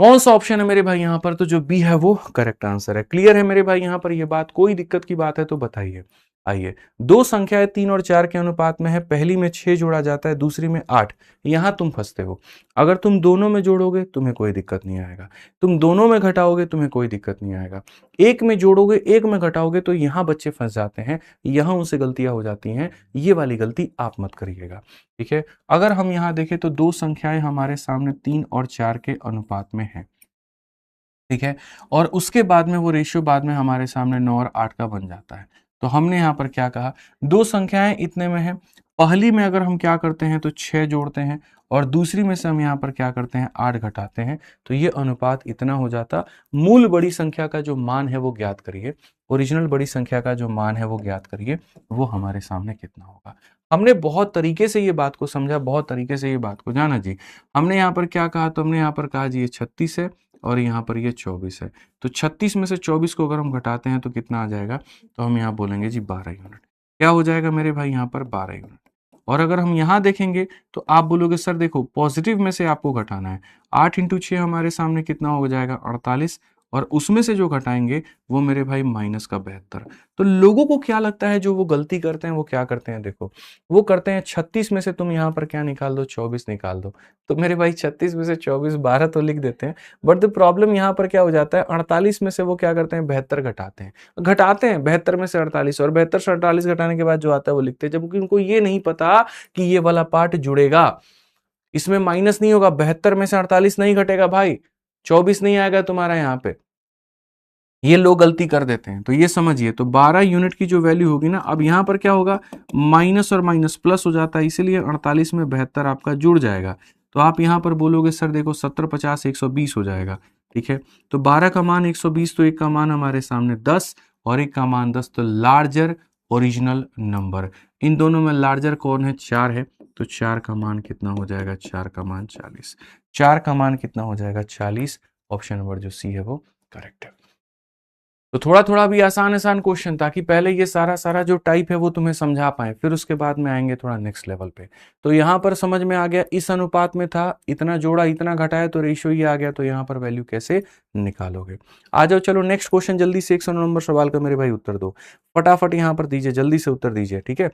कौन सा ऑप्शन है मेरे भाई यहाँ पर, तो जो बी है वो करेक्ट आंसर है। क्लियर है मेरे भाई यहाँ पर ये बात, कोई दिक्कत की बात है तो बताइए। आइए, दो संख्याएं 3 और 4 के अनुपात में है, पहली में 6 जोड़ा जाता है दूसरी में 8, यहां तुम फंसते हो। अगर तुम दोनों में जोड़ोगे तुम्हें कोई दिक्कत नहीं आएगा, तुम दोनों में घटाओगे तुम्हें कोई दिक्कत नहीं आएगा, एक में जोड़ोगे एक में घटाओगे तो यहां बच्चे फंस जाते हैं, यहां उनसे गलतियां हो जाती हैं, ये वाली गलती आप मत करिएगा, ठीक है। अगर हम यहां देखें तो दो संख्याएं हमारे सामने 3 और 4 के अनुपात में है, ठीक है, और उसके बाद में वो रेशियो बाद में हमारे सामने 9 और 8 का बन जाता है। तो हमने यहाँ पर क्या कहा, दो संख्याएं इतने में है, पहली में अगर हम क्या करते हैं तो 6 जोड़ते हैं, और दूसरी में से हम यहाँ पर क्या करते हैं, 8 घटाते हैं, तो ये अनुपात इतना हो जाता। मूल बड़ी संख्या का जो मान है वो ज्ञात करिए, ओरिजिनल बड़ी संख्या का जो मान है वो ज्ञात करिए, वो हमारे सामने कितना होगा। हमने बहुत तरीके से ये बात को समझा, बहुत तरीके से ये बात को जाना जी। हमने यहाँ पर क्या कहा, तो हमने यहाँ पर कहा जी ये 36 है और यहाँ पर ये 24 है, तो 36 में से 24 को अगर हम घटाते हैं तो कितना आ जाएगा, तो हम यहाँ बोलेंगे जी 12 यूनिट। क्या हो जाएगा मेरे भाई यहाँ पर 12 यूनिट। और अगर हम यहाँ देखेंगे तो आप बोलोगे सर देखो पॉजिटिव में से आपको घटाना है, 8 इंटू 6 हमारे सामने कितना हो जाएगा, 48, और उसमें से जो घटाएंगे वो मेरे भाई माइनस का 72। तो लोगों को क्या लगता है, जो वो गलती करते हैं वो क्या करते हैं, देखो वो करते हैं 36 में से तुम यहाँ पर क्या निकाल दो, 24 निकाल दो, तो मेरे भाई 36 में से 24 12 तो लिख देते हैं, बट द प्रॉब्लम यहाँ पर क्या हो जाता है, 48 में से वो क्या करते हैं, 72 घटाते हैं, 72 में से 48, और 72 से 48 घटाने के बाद जो आता है वो लिखते हैं, जबकि उनको ये नहीं पता कि ये वाला पार्ट जुड़ेगा, इसमें माइनस नहीं होगा, 72 में से 48 नहीं घटेगा भाई, 24 नहीं आएगा तुम्हारा यहाँ पे, ये लोग गलती कर देते हैं, तो ये समझिए। तो 12 यूनिट की जो वैल्यू होगी ना, अब यहां पर क्या होगा, माइनस और माइनस प्लस हो जाता है, इसीलिए 48 में 72 आपका जुड़ जाएगा। तो आप यहां पर बोलोगे सर देखो 70 50 120 हो जाएगा, ठीक है। तो 12 का मान 120, तो एक का मान हमारे सामने 10 और एक का मान 10, तो लार्जर ओरिजिनल नंबर। इन दोनों में लार्जर कौन है, 4 है, तो 4 का मान कितना हो जाएगा, 4 का मान 40, 4 का मान कितना हो जाएगा 40। ऑप्शन नंबर जो सी है वो करेक्ट है। तो थोड़ा थोड़ा भी आसान आसान क्वेश्चन, ताकि पहले ये सारा सारा जो टाइप है वो तुम्हें समझा पाए, फिर उसके बाद में आएंगे थोड़ा नेक्स्ट लेवल पे। तो यहाँ पर समझ में आ गया, इस अनुपात में था, इतना जोड़ा इतना घटाया तो रेशियो ये आ गया, तो यहाँ पर वैल्यू कैसे निकालोगे। आ जाओ, चलो नेक्स्ट क्वेश्चन जल्दी से 109 नंबर सवाल का मेरे भाई उत्तर दो, फटाफट यहाँ पर दीजिए, जल्दी से उत्तर दीजिए, ठीक है।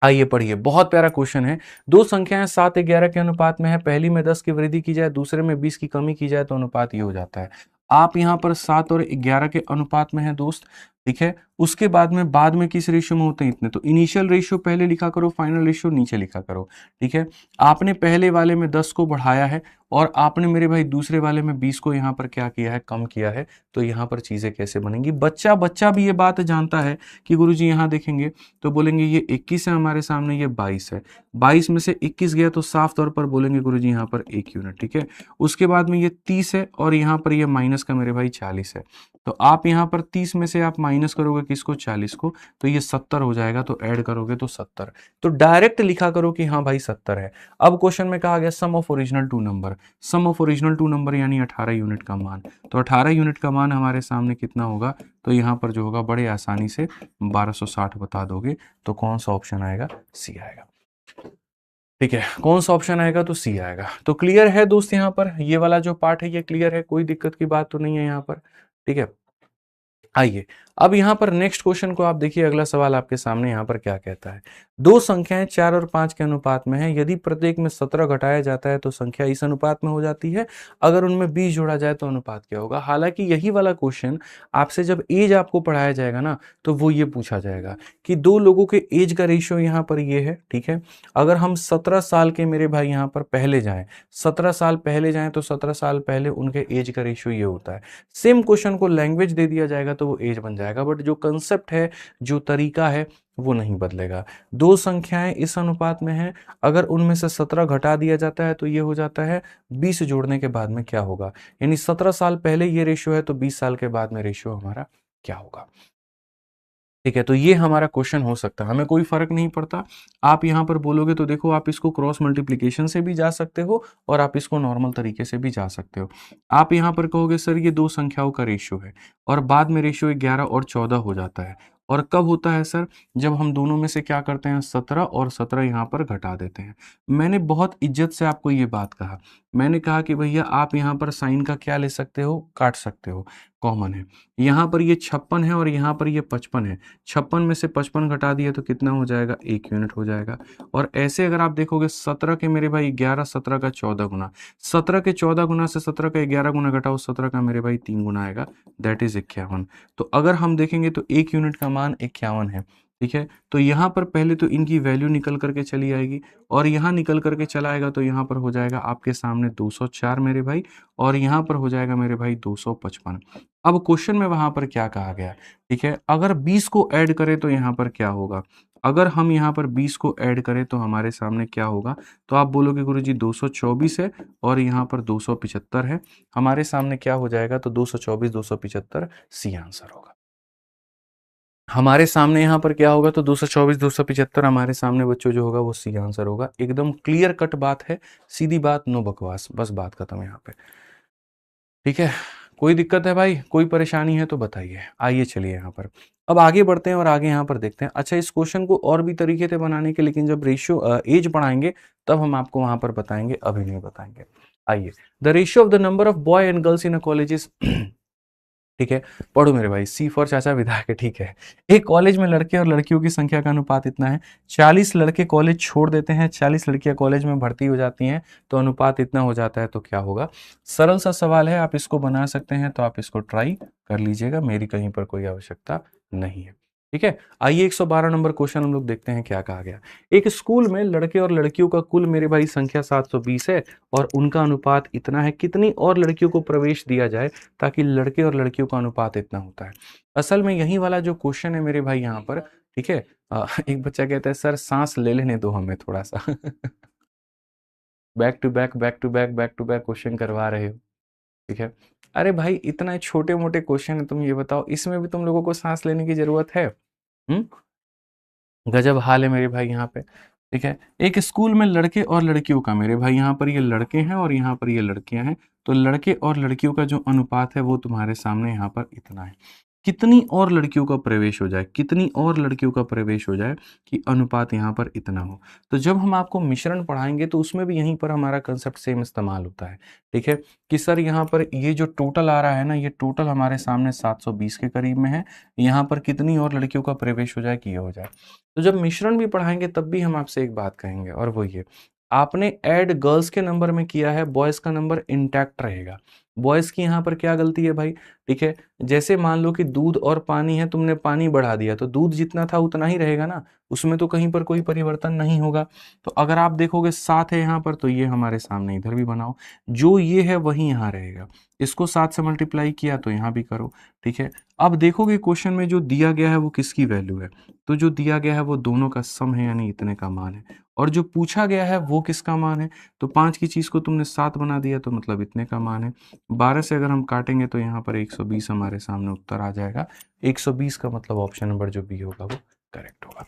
आइए पढ़िए, बहुत प्यारा क्वेश्चन है। दो संख्याएं 7:11 के अनुपात में है, पहली में 10 की वृद्धि की जाए, दूसरे में 20 की कमी की जाए तो अनुपात ये हो जाता है। आप यहाँ पर 7 और 11 के अनुपात में है दोस्त, ठीक है। उसके बाद में किस रेशियो में होते हैं इतने, तो इनिशियल रेशियो पहले लिखा करो, फाइनल रेशियो नीचे लिखा करो, ठीक है। आपने पहले वाले में 10 को बढ़ाया है और आपने मेरे भाई दूसरे वाले में 20 को यहाँ पर क्या किया है, कम किया है, तो यहाँ पर चीजें कैसे बनेंगी। बच्चा बच्चा भी ये बात जानता है कि गुरुजी यहाँ देखेंगे तो बोलेंगे ये 21 है हमारे सामने, ये 22 है, 22 में से 21 गया तो साफ तौर पर बोलेंगे गुरुजी यहाँ पर 1 यूनिट, ठीक है। उसके बाद में ये 30 है और यहाँ पर ये माइनस का मेरे भाई 40 है, तो आप यहाँ पर 30 में से आप माइनस करोगे किसको, 40 को, तो ये 70 हो जाएगा, तो ऐड करोगे तो 70, तो डायरेक्ट लिखा करो कि हाँ भाई 70 है। अब क्वेश्चन में कहा गया sum of original two number, sum of original two number यानी 18 यूनिट का मान, तो 18 यूनिट का मान हमारे सामने कितना होगा, तो यहाँ पर जो होगा बड़े आसानी से 1260 बता दोगे, तो कौन सा ऑप्शन आएगा, सी आएगा, ठीक है। कौन सा ऑप्शन आएगा, तो सी आएगा। तो क्लियर है दोस्त, यहाँ पर ये वाला जो पार्ट है ये क्लियर है, कोई दिक्कत की बात तो नहीं है यहाँ पर, ठीक है। आइए अब यहाँ पर नेक्स्ट क्वेश्चन को आप देखिए, अगला सवाल आपके सामने यहाँ पर क्या कहता है। दो संख्याएं 4 और 5 के अनुपात में है, यदि प्रत्येक में 17 घटाया जाता है तो संख्या इस अनुपात में हो जाती है, अगर उनमें 20 जोड़ा जाए तो अनुपात क्या होगा। हालांकि यही वाला क्वेश्चन आपसे जब एज आपको पढ़ाया जाएगा ना, तो वो ये पूछा जाएगा कि दो लोगों के एज का रेशियो यहाँ पर ये है, ठीक है। अगर हम 17 साल के मेरे भाई यहाँ पर पहले जाएं, 17 साल पहले जाएं, तो 17 साल पहले उनके एज का रेशियो ये होता है। सेम क्वेश्चन को लैंग्वेज दे दिया जाएगा तो वो एज बन जाएगा, बट जो कंसेप्ट है, जो तरीका है, वो नहीं बदलेगा। दो संख्याएं इस अनुपात में हैं, अगर उनमें से 17 घटा दिया जाता है तो ये हो जाता है 20 जोड़ने के बाद में क्या होगा, यानी 17 साल पहले ये रेशियो है तो 20 साल के बाद में रेशियो हमारा क्या होगा, ठीक है। तो ये हमारा क्वेश्चन हो सकता है, हमें कोई फर्क नहीं पड़ता। आप यहां पर बोलोगे तो देखो, आप इसको क्रॉस मल्टीप्लीकेशन से भी जा सकते हो और आप इसको नॉर्मल तरीके से भी जा सकते हो। आप यहां पर कहोगे सर ये दो संख्याओं का रेशियो है, और बाद में रेशियो 11 और 14 हो जाता है, और कब होता है सर, जब हम दोनों में से क्या करते हैं, 17 और 17 यहाँ पर घटा देते हैं। मैंने बहुत इज्जत से आपको ये बात कहा, मैंने कहा कि भैया आप यहाँ पर साइन का क्या ले सकते हो, काट सकते हो, कॉमन है। यहाँ पर ये 56 है और यहाँ पर ये 55 है, 56 में से 55 घटा दिया तो कितना हो जाएगा, 1 यूनिट हो जाएगा। और ऐसे अगर आप देखोगे 17 के मेरे भाई 11, 17 का 14 गुना, 17 के 14 गुना से 17 का 11 गुना घटाओ, 17 का मेरे भाई 3 गुना आएगा, दैट इज 51। तो अगर हम देखेंगे तो 1 यूनिट का मान 51 है, ठीक है। तो यहाँ पर पहले तो इनकी वैल्यू निकल करके चली आएगी, और यहाँ निकल करके चला आएगा, तो यहाँ पर हो जाएगा आपके सामने 204 मेरे भाई, और यहाँ पर हो जाएगा मेरे भाई 255। अब क्वेश्चन में वहां पर क्या कहा गया, ठीक है, अगर 20 को ऐड करें तो यहाँ पर क्या होगा, अगर हम यहाँ पर 20 को ऐड करें तो हमारे सामने क्या होगा, तो आप बोलोगे गुरुजी 224 है और यहाँ पर 275 है, हमारे सामने क्या हो जाएगा, तो 224 275 सी आंसर होगा। हमारे सामने यहाँ पर क्या होगा, तो 224 275 हमारे सामने बच्चों जो होगा वो सी आंसर होगा। एकदम क्लियर कट बात है, सीधी बात, नो बकवास, बस बात खत्म यहाँ पे, ठीक है। कोई दिक्कत है भाई, कोई परेशानी है तो बताइए। आइए चलिए यहाँ पर अब आगे बढ़ते हैं और आगे यहाँ पर देखते हैं। अच्छा, इस क्वेश्चन को और भी तरीके थे बनाने के, लेकिन जब रेशियो एज पढ़ाएंगे तब हम आपको वहां पर बताएंगे, अभी नहीं बताएंगे। आइए, the ratio of the number of boy and girls in a college is, ठीक है, पढ़ो मेरे भाई, सी फॉर चाचा विधायक है, ठीक है। एक कॉलेज में लड़के और लड़कियों की संख्या का अनुपात इतना है, 40 लड़के कॉलेज छोड़ देते हैं, 40 लड़कियां कॉलेज में भर्ती हो जाती हैं, तो अनुपात इतना हो जाता है, तो क्या होगा। सरल सा सवाल है, आप इसको बना सकते हैं, तो आप इसको ट्राई कर लीजिएगा, मेरी कहीं पर कोई आवश्यकता नहीं है, ठीक है। आइए 112 नंबर क्वेश्चन हम लोग देखते हैं क्या कहा गया। एक स्कूल में लड़के और लड़कियों का कुल मेरे भाई संख्या 720 है और उनका अनुपात इतना है, कितनी और लड़कियों को प्रवेश दिया जाए ताकि लड़के और लड़कियों का अनुपात इतना होता है। असल में यही वाला जो क्वेश्चन है मेरे भाई यहाँ पर, ठीक है। एक बच्चा कहता है सर सांस ले लेने दो हमें थोड़ा सा back to back back to back back to back question करवा रहे हो, ठीक है। अरे भाई इतना छोटे मोटे क्वेश्चन है, तुम ये बताओ इसमें भी तुम लोगों को सांस लेने की जरूरत है। गजब हाल है मेरे भाई यहाँ पे, ठीक है। एक स्कूल में लड़के और लड़कियों का, मेरे भाई यहाँ पर ये लड़के हैं और यहाँ पर ये लड़कियां हैं, तो लड़के और लड़कियों का जो अनुपात है वो तुम्हारे सामने यहाँ पर इतना है। कितनी और लड़कियों का प्रवेश हो जाए, कितनी और लड़कियों का प्रवेश हो जाए कि अनुपात यहाँ पर इतना हो। तो जब हम आपको मिश्रण पढ़ाएंगे तो उसमें भी यहीं पर हमारा कंसेप्ट सेम इस्तेमाल होता है, ठीक है, कि सर यहाँ पर ये जो टोटल आ रहा है ना, ये टोटल हमारे सामने 720 के करीब में है, यहाँ पर कितनी और लड़कियों का प्रवेश हो जाए कि ये हो जाए। तो जब मिश्रण भी पढ़ाएंगे तब भी हम आपसे एक बात कहेंगे, और वो ये, आपने ऐड गर्ल्स के नंबर में किया है, बॉयज़ का नंबर इंटैक्ट रहेगा। बॉयज़ की यहाँ पर क्या गलती है भाई, ठीक है, जैसे मान लो कि दूध और पानी है, तुमने पानी बढ़ा दिया तो दूध जितना था उतना ही रहेगा ना, उसमें तो कहीं पर कोई परिवर्तन नहीं होगा। तो अगर आप देखोगे 7 है यहाँ पर, तो ये हमारे सामने इधर भी बनाओ, जो ये है वही यहाँ रहेगा, इसको 7 से मल्टीप्लाई किया तो यहाँ भी करो, ठीक है। अब देखोगे क्वेश्चन में जो दिया गया है वो किसकी वैल्यू है, तो जो दिया गया है वो दोनों का सम है, यानी इतने का मान है, और जो पूछा गया है वो किसका मान है, तो 5 की चीज़ को तुमने 7 बना दिया तो मतलब इतने का मान है। 12 से अगर हम काटेंगे तो यहाँ पर 120 हमारे सामने उत्तर आ जाएगा। 120 का मतलब ऑप्शन नंबर जो बी होगा वो करेक्ट होगा।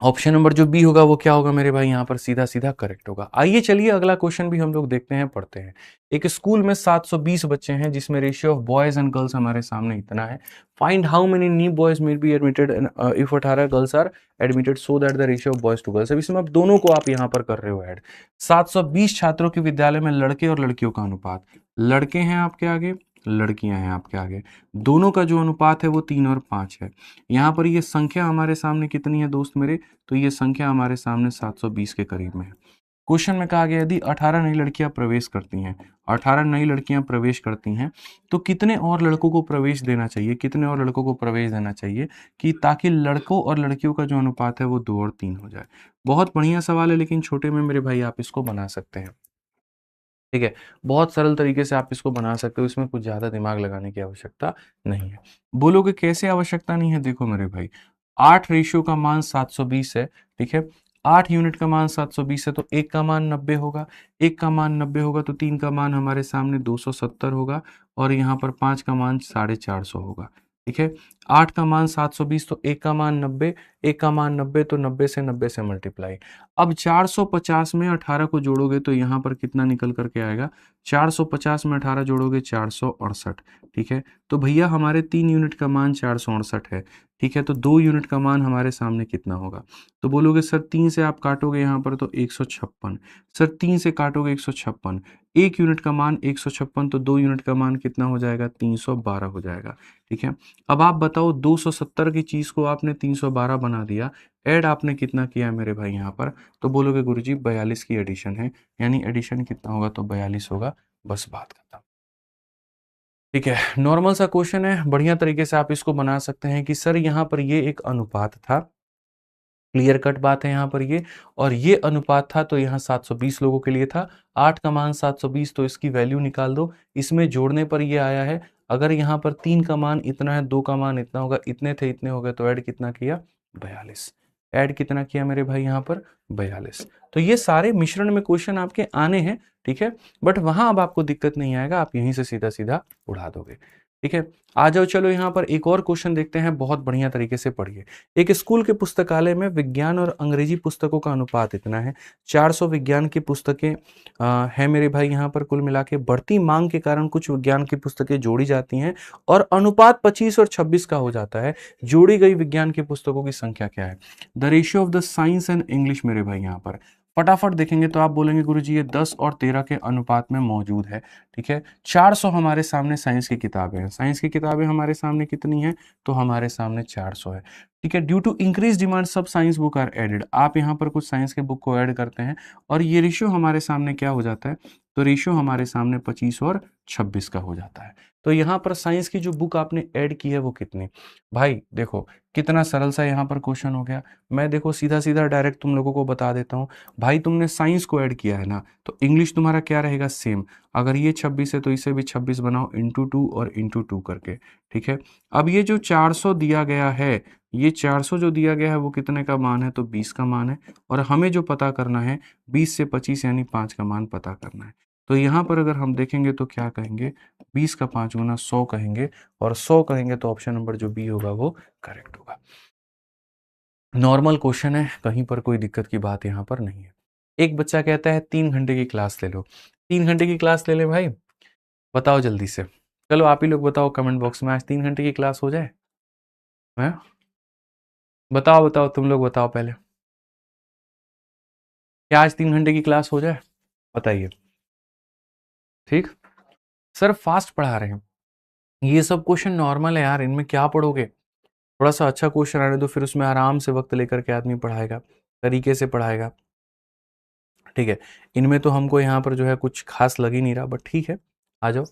ऑप्शन नंबर जो बी होगा वो क्या होगा मेरे भाई, यहाँ पर सीधा सीधा करेक्ट होगा। आइए चलिए अगला क्वेश्चन भी हम लोग देखते हैं, पढ़ते हैं। एक स्कूल में 720 बच्चे हैं जिसमें ratio of boys and girls हमारे सामने इतना है। Find how many new boys may be admitted if 18 girls are admitted so that the ratio of boys to girls. अब इसमें आप दोनों को आप यहाँ पर कर रहे हो ऐड। 720 छात्रों के विद्यालय में लड़के और लड़कियों का अनुपात, लड़के हैं आपके आगे, लड़कियां हैं आपके आगे, दोनों का जो अनुपात है वो 3 और 5 है। यहाँ पर ये संख्या हमारे सामने कितनी है दोस्त मेरे, तो ये संख्या हमारे सामने 720 के करीब में है। क्वेश्चन में कहा गया यदि 18 नई लड़कियां प्रवेश करती हैं, 18 नई लड़कियां प्रवेश करती हैं तो कितने और लड़कों को प्रवेश देना चाहिए, कितने और लड़कों को प्रवेश देना चाहिए कि ताकि लड़कों और लड़कियों का जो अनुपात है वो 2 और 3 हो जाए। बहुत बढ़िया सवाल है, लेकिन छोटे में मेरे भाई आप इसको बना सकते हैं, ठीक है, बहुत सरल तरीके से आप इसको बना सकते हो, इसमें कुछ ज़्यादा दिमाग लगाने की आवश्यकता नहीं है। बोलोगे कैसे आवश्यकता नहीं है, देखो मेरे भाई, 8 रेशियो का मान 720 है, ठीक है, 8 यूनिट का मान 720 है, तो एक का मान 90 होगा, एक का मान 90 होगा तो 3 का मान हमारे सामने 270 होगा, और यहाँ पर 5 का मान 450 होगा, ठीक है। 8 का मान 720 तो एक का मान 90, एक का मान 90 तो 90 से मल्टीप्लाई। अब 450 में 18 को जोड़ोगे तो यहाँ पर कितना निकल करके आएगा, 450 में 18 जोड़ोगे 468, ठीक है। तो भैया हमारे 3 यूनिट का मान 468 है, ठीक है, तो 2 यूनिट का मान हमारे सामने कितना होगा, तो बोलोगे सर 3 से आप काटोगे यहाँ पर तो 156, सर 3 से काटोगे 156, 1 यूनिट का मान 156 तो 2 यूनिट का मान कितना हो जाएगा, 312 हो जाएगा, ठीक है। अब आप बताओ 270 की चीज़ को आपने 312 बना दिया, ऐड आपने कितना किया मेरे भाई यहाँ पर, तो बोलोगे गुरुजी 42 की एडिशन है, यानी एडिशन कितना होगा, तो 42 होगा, बस बात खत्म, ठीक है। नॉर्मल सा क्वेश्चन है, बढ़िया तरीके से आप इसको बना सकते हैं कि सर यहाँ पर ये एक अनुपात था, क्लियर कट बात है यहाँ पर ये, और ये अनुपात था तो यहाँ 720 लोगों के लिए था, 8 का मान 720 तो इसकी वैल्यू निकाल दो, इसमें जोड़ने पर ये आया है। अगर यहाँ पर 3 का मान इतना है, 2 का मान इतना होगा, इतने थे इतने हो गए, तो ऐड कितना किया, 42। ऐड कितना किया मेरे भाई यहाँ पर, 42। तो ये सारे मिश्रण में क्वेश्चन आपके आने हैं, ठीक है, बट वहां अब आपको दिक्कत नहीं आएगा, आप यहीं से सीधा सीधा उड़ा दोगे, ठीक है। आ जाओ, चलो यहाँ पर एक और क्वेश्चन देखते हैं, बहुत बढ़िया तरीके से पढ़िए। एक स्कूल के पुस्तकालय में विज्ञान और अंग्रेजी पुस्तकों का अनुपात इतना है, 400 विज्ञान की पुस्तकें हैं मेरे भाई यहाँ पर कुल मिला के, बढ़ती मांग के कारण कुछ विज्ञान की पुस्तकें जोड़ी जाती हैं और अनुपात 25 और 26 का हो जाता है, जोड़ी गई विज्ञान की पुस्तकों की संख्या क्या है, the ratio of the science and English मेरे भाई यहाँ पर फटाफट देखेंगे तो आप बोलेंगे गुरुजी ये 10 और 13 के अनुपात में मौजूद है, ठीक है। 400 हमारे सामने साइंस की किताबें हैं, साइंस की किताबें हमारे सामने कितनी हैं, तो हमारे सामने 400 है, ठीक है। ड्यू टू इंक्रीज डिमांड सब साइंस बुक आर एडेड, आप यहाँ पर कुछ साइंस के बुक को ऐड करते हैं और ये रेशियो हमारे सामने क्या हो जाता है, तो रेशियो हमारे सामने 25 और 26 का हो जाता है। तो यहाँ पर साइंस की जो बुक आपने ऐड की है वो कितनी, भाई देखो कितना सरल सा यहाँ पर क्वेश्चन हो गया। मैं देखो सीधा सीधा डायरेक्ट तुम लोगों को बता देता हूँ, भाई तुमने साइंस को ऐड किया है ना, तो इंग्लिश तुम्हारा क्या रहेगा, सेम। अगर ये 26 है तो इसे भी 26 बनाओ इंटू 2 और इंटू 2 करके, ठीक है। अब ये जो 400 दिया गया है, ये 400 जो दिया गया है वो कितने का मान है, तो 20 का मान है, और हमें जो पता करना है 20 से 25 यानी 5 का मान पता करना है। तो यहाँ पर अगर हम देखेंगे तो क्या कहेंगे, 20 का 5 गुना 100 कहेंगे, और 100 कहेंगे तो ऑप्शन नंबर जो बी होगा वो करेक्ट होगा। नॉर्मल क्वेश्चन है, कहीं पर कोई दिक्कत की बात यहाँ पर नहीं है। एक बच्चा कहता है 3 घंटे की क्लास ले लो, 3 घंटे की क्लास ले ले भाई, बताओ जल्दी से चलो आप ही लोग बताओ कमेंट बॉक्स में, आज 3 घंटे की क्लास हो जाए? हैं? बताओ बताओ, तुम लोग बताओ पहले, क्या आज 3 घंटे की क्लास हो जाए? बताइए। ठीक। सर फास्ट पढ़ा रहे हैं, ये सब क्वेश्चन नॉर्मल है यार, इनमें क्या पढ़ोगे? थोड़ा सा अच्छा क्वेश्चन आने दो, फिर उसमें आराम से वक्त लेकर के आदमी पढ़ाएगा, तरीके से पढ़ाएगा। ठीक है, इनमें तो हमको यहाँ पर जो है कुछ खास लग ही नहीं रहा, बट ठीक है, आ जाओ।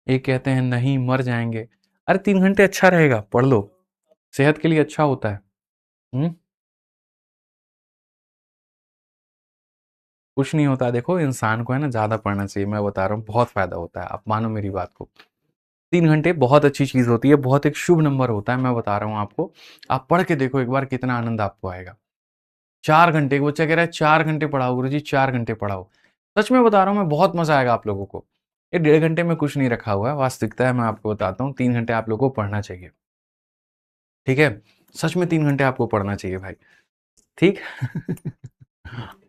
ये कहते हैं नहीं मर जाएंगे। अरे 3 घंटे अच्छा रहेगा, पढ़ लो, सेहत के लिए अच्छा होता है। हम्म। कुछ नहीं होता, देखो इंसान को है ना ज्यादा पढ़ना चाहिए, मैं बता रहा हूँ बहुत फायदा होता है, आप मानो मेरी बात को। 3 घंटे बहुत अच्छी चीज होती है, बहुत एक शुभ नंबर होता है, मैं बता रहा हूँ आपको। आप पढ़ के देखो एक बार, कितना आनंद आपको आएगा। 4 घंटे, एक बच्चा कह रहा है 4 घंटे पढ़ाओ गुरु जी, 4 घंटे पढ़ाओ। सच में बता रहा हूँ मैं, बहुत मजा आएगा आप लोगों को। ये 1.5 घंटे में कुछ नहीं रखा हुआ है, वास्तविकता है, मैं आपको बताता हूँ, 3 घंटे आप लोगों को पढ़ना चाहिए। ठीक है, सच में 3 घंटे आपको पढ़ना चाहिए भाई। ठीक।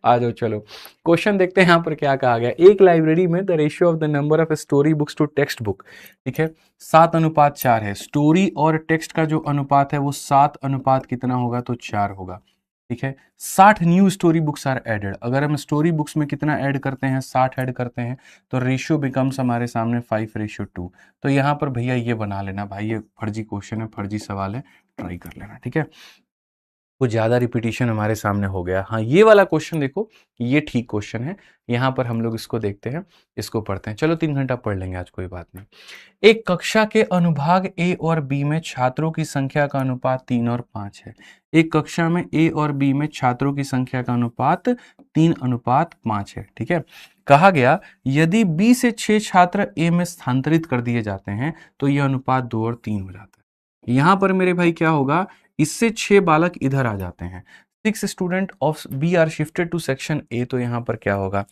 आ जाओ चलो, क्वेश्चन देखते हैं यहाँ पर क्या कहा गया। एक लाइब्रेरी में the ratio of the number of story books to text book, ठीक है, 7:4 है। स्टोरी और टेक्स्ट का जो अनुपात है वो 7 अनुपात कितना होगा, तो 4 होगा। ठीक है, 60 new story books are added. अगर हम स्टोरी बुक्स में कितना ऐड करते हैं, 60 ऐड करते हैं, तो रेशियो बिकम्स हमारे सामने 5:2। तो यहाँ पर भैया ये बना लेना भाई, ये फर्जी क्वेश्चन है, फर्जी सवाल है, ट्राई कर लेना। ठीक है, कुछ ज़्यादा रिपीटिशन हमारे सामने हो गया। हाँ, ये वाला क्वेश्चन देखो, ये ठीक क्वेश्चन है। यहाँ पर हम लोग इसको देखते हैं, इसको पढ़ते हैं। चलो 3 घंटा पढ़ लेंगे आज, कोई बात नहीं। एक कक्षा के अनुभाग ए और बी में छात्रों की संख्या का अनुपात 3 और 5 है। एक कक्षा में ए और बी में छात्रों की संख्या का अनुपात 3:5 है। ठीक है, कहा गया यदि बी से 6 छात्र ए में स्थानांतरित कर दिए जाते हैं तो यह अनुपात 2 और 3 हो जाता है। यहां पर मेरे भाई क्या होगा, इससे 6 बालक इधर आ जाते हैं, 6 student of B are shifted to section A. तो यहां पर क्या होगा,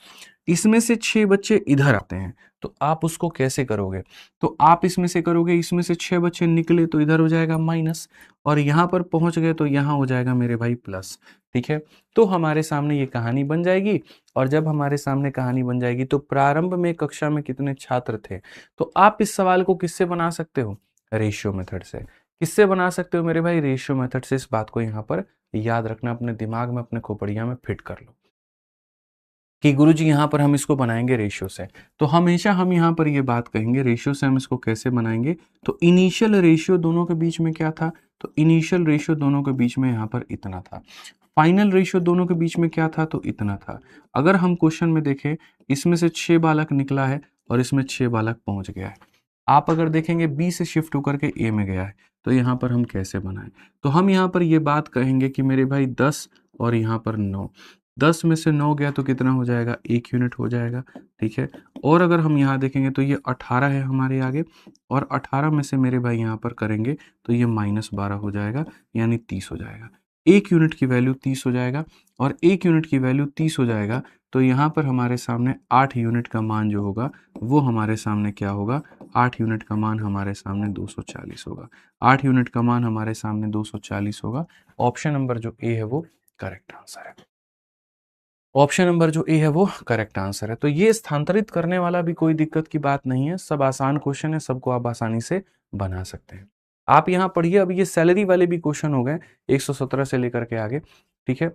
इसमें से 6 बच्चे इधर आते हैं, तो आप उसको कैसे करोगे? तो आप इसमें से करोगे, इसमें से 6 बच्चे निकले तो इधर हो जाएगा माइनस, और यहां पर पहुंच गए तो यहां हो जाएगा मेरे भाई प्लस। ठीक है, तो हमारे सामने ये कहानी बन जाएगी। और जब हमारे सामने कहानी बन जाएगी तो प्रारंभ में कक्षा में कितने छात्र थे, तो आप इस सवाल को किससे बना सकते हो, रेशियो मेथड से। किससे बना सकते हो मेरे भाई, रेशियो मेथड से। इस बात को यहाँ पर याद रखना, अपने दिमाग में, अपने खोपड़िया में फिट कर लो कि गुरुजी यहाँ पर हम इसको बनाएंगे रेशियो से। तो हमेशा हम यहाँ पर ये बात कहेंगे रेशियो से हम इसको कैसे बनाएंगे। तो इनिशियल रेशियो दोनों के बीच में क्या था, तो इनिशियल रेशियो दोनों के बीच में यहाँ पर इतना था। फाइनल रेशियो दोनों के बीच में क्या था, तो इतना था। अगर हम क्वेश्चन में देखें, इसमें से 6 बालक निकला है और इसमें 6 बालक पहुंच गया है। आप अगर देखेंगे बी से शिफ्ट होकर के ए में गया है, तो यहाँ पर हम कैसे बनाएं? तो हम यहाँ पर ये बात कहेंगे कि मेरे भाई 10 और यहाँ पर 9, 10 में से 9 गया तो कितना हो जाएगा, 1 यूनिट हो जाएगा। ठीक है, और अगर हम यहाँ देखेंगे तो ये 18 है हमारे आगे, और 18 में से मेरे भाई यहाँ पर करेंगे तो ये -12 हो जाएगा, यानी 30 हो जाएगा। 1 यूनिट की वैल्यू 30 हो जाएगा, और 1 यूनिट की वैल्यू 30 हो जाएगा, तो यहाँ पर हमारे सामने 8 यूनिट का मान जो होगा वो हमारे सामने क्या होगा, 8 यूनिट का मान हमारे सामने 240 होगा। 8 यूनिट का मान हमारे सामने 240 होगा। ऑप्शन नंबर जो ए है वो करेक्ट आंसर है। ऑप्शन नंबर जो ए है वो करेक्ट आंसर है। तो ये स्थानांतरित करने वाला भी कोई दिक्कत की बात नहीं है, सब आसान क्वेश्चन है, सबको आप आसानी से बना सकते हैं। आप यहाँ पढ़िए, अब ये सैलरी वाले भी क्वेश्चन हो गए 117 से लेकर के आगे। ठीक है,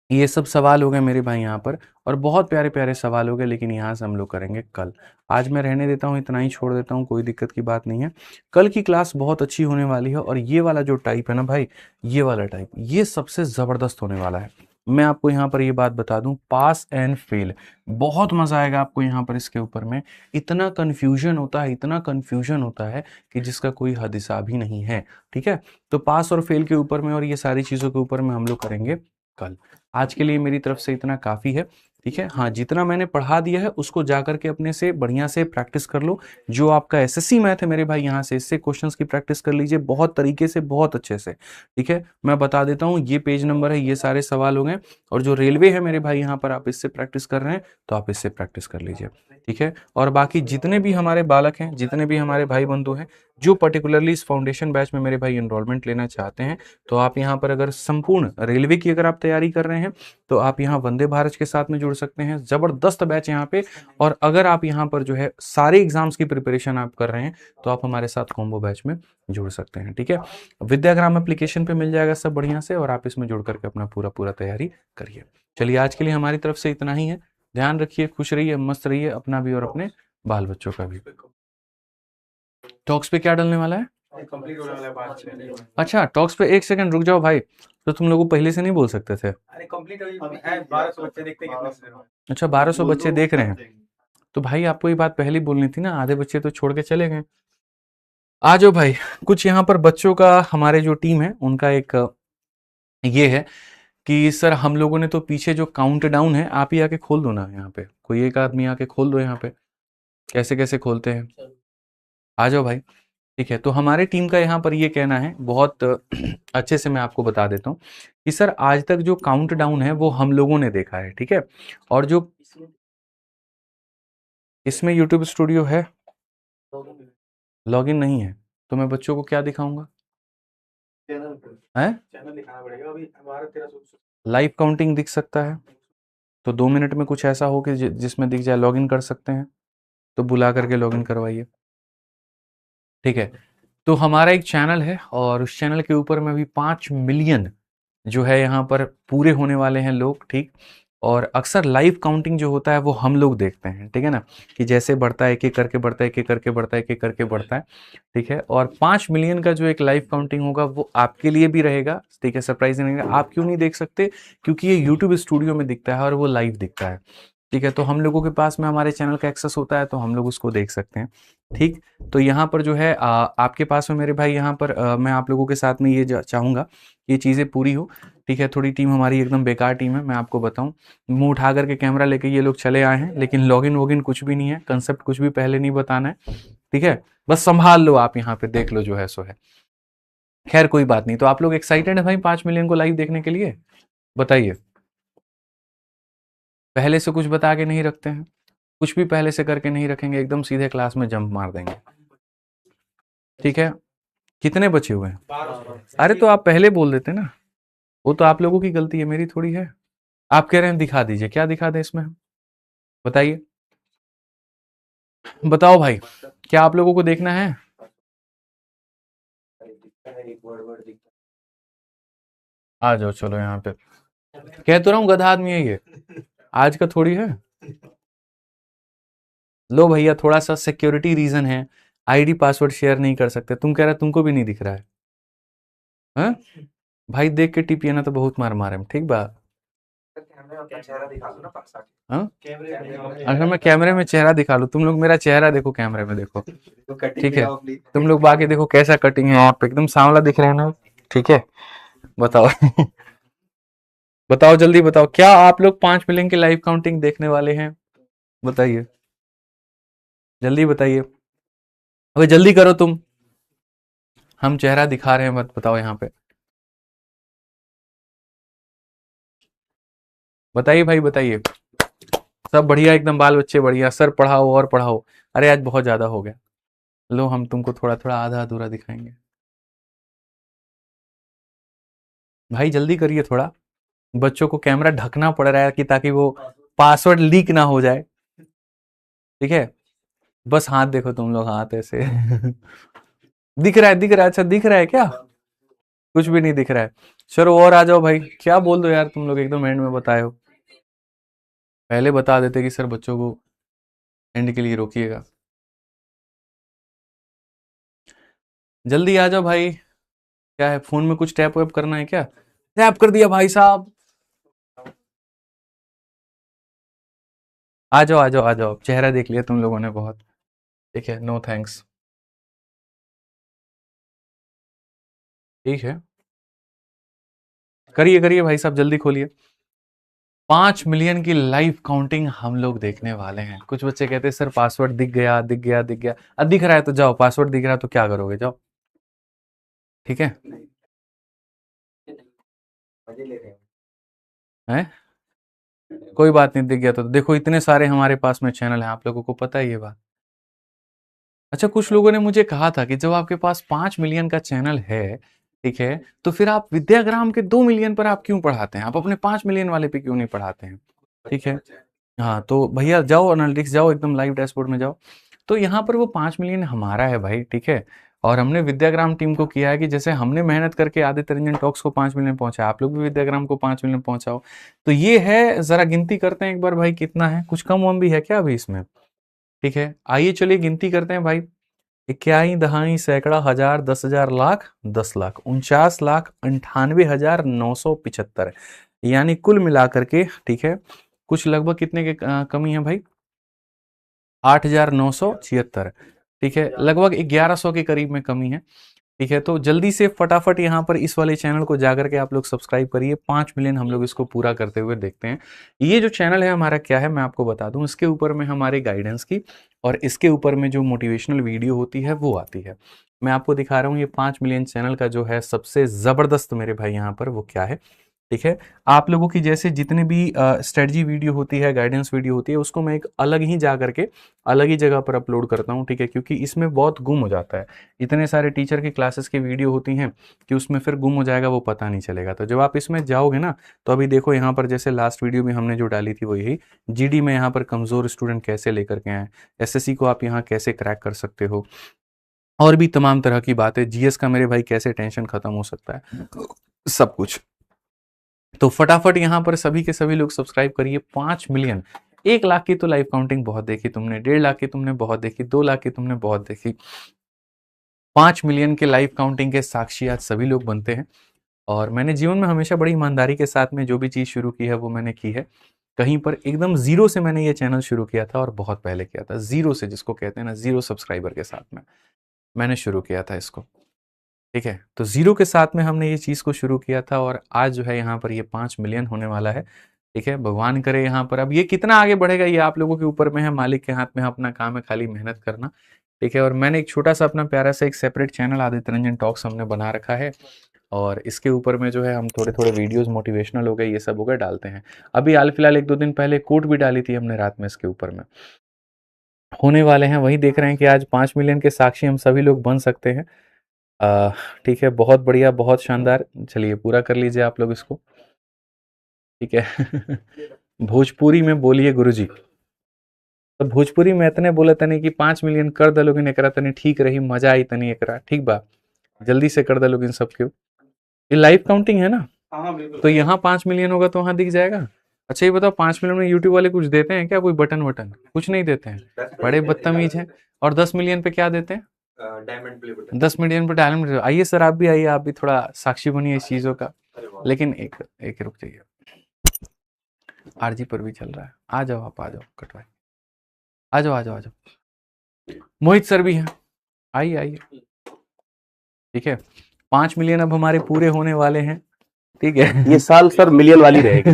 ये सब सवाल हो गए मेरे भाई यहाँ पर, और बहुत प्यारे प्यारे सवाल हो गए, लेकिन यहाँ से हम लोग करेंगे कल। आज मैं रहने देता हूँ, इतना ही छोड़ देता हूँ, कोई दिक्कत की बात नहीं है। कल की क्लास बहुत अच्छी होने वाली है, और ये वाला जो टाइप है ना भाई, ये वाला टाइप ये सबसे ज़बरदस्त होने वाला है। मैं आपको यहाँ पर ये बात बता दूं, पास एंड फेल, बहुत मजा आएगा आपको यहाँ पर इसके ऊपर में। इतना कन्फ्यूजन होता है, इतना कन्फ्यूजन होता है कि जिसका कोई हद हिसाब ही नहीं है। ठीक है, तो पास और फेल के ऊपर में और ये सारी चीज़ों के ऊपर में हम लोग करेंगे कल। आज के लिए मेरी तरफ से इतना काफ़ी है। ठीक है, हाँ, जितना मैंने पढ़ा दिया है उसको जाकर के अपने से बढ़िया से प्रैक्टिस कर लो। जो आपका एसएससी मैथ है मेरे भाई, यहाँ से इससे क्वेश्चंस की प्रैक्टिस कर लीजिए बहुत तरीके से, बहुत अच्छे से। ठीक है, मैं बता देता हूँ, ये पेज नंबर है, ये सारे सवाल हो गए, और जो रेलवे है मेरे भाई यहाँ पर आप इससे प्रैक्टिस कर रहे हैं तो आप इससे प्रैक्टिस कर लीजिए। ठीक है, और बाकी जितने भी हमारे बालक हैं, जितने भी हमारे भाई बंधु हैं, जो पर्टिकुलरली इस फाउंडेशन बैच में मेरे भाई एनरोलमेंट लेना चाहते हैं, तो आप यहाँ पर अगर संपूर्ण रेलवे की अगर आप तैयारी कर रहे हैं तो आप यहाँ वंदे भारत के साथ में जुड़ जुड़ सकते हैं, जबरदस्त बैच यहाँ पे। और अगर आप यहाँ पर जो है सारे एग्जाम्स की प्रिपरेशन आप कर रहे हैं तो आप हमारे साथ कॉम्बो बैच में जुड़ सकते हैं, ठीक है। विद्याग्राम एप्लीकेशन पे मिल जाएगा सब बढ़िया से, और आप इसमें जुड़ करके अपना पूरा पूरा तैयारी करिए। चलिए आज के लिए हमारी तरफ से इतना ही है। ध्यान रखिए, खुश रहिए, मस्त रहिए, अपना भी और अपने बाल बच्चों का भी। टॉक्स पे क्या डलने वाला है? कंप्लीट होने वाला है 5-6 अच्छा, टॉक्स पे 1 सेकंड रुक जाओ भाई, तो तुम लोगों को पहले से नहीं बोल सकते थे? अरे कंप्लीट है, 1200 बच्चे देखते हैं कितने से। अच्छा, 1200 बच्चे देख रहे हैं, तो भाई आपको ये बात पहले बोलनी थी ना, आधे बच्चे तो छोड़ के चले गए। आ जाओ भाई। कुछ यहाँ पर बच्चों का, हमारे जो टीम है उनका एक ये है कि सर हम लोगों ने तो पीछे जो काउंट डाउन है, आप ही आके खोल दो ना, यहाँ पे कोई एक आदमी आके खोल दो यहाँ पे, कैसे कैसे खोलते हैं। आ जाओ भाई, ठीक है। तो हमारे टीम का यहाँ पर ये कहना है, बहुत अच्छे से मैं आपको बता देता हूँ कि सर आज तक जो काउंट डाउन है वो हम लोगों ने देखा है, ठीक है। और जो इसमें यूट्यूब स्टूडियो है, लॉगिन नहीं है, तो मैं बच्चों को क्या दिखाऊंगा? चैनल दिखाना पड़ेगा अभी हमारा 1300 लाइव काउंटिंग दिख सकता है, तो 2 मिनट में कुछ ऐसा हो कि जिसमें दिख जाए लॉगिन कर सकते हैं, तो बुला करके लॉगिन करवाइए, ठीक है। तो हमारा एक चैनल है और उस चैनल के ऊपर में भी 5 मिलियन जो है यहाँ पर पूरे होने वाले हैं लोग, ठीक। और अक्सर लाइव काउंटिंग जो होता है वो हम लोग देखते हैं, ठीक है ना, कि जैसे बढ़ता है एक एक करके बढ़ता है, एक एक करके बढ़ता है, एक एक करके बढ़ता है, ठीक है। और 5 मिलियन का जो एक लाइव काउंटिंग होगा वो आपके लिए भी रहेगा, ठीक है, सरप्राइजिंग रहेगा। आप क्यों नहीं देख सकते? क्योंकि ये यूट्यूब स्टूडियो में दिखता है और वो लाइव दिखता है, ठीक है। तो हम लोगों के पास में हमारे चैनल का एक्सेस होता है, तो हम लोग उसको देख सकते हैं, ठीक। तो यहाँ पर जो है आपके पास में मेरे भाई, यहाँ पर मैं आप लोगों के साथ में ये चाहूँगा कि ये चीज़ें पूरी हो, ठीक है। थोड़ी टीम हमारी एकदम बेकार टीम है, मैं आपको बताऊं, मुंह उठा करके कैमरा लेके ये लोग चले आए हैं, लेकिन लॉगिन वॉगिन कुछ भी नहीं है, कंसेप्ट कुछ भी पहले नहीं बताना है, ठीक है। बस संभाल लो आप, यहाँ पे देख लो जो है सो है। खैर कोई बात नहीं। तो आप लोग एक्साइटेड है भाई 5 मिलियन को लाइव देखने के लिए? बताइए। पहले से कुछ बता के नहीं रखते हैं, कुछ भी पहले से करके नहीं रखेंगे, एकदम सीधे क्लास में जंप मार देंगे, ठीक है। कितने बचे हुए हैं? अरे तो आप पहले बोल देते ना, वो तो आप लोगों की गलती है, मेरी थोड़ी है। आप कह रहे हैं दिखा दीजिए, क्या दिखा दें इसमें हम? बताइए, बताओ भाई, क्या आप लोगों को देखना है? आ जाओ, चलो यहाँ पे। कह तो रहा हूँ गधा आदमी है ये, आज का थोड़ी है। लो भैया, थोड़ा सा सिक्योरिटी रीजन है, आईडी पासवर्ड शेयर नहीं कर सकते। तुम कह रहे तुमको भी नहीं दिख रहा है, हाँ? भाई देख के टिपिए ना, तो बहुत मार मारे हम, ठीक बा? हाँ? अच्छा, मैं कैमरे में चेहरा दिखा लूं? तुम लोग मेरा चेहरा देखो कैमरे में, देखो, ठीक है। तुम लोग बाकी देखो कैसा कटिंग है, आप एकदम सांवला दिख रहे हैं ना, ठीक है। बताओ बताओ जल्दी बताओ, क्या आप लोग 5 मिलियन की लाइव काउंटिंग देखने वाले हैं? बताइए, जल्दी बताइए, अबे जल्दी करो तुम, हम चेहरा दिखा रहे हैं, मत बताओ यहाँ पे। बताइए भाई, बताइए। सब बढ़िया एकदम, बाल बच्चे बढ़िया, सर पढ़ाओ और पढ़ाओ। अरे आज बहुत ज्यादा हो गया, लो हम तुमको थोड़ा थोड़ा आधा अधूरा दिखाएंगे। भाई जल्दी करिए थोड़ा, बच्चों को कैमरा ढकना पड़ रहा है कि ताकि वो पासवर्ड लीक ना हो जाए, ठीक है। बस हाथ देखो तुम लोग, हाथ ऐसे दिख रहा है, दिख रहा है, अच्छा दिख रहा है क्या? कुछ भी नहीं दिख रहा है। चलो और आ जाओ भाई, क्या बोल दो यार, तुम लोग एकदम एंड में बताए हो, पहले बता देते कि सर बच्चों को एंड के लिए रोकिएगा। जल्दी आ जाओ भाई। क्या है, फोन में कुछ टैप वैप करना है क्या? टैप कर दिया भाई साहब। आ जाओ आ जाओ आ जाओ, चेहरा देख लिया तुम लोगों ने बहुत, ठीक है, नो थैंक्स, ठीक है। करिए करिए भाई साहब, जल्दी खोलिए। 5 मिलियन की लाइव काउंटिंग हम लोग देखने वाले हैं। कुछ बच्चे कहते हैं सर पासवर्ड दिख गया, दिख गया, दिख गया। अब दिख रहा है तो जाओ, पासवर्ड दिख रहा है तो क्या करोगे, जाओ, ठीक है। हैं? कोई बात नहीं, दिख गया तो देखो, इतने सारे हमारे पास में चैनल हैं, आप लोगों को पता है ये बात। अच्छा, कुछ लोगों ने मुझे कहा था कि जब आपके पास 5 मिलियन का चैनल है, ठीक है, तो फिर आप विद्याग्राम के 2 मिलियन पर आप क्यों पढ़ाते हैं, आप अपने 5 मिलियन वाले पे क्यों नहीं पढ़ाते हैं? ठीक है। हाँ, तो भैया जाओ एनालिटिक्स जाओ, एकदम लाइव डैशबोर्ड में जाओ। तो यहाँ पर वो 5 मिलियन हमारा है भाई, ठीक है। और हमने विद्याग्राम टीम को किया है कि जैसे हमने मेहनत करके आदित्य रंजन टॉक्स को 5 मिलियन पहुंचा, आप लोग भी विद्याग्राम को 5 मिलियन पहुंचाओ। तो ये है, जरा गिनती करते हैं एक बार भाई, कितना है, कुछ कम वम भी है क्या अभी इसमें? ठीक है, आइए चलिए गिनती करते हैं भाई। इक्याई दहाई सैकड़ा हजार 10,000 लाख 10 लाख 49,98,975, यानी कुल मिलाकर के, ठीक है, कुछ लगभग कितने के कमी है भाई? 8,976, ठीक है, लगभग 1100 के करीब में कमी है। ठीक है, तो जल्दी से फटाफट यहाँ पर इस वाले चैनल को जाकर के आप लोग सब्सक्राइब करिए। 5 मिलियन हम लोग इसको पूरा करते हुए देखते हैं। ये जो चैनल है हमारा क्या है, मैं आपको बता दूं। इसके ऊपर में हमारे गाइडेंस की और इसके ऊपर में जो मोटिवेशनल वीडियो होती है वो आती है। मैं आपको दिखा रहा हूँ ये 5 मिलियन चैनल का जो है सबसे ज़बरदस्त मेरे भाई यहाँ पर वो क्या है। ठीक है, आप लोगों की जैसे जितने भी स्ट्रेटजी वीडियो होती है, गाइडेंस वीडियो होती है, उसको मैं एक अलग ही जा करके अलग ही जगह पर अपलोड करता हूँ। ठीक है, क्योंकि इसमें बहुत गुम हो जाता है। इतने सारे टीचर की क्लासेस की वीडियो होती हैं कि उसमें फिर गुम हो जाएगा, वो पता नहीं चलेगा। तो जब आप इसमें जाओगे ना, तो अभी देखो यहाँ पर जैसे लास्ट वीडियो में हमने जो डाली थी वो यही, जीडी में यहाँ पर कमज़ोर स्टूडेंट कैसे लेकर के आए, एसएससी को आप यहाँ कैसे क्रैक कर सकते हो, और भी तमाम तरह की बातें, जीएस का मेरे भाई कैसे टेंशन खत्म हो सकता है, सब कुछ। तो फटाफट यहाँ पर सभी के सभी लोग सब्सक्राइब करिए। 5 मिलियन, 1 लाख की तो लाइव काउंटिंग बहुत देखी तुमने, 1.5 लाख की तुमने बहुत देखी, 2 लाख की तुमने बहुत देखी, 5 मिलियन के लाइव काउंटिंग के साक्षी आज सभी लोग बनते हैं। और मैंने जीवन में हमेशा बड़ी ईमानदारी के साथ में जो भी चीज़ शुरू की है वो मैंने की है। कहीं पर एकदम ज़ीरो से मैंने ये चैनल शुरू किया था, और बहुत पहले किया था, ज़ीरो से, जिसको कहते हैं ना, ज़ीरो सब्सक्राइबर के साथ में मैंने शुरू किया था इसको। ठीक है, तो ज़ीरो के साथ में हमने ये चीज़ को शुरू किया था, और आज जो है यहाँ पर ये 5 मिलियन होने वाला है। ठीक है, भगवान करे यहाँ पर, अब ये कितना आगे बढ़ेगा ये आप लोगों के ऊपर में है, मालिक के हाथ में है, अपना काम है खाली मेहनत करना। ठीक है, और मैंने एक छोटा सा अपना प्यारा सा एक separate channel Aditya Ranjan talks हमने बना रखा है, और इसके ऊपर में जो है हम थोड़े थोड़े वीडियोस मोटिवेशनल हो गए, ये सब हो गए, डालते हैं। अभी हाल फिलहाल 1-2 दिन पहले कोट भी डाली थी हमने रात में, इसके ऊपर में होने वाले हैं, वही देख रहे हैं कि आज 5 मिलियन के साक्षी हम सभी लोग बन सकते हैं। ठीक है, बहुत बढ़िया, बहुत शानदार। चलिए पूरा कर लीजिए आप लोग इसको। ठीक है भोजपुरी में बोलिए गुरुजी। तो भोजपुरी में इतने बोले तनी कि 5 मिलियन कर दे लोगिन एकरा, तनी ठीक रही, मजा आई तनी एकरा, ठीक बा, जल्दी से कर दे लोगिन सबके। ये लाइव काउंटिंग है ना, हाँ बिल्कुल। तो यहाँ 5 मिलियन होगा तो वहाँ दिख जाएगा। अच्छा ये बताओ, 5 मिलियन में यूट्यूब वाले कुछ देते हैं क्या, कोई बटन वटन? कुछ नहीं देते हैं, बड़े बदतमीज हैं। और 10 मिलियन पे क्या देते हैं? Diamond play button. 10 मिलियन पे डायमंड। आइए सर आप भी आइए, आप भी थोड़ा साक्षी बनिए इस चीज़ों का। लेकिन एक एक रुक जाइए, आरजी पर भी चल रहा है, आ जाओ आप, आ जाओ कटवाई, आ जाओ आ जाओ आ जाओ। मोहित सर भी हैं, आइए आइए। ठीक है, 5 मिलियन अब हमारे पूरे होने वाले हैं। ठीक है, ये साल सर मिलियन वाली रहेगी।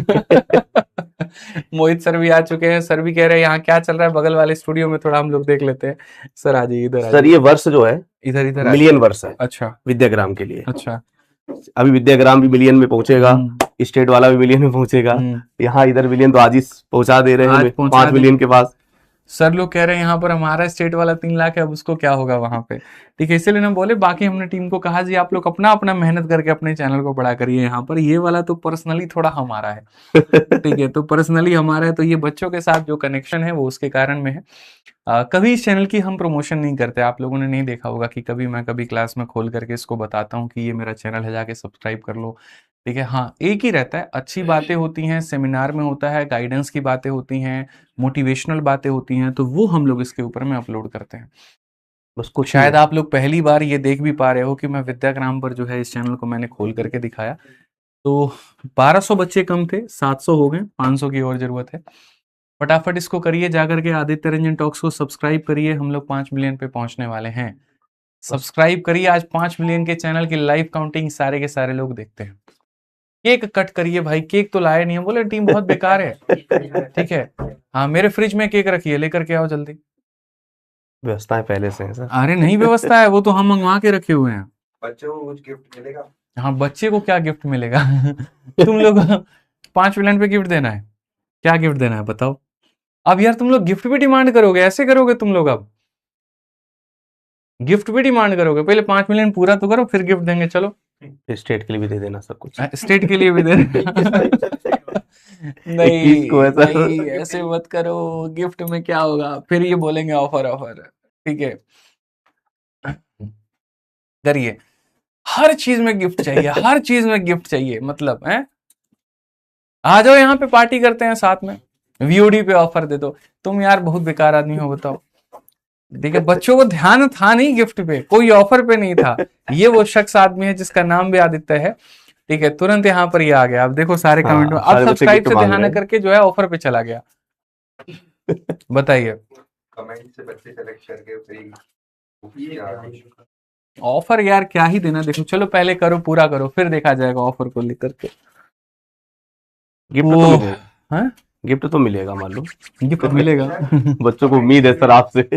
मोहित सर भी आ चुके हैं, सर भी कह रहे हैं यहाँ क्या चल रहा है, बगल वाले स्टूडियो में थोड़ा हम लोग देख लेते हैं। सर आ जाइए इधर, सर ये वर्ष जो है इधर इधर मिलियन वर्ष है अच्छा विद्याग्राम के लिए। अच्छा, अभी विद्याग्राम भी मिलियन में पहुंचेगा, स्टेट वाला भी मिलियन में पहुंचेगा, यहाँ इधर मिलियन तो आज ही पहुंचा दे रहे हैं 5 मिलियन के पास। सर लोग कह रहे हैं यहाँ पर हमारा स्टेट वाला 3 लाख है, अब उसको क्या होगा वहां पे। ठीक है, इसीलिए हम बोले, बाकी हमने टीम को कहा जी आप लोग अपना अपना मेहनत करके अपने चैनल को बड़ा करिए। यहाँ पर ये वाला तो पर्सनली थोड़ा हमारा है। ठीक है, तो पर्सनली हमारा है, तो ये बच्चों के साथ जो कनेक्शन है वो उसके कारण में है। कभी इस चैनल की हम प्रमोशन नहीं करते, आप लोगों ने नहीं देखा होगा कि कभी मैं कभी क्लास में खोल करके इसको बताता हूँ कि ये मेरा चैनल है, जाके सब्सक्राइब कर लो। ठीक है, हाँ एक ही रहता है, अच्छी बातें होती हैं, सेमिनार में होता है, गाइडेंस की बातें होती हैं, मोटिवेशनल बातें होती हैं, तो वो हम लोग इसके ऊपर में अपलोड करते हैं। बस कुछ शायद आप लोग पहली बार ये देख भी पा रहे हो कि मैं विद्याग्राम पर जो है इस चैनल को मैंने खोल करके दिखाया। तो 1200 बच्चे कम थे, 700 हो गए, 500 की और जरूरत है। फटाफट इसको करिए, जाकर के आदित्य रंजन टॉक्स को सब्सक्राइब करिए, हम लोग 5 मिलियन पे पहुंचने वाले हैं। सब्सक्राइब करिए, आज 5 मिलियन के चैनल की लाइव काउंटिंग सारे के सारे लोग देखते हैं। केक कट करिए भाई, केक तो लाए नहीं है, बोले टीम बहुत बेकार है। ठीक है, हाँ मेरे फ्रिज में केक रखिए, लेकर के आओ जल्दी। व्यवस्थाएं पहले से हैं सर। अरे नहीं व्यवस्था है, वो तो हम मंगवा के रखे हुए हैं। बच्चों को कुछ गिफ्ट मिलेगा? हाँ बच्चे को क्या गिफ्ट मिलेगा तुम लोग 5 मिलियन पे गिफ्ट देना है, क्या गिफ्ट देना है बताओ? अब यार तुम लोग गिफ्ट भी डिमांड करोगे, ऐसे करोगे तुम लोग? अब गिफ्ट भी डिमांड करोगे? पहले 5 मिलियन पूरा तो करो, फिर गिफ्ट देंगे। चलो स्टेट के लिए भी दे देना सब कुछ। स्टेट के लिए भी दे नहीं 21 को है सर। नहीं, ऐसे मत करो। गिफ्ट में क्या होगा, फिर ये बोलेंगे ऑफर ऑफर। ठीक है, करिए। हर चीज में गिफ्ट चाहिए, हर चीज में गिफ्ट चाहिए, मतलब है। आ जाओ यहाँ पे पार्टी करते हैं साथ में, वीओडी पे ऑफर दे दो। तुम यार बहुत बेकार आदमी हो, बताओ। देखिए, बच्चों को ध्यान था नहीं गिफ्ट पे, कोई ऑफर पे नहीं था। ये वो शख्स आदमी है जिसका नाम भी आदित्य है। ठीक है, तुरंत यहाँ पर ये आ गया। अब देखो सारे कमेंट में, हाँ, अब सारे बच्चे सब्सक्राइब गिफ्ट से मांग ध्यान रहे हैं। करके जो है ऑफर पे चला गया। बताइए, कमेंट से बच्चे सेलेक्ट करके फ्री ऑफर यार क्या ही देना। देखो चलो पहले करो, पूरा करो, फिर देखा जाएगा ऑफर को लेकर के। गिफ्ट तो वो मिलेगा, हाँ, गिफ्ट तो मिलेगा मालूम। गिफ्ट मिलेगा। बच्चों को उम्मीद है सर आपसे।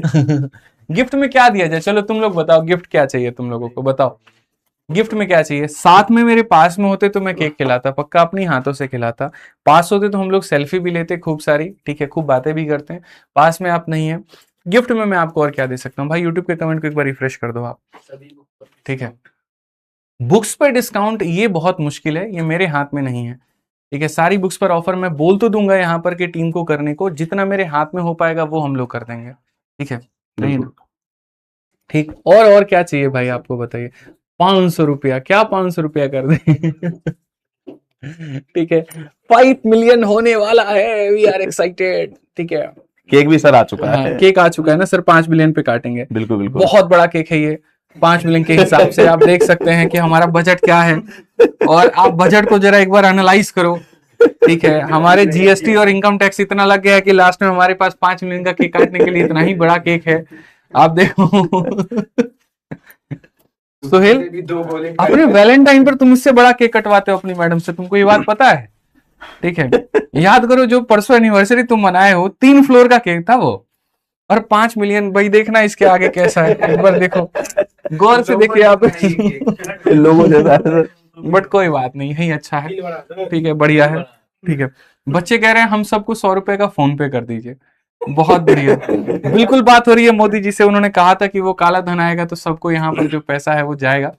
गिफ्ट में क्या दिया जाए, चलो तुम लोग बताओ, गिफ्ट क्या चाहिए तुम लोगों को, बताओ। गिफ्ट में क्या चाहिए? साथ में मेरे पास में होते तो मैं केक खिलाता, पक्का अपनी हाथों से खिलाता। पास होते तो हम लोग सेल्फी भी लेते खूब सारी, ठीक है, खूब बातें भी करते हैं। पास में आप नहीं है, गिफ्ट में मैं आपको और क्या दे सकता हूँ भाई? यूट्यूब के कमेंट को एक बार रिफ्रेश कर दो आप, ठीक है। बुक्स पर डिस्काउंट ये बहुत मुश्किल है, ये मेरे हाथ में नहीं है। ठीक है, सारी बुक्स पर ऑफर मैं बोल तो दूंगा यहाँ पर कि टीम को करने को, जितना मेरे हाथ में हो पाएगा वो हम लोग कर देंगे। ठीक है, नहीं ना? ठीक, और क्या चाहिए भाई आपको, बताइए। 500 रुपया, क्या 500 रुपया कर दें? ठीक है, 5 मिलियन होने वाला है, वी आर एक्साइटेड। ठीक है, केक भी सर आ चुका हाँ, है। केक आ चुका है ना सर, 5 मिलियन पे काटेंगे। बिल्कुल बिल्कुल। बहुत बड़ा केक है ये। 5 मिलियन के हिसाब से आप देख सकते हैं कि हमारा बजट क्या है, और आप बजट को जरा एक बार एनालाइज करो। ठीक है, हमारे जीएसटी और इनकम टैक्स इतना लग गया है कि लास्ट में हमारे पास 5 मिलियन का केक काटने के लिए इतना ही बड़ा केक है। आप देखो। सोहेल, अपने वैलेंटाइन पर तुम इससे बड़ा केक कटवाते हो अपनी मैडम से, तुमको ये बात पता है? ठीक है, याद करो जो परसों एनिवर्सरी तुम मनाए हो, 3 फ्लोर का केक था वो, और 5 मिलियन। भाई देखना इसके आगे कैसा है, एक बार देखो, गौर से देखिए आप। लोगों जैसा है। बट कोई बात नहीं, यही अच्छा है। ठीक है, बढ़िया है। ठीक है, बच्चे कह रहे हैं हम सबको 100 रुपए का फोन पे कर दीजिए। बहुत बढ़िया, बिल्कुल बात हो रही है मोदी जी से। उन्होंने कहा था कि वो काला धन आएगा तो सबको यहाँ पर जो पैसा है वो जाएगा।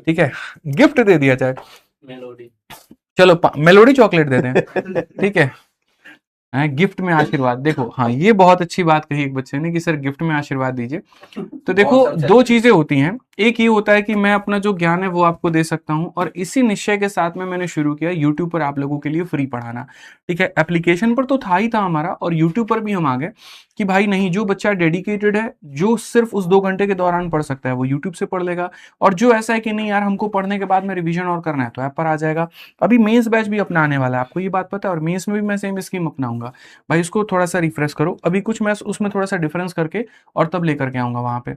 ठीक है, गिफ्ट दे दिया जाए। चलो मेलोडी चॉकलेट दे दें। ठीक है, गिफ्ट में आशीर्वाद। देखो हाँ, ये बहुत अच्छी बात कही एक बच्चे ने कि सर गिफ्ट में आशीर्वाद दीजिए। तो देखो दो चीजें होती हैं, एक ये होता है कि मैं अपना जो ज्ञान है वो आपको दे सकता हूं, और इसी निश्चय के साथ में मैंने शुरू किया यूट्यूब पर आप लोगों के लिए फ्री पढ़ाना। ठीक है, एप्लीकेशन पर तो था ही था हमारा, और यूट्यूब पर भी हम आ गए कि भाई नहीं, जो बच्चा डेडिकेटेड है, जो सिर्फ उस 2 घंटे के दौरान पढ़ सकता है वो यूट्यूब से पढ़ लेगा, और जो ऐसा है कि नहीं यार हमको पढ़ने के बाद में रिवीजन और करना है तो ऐप पर आ जाएगा। अभी मेंस बैच भी अपना आने वाला है, आपको ये बात पता है, और मेंस में भी मैं सेम स्कीम अपनाऊंगा। भाई इसको थोड़ा सा रिफ्रेश करो, अभी कुछ मैं उसमें थोड़ा सा डिफरेंस करके और तब लेकर के आऊंगा वहां पे।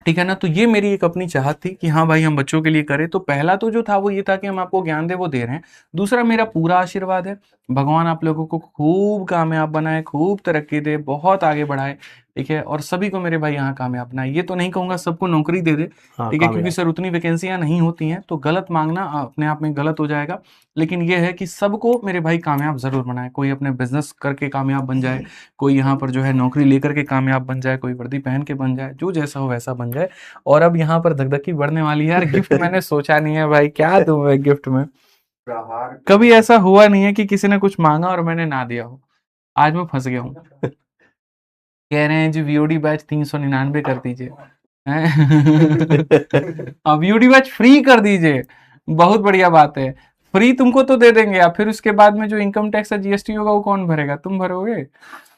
ठीक है ना, तो ये मेरी एक अपनी चाहत थी कि हाँ भाई हम बच्चों के लिए करें। तो पहला तो जो था वो ये था कि हम आपको ज्ञान दे, वो दे रहे हैं। दूसरा मेरा पूरा आशीर्वाद है, भगवान आप लोगों को खूब कामयाब बनाए, खूब तरक्की दे, बहुत आगे बढ़ाए। ठीक है, और सभी को मेरे भाई यहाँ कामयाब बनाए। ये तो नहीं कहूंगा सबको नौकरी दे दे, हाँ, ठीक है, क्योंकि कामयाब। सर उतनी वैकेंसियां नहीं होती हैं, तो गलत मांगना अपने आप में गलत हो जाएगा। लेकिन ये है कि सबको मेरे भाई कामयाब जरूर बनाए, कोई अपने बिजनेस करके कामयाब बन जाए, कोई यहाँ पर जो है नौकरी लेकर के कामयाब बन जाए, कोई वर्दी पहन के बन जाए, जो जैसा हो वैसा बन जाए। और अब यहाँ पर धकधकी बढ़ने वाली है यार। गिफ्ट मैंने सोचा नहीं है भाई, क्या दूं मैं गिफ्ट में। कभी ऐसा हुआ नहीं है कि किसी ने कुछ मांगा और मैंने ना दिया हो। आज मैं फंस गया हूँ। कह रहे हैं जी वीओडी बैच 399 कर दीजिए। अब वीओडी बैच फ्री कर दीजिए, बहुत बढ़िया बात है। फ्री तुमको तो दे देंगे, आप फिर उसके बाद में जो इनकम टैक्स या जीएसटी होगा वो कौन भरेगा? तुम भरोगे,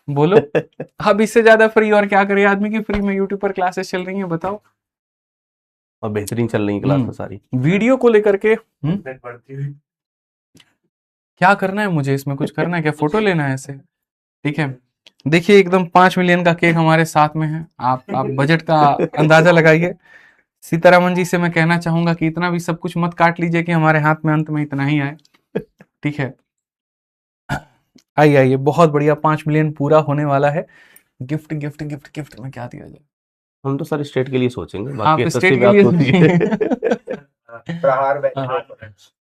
बोलो। अब इससे ज्यादा फ्री और क्या करे आदमी की? फ्री में यूट्यूब पर क्लासेस चल रही है, बताओ। और बेहतरीन चल रही क्लास सारी, वीडियो को लेकर के क्या करना है मुझे, इसमें कुछ करना है क्या? फोटो लेना है ऐसे? ठीक है, देखिए एकदम 5 मिलियन का केक हमारे साथ में है। आप बजट का अंदाजा लगाइए। सीतारामन जी से मैं कहना चाहूंगा कि इतना भी सब कुछ मत काट लीजिए कि हमारे हाथ में अंत में इतना ही आए। ठीक है, आइए आइए, बहुत बढ़िया, 5 मिलियन पूरा होने वाला है। गिफ्ट गिफ्ट गिफ्ट गिफ्ट में क्या दिया जाए? हम तो सर स्टेट के लिए सोचेंगे, आप बाकी स्टेट SSC के आप लिए सोचिए। प्रहार बैच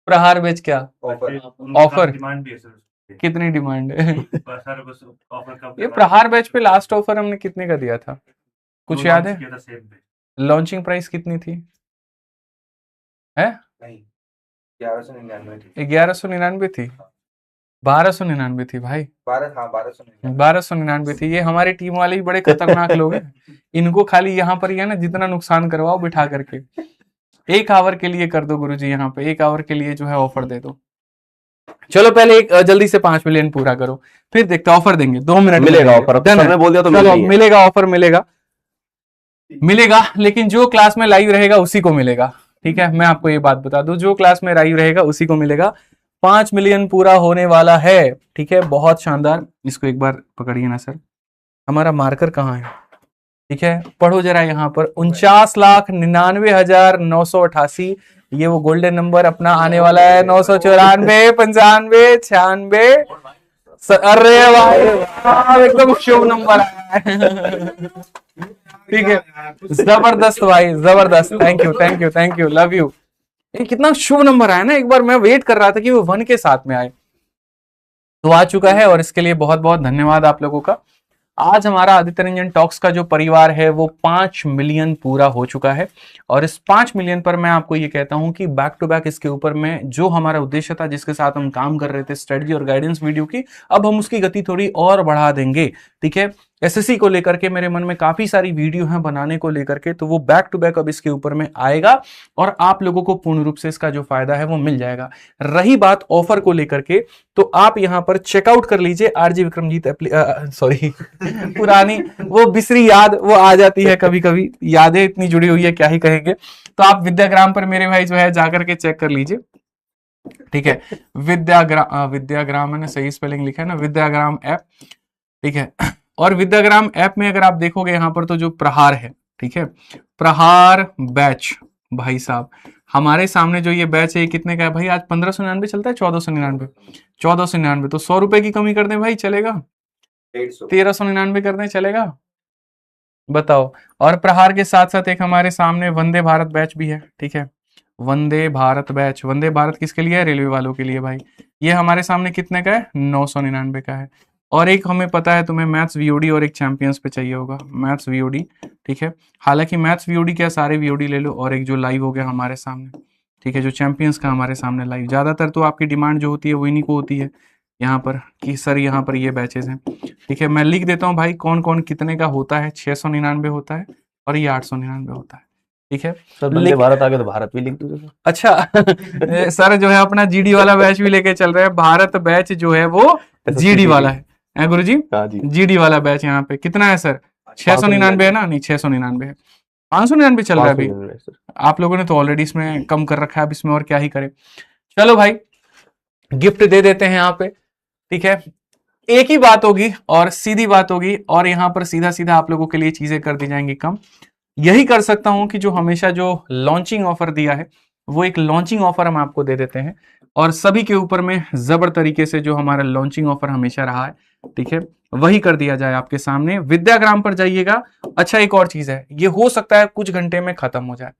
प्रहार बैच क्या ऑफर ऑफर? डिमांड भी है सर, कितनी डिमांड है? बस ऑफर कब ये प्रहार बैच पे लास्ट ऑफर हमने कितने का दिया था, कुछ याद है? किया था सेम पे लॉन्चिंग प्राइस कितनी थी? है नहीं 1199 थी। 1199 थी। 1299 थी भाई, 1299। 1299 थी। ये हमारी टीम वाले भी बड़े खतरनाक लोग हैं, इनको खाली यहाँ पर ही है ना जितना नुकसान करवाओ बिठा करके। 1 आवर के लिए कर दो गुरुजी, यहाँ पे 1 आवर के लिए जो है ऑफर दे दो। चलो पहले एक जल्दी से 5 मिलियन पूरा करो, फिर देखते ऑफर देंगे। 2 मिनट मिलेगा ऑफर, अब सबने बोल दिया तो चलो मिलेगा। मिलेगा ऑफर, मिलेगा, लेकिन जो क्लास में लाइव रहेगा उसी को मिलेगा। ठीक है, मैं आपको ये बात बता दूं, जो क्लास में लाइव रहेगा उसी को मिलेगा। 5 मिलियन पूरा होने वाला है। ठीक है, बहुत शानदार। इसको एक बार पकड़िए ना सर, हमारा मार्कर कहाँ है? ठीक है, पढ़ो जरा यहाँ पर 49,99,988। ये वो गोल्डन नंबर अपना आने वाला है। 994, 95, 96। अरे भाई एकदम शुभ नंबर आया है। ठीक है, जबरदस्त भाई, जबरदस्त। Thank you, love you. ये कितना शुभ नंबर आया ना, एक बार मैं वेट कर रहा था कि वो 1 के साथ में आए, तो आ चुका है, और इसके लिए बहुत बहुत धन्यवाद आप लोगों का। आज हमारा आदित्य रंजन टॉक्स का जो परिवार है वो 5 मिलियन पूरा हो चुका है, और इस 5 मिलियन पर मैं आपको ये कहता हूं कि बैक टू बैक इसके ऊपर में जो हमारा उद्देश्य था, जिसके साथ हम काम कर रहे थे स्ट्रेटजी और गाइडेंस वीडियो की, अब हम उसकी गति थोड़ी और बढ़ा देंगे। ठीक है, एसएससी को लेकर के मेरे मन में काफी सारी वीडियो हैं बनाने को लेकर के, तो वो बैक टू बैक अब इसके ऊपर में आएगा, और आप लोगों को पूर्ण रूप से इसका जो फायदा है वो मिल जाएगा। रही बात ऑफर को लेकर के, तो आप यहां पर चेकआउट कर लीजिए आरजी विक्रमजीत सॉरी पुरानी वो बिसरी याद वो आ जाती है, कभी कभी यादें इतनी जुड़ी हुई है क्या ही कहेंगे। तो आप विद्याग्राम पर मेरे भाई जो है जाकर के चेक कर लीजिए। ठीक है, विद्याग्राम मैंने सही स्पेलिंग लिखा है ना, विद्याग्राम ऐप। ठीक है, और विद्याग्राम ऐप में अगर आप देखोगे यहाँ पर तो जो प्रहार है, ठीक है, प्रहार बैच, भाई साहब हमारे सामने जो ये बैच है ये कितने का है भाई? आज 1599 चलता है, 1499, तो 100 रुपए की कमी कर दें भाई, चलेगा? 1399 कर दें, चलेगा? बताओ। और प्रहार के साथ साथ एक हमारे सामने वंदे भारत बैच भी है। ठीक है, वंदे भारत बैच, वंदे भारत किसके लिए है? रेलवे वालों के लिए भाई। ये हमारे सामने कितने का है? 999 का है। और एक हमें पता है तुम्हें मैथ्स वीओडी और एक चैंपियंस पे चाहिए होगा, मैथ्स वीओडी। ठीक है, हालांकि मैथ्स वीओडी क्या, सारे वीओडी ले लो, और एक जो लाइव हो गया हमारे सामने, ठीक है, जो चैंपियंस का हमारे सामने लाइव। ज्यादातर तो आपकी डिमांड जो होती है वो इन्हीं को होती है यहाँ पर कि सर यहाँ पर ये बैचेस हैं। ठीक है, मैं लिख देता हूँ भाई कौन कौन कितने का होता है। 699 होता है और ये 899 होता है। ठीक है सर, वंदे भारत आ गया तो भारत भी लिख दीजिए। अच्छा सर जो है अपना जीडी वाला बैच भी लेके चल रहे हैं। भारत बैच जो है वो जीडी वाला है गुरु जी। हाँ जी, जीडी वाला बैच यहाँ पे कितना है सर? 699 है ना? नहीं 699 है, 599 चल रहा है अभी। आप लोगों ने तो ऑलरेडी इसमें कम कर रखा है, अब इसमें और क्या ही करें। चलो भाई गिफ्ट दे देते हैं यहाँ पे। ठीक है, एक ही बात होगी और सीधी बात होगी, और यहाँ पर सीधा सीधा आप लोगों के लिए चीजें कर दी जाएंगी कम। यही कर सकता हूं कि जो हमेशा जो लॉन्चिंग ऑफर दिया है वो एक लॉन्चिंग ऑफर हम आपको दे देते हैं, और सभी के ऊपर में जबर तरीके से जो हमारा लॉन्चिंग ऑफर हमेशा रहा है, ठीक है, वही कर दिया जाए आपके सामने। विद्याग्राम पर जाइएगा। अच्छा एक और चीज है, ये हो सकता है कुछ घंटे में खत्म हो जाए,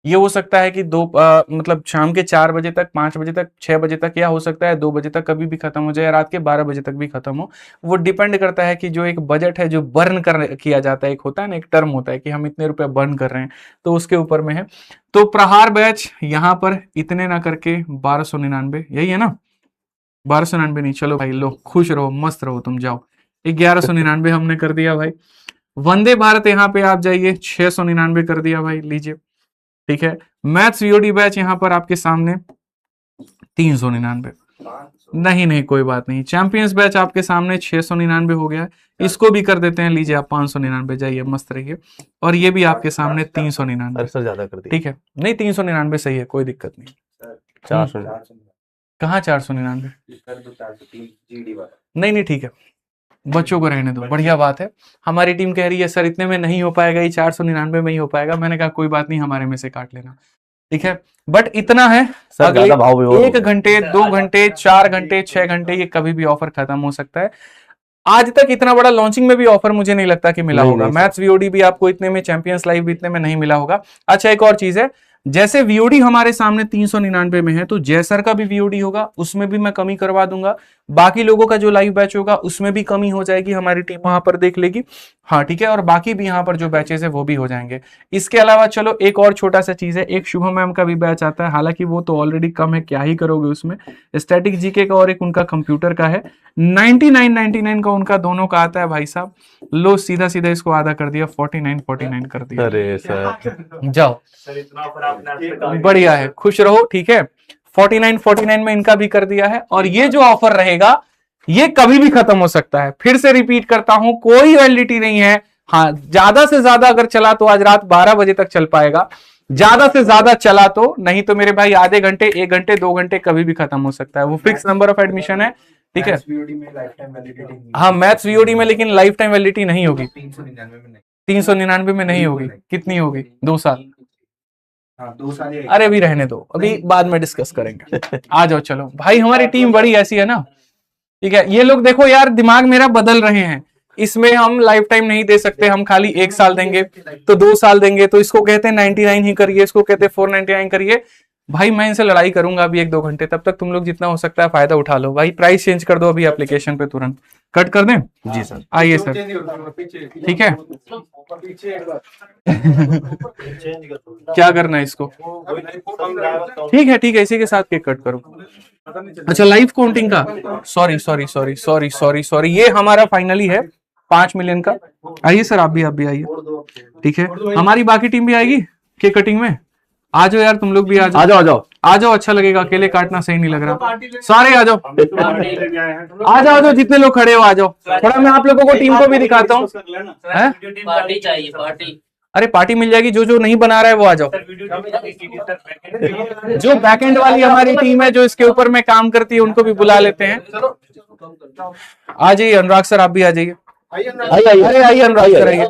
ये हो सकता है कि मतलब शाम के 4 बजे तक, 5 बजे तक, 6 बजे तक, या हो सकता है 2 बजे तक कभी भी खत्म हो जाए, रात के 12 बजे तक भी खत्म हो। वो डिपेंड करता है कि जो एक बजट है जो बर्न किया जाता है, एक होता है ना, एक टर्म होता है कि हम इतने रुपए बर्न कर रहे हैं, तो उसके ऊपर में है। तो प्रहार बैच यहाँ पर इतने ना करके 1299, यही है ना? 1299 नहीं, चलो भाई लो, खुश रहो, मस्त रहो, तुम जाओ। 1199 हमने कर दिया भाई। वंदे भारत यहाँ पे आप जाइए, 699 कर दिया भाई, लीजिए। ठीक है, मैथ्स वीओडी बैच यहाँ पर आपके सामने 399, नहीं कोई बात नहीं। चैंपियंस बैच आपके सामने 699 हो गया है, इसको भी कर देते हैं, लीजिए आप 599, जाइए मस्त रहिए। और ये भी आपके सामने 399, सर ज्यादा कर दिया। ठीक है, नहीं 399 सही है, कोई दिक्कत नहीं। 400 कहाँ 499? नहीं ठीक है, बच्चों को रहने दो, बढ़िया बात है। हमारी टीम कह रही है सर इतने में नहीं हो पाएगा, ये 499 में ही हो पाएगा। मैंने कहा कोई बात नहीं, हमारे में से काट लेना, ठीक है, बट इतना है अगले 1 घंटे, 2 घंटे, 4 घंटे, 6 घंटे, ये कभी भी ऑफर खत्म हो सकता है। आज तक इतना बड़ा लॉन्चिंग में भी ऑफर मुझे नहीं लगता कि मिला होगा। मैथ्स वीओडी भी आपको इतने में, चैंपियंस लाइव भी इतने में नहीं मिला होगा। अच्छा एक और चीज है, जैसे वीओडी हमारे सामने 399 में है, तो जय सर का भी वीओडी होगा, उसमें भी मैं कमी करवा दूंगा। बाकी लोगों का जो लाइव बैच होगा उसमें भी कमी हो जाएगी, हमारी टीम वहां पर देख लेगी। हाँ ठीक है, और बाकी भी यहाँ पर जो बैचेस है वो भी हो जाएंगे। इसके अलावा चलो एक और छोटा सा चीज है, एक शुभम मैम का भी बैच आता है, हालांकि वो तो ऑलरेडी कम है, क्या ही करोगे उसमें। स्टैटिक जीके का और एक उनका कंप्यूटर का है, 99 का उनका दोनों का आता है भाई साहब। लो सीधा सीधा इसको आधा कर दिया, 49 कर दिया। अरे सर जाओ, सर इतना ऑफर आपने आज तक कभी बढ़िया है, खुश रहो। ठीक है, 49 में इनका भी कर दिया है। और ये जो ऑफर रहेगा ये कभी भी खत्म हो सकता है, फिर से रिपीट करता हूं, कोई वैलिडिटी नहीं है। हाँ, ज्यादा से ज्यादा अगर चला तो आज रात 12 बजे तक चल पाएगा, ज्यादा से ज्यादा चला तो, नहीं तो मेरे भाई आधे घंटे, 1 घंटे, 2 घंटे कभी भी खत्म हो सकता है। वो फिक्स नंबर ऑफ एडमिशन है। ठीक है, VOD में लाइफटाइम वैलिडिटी हाँ मैथ्स वीओडी में, लेकिन लाइफ टाइम वैलिडिटी नहीं होगी, 399 में नहीं। 399 में नहीं होगी। कितनी होगी? 2 साल। हाँ 2 साल ही। अरे अभी रहने दो, अभी बाद में डिस्कस करेंगे। आ जाओ, चलो भाई, हमारी टीम बड़ी ऐसी है ना। ठीक है, ये लोग देखो यार, दिमाग मेरा बदल रहे हैं। इसमें हम लाइफ टाइम नहीं दे सकते, हम खाली 1 साल देंगे तो 2 साल देंगे, तो इसको कहते हैं 99 ही करिए, इसको कहते हैं 499 करिए। भाई मैं इनसे लड़ाई करूंगा अभी 1-2 घंटे, तब तक तुम लोग जितना हो सकता है फायदा उठा लो। भाई प्राइस चेंज कर दो अभी एप्लीकेशन पे, तुरंत कट कर दें। जी सर। आइए सर, ठीक है। क्या करना है इसको? ठीक है, इसी के साथ केक कट करो। अच्छा, लाइव काउंटिंग का सॉरी, ये हमारा फाइनली है 5 मिलियन का। आइए सर, आप भी आइए। ठीक है, हमारी बाकी टीम भी आएगी केक कटिंग में। आ जाओ यार, तुम लोग भी आ जाओ, अच्छा लगेगा, अकेले काटना सही नहीं लग रहा। सारे आ जाओ, जितने लोग खड़े हो आ जाओ। थोड़ा मैं आप लोगों को टीम को भी दिखाता हूँ। पार्टी चाहिए, पार्टी। अरे पार्टी मिल जाएगी, जो नहीं बना रहा है वो आ जाओ। जो बैकएंड वाली हमारी टीम है, जो इसके ऊपर में काम करती है, उनको भी बुला लेते हैं। आ जाइए अनुराग सर, आप भी आ जाइए। अरे आइए अनुराग सर, आइए।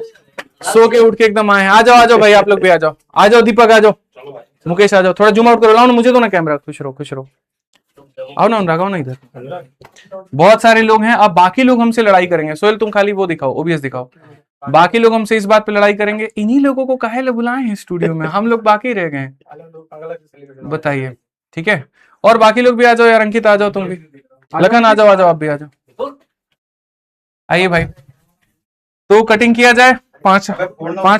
सो के उठ के एकदम आए। आ जाओ भाई, आप लोग भी आ जाओ। दीपक आ जाओ, मुकेश आ जाओ। थोड़ा जूम आउट करो, लाओ ना मुझे तो ना कैमरा। खुश रहो। आओ ना अनुराग, आओ ना इधर। बहुत सारे लोग हैं, अब बाकी लोग हमसे लड़ाई करेंगे। सोहेल तुम खाली वो दिखाओ, ओबीएस दिखाओ। बाकी लोग हमसे इस बात पे लड़ाई करेंगे, इन्हीं लोगों को काहे ले बुलाए हैं स्टूडियो में, हम लोग बाकी रह गए, बताइए। ठीक है, और बाकी लोग भी आ जाओ यार। अंकित आ जाओ, तुम भी। लखन आ जाओ, आप भी आ जाओ। आइए भाई, तो कटिंग किया जाए। 5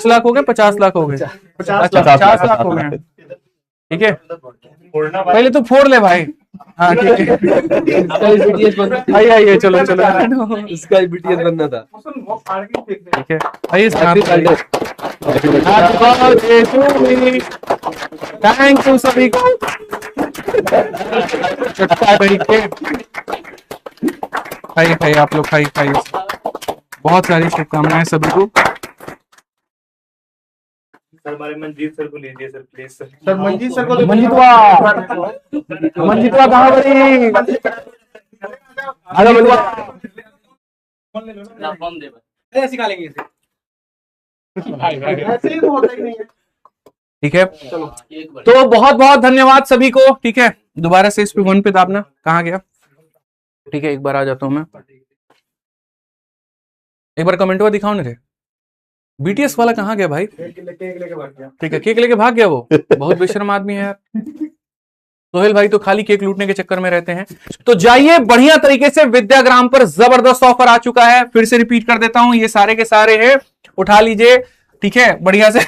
लाख हो गए, 50 लाख हो गए। अच्छा 50 लाख हो गए, ठीक है। पहले तो फोड़ ले भाई। हाँ ठीक है, आइए चलो। इसका BTS बनना था। ठीक है, आइए थैंक यू सभी को। खाइए आप लोग, खाइए। बहुत सारी शुभकामनाएं सभी को। सर हमारे मंजीत सर को लीजिए sir, please sir. Sir Manjeet sir को मंजीतवा कहाँ बड़ी? अरे मंजीतवा ऐसे निकालेंगे इसे। ऐसे ही तो होता ही नहीं है। ठीक है, तो बहुत बहुत धन्यवाद सभी को। ठीक है, दोबारा से इस पे 1 पे दाबना। कहाँ गया? ठीक है, एक बार आ जाता हूं मैं। एक बार कमेंट हुआ दिखाओ ना रे। बीटीएस वाला कहाँ गया भाई? केक लेके भाग गया। ठीक है, केक लेके भाग गया वो। बहुत बेशर्म आदमी है यार। सोहेल भाई तो खाली केक लूटने के चक्कर में रहते हैं। तो जाइए, बढ़िया तरीके से विद्याग्राम पर जबरदस्त ऑफर आ चुका है। फिर से रिपीट कर देता हूं, ये सारे के सारे हैं, उठा लीजिए। ठीक है, बढ़िया से।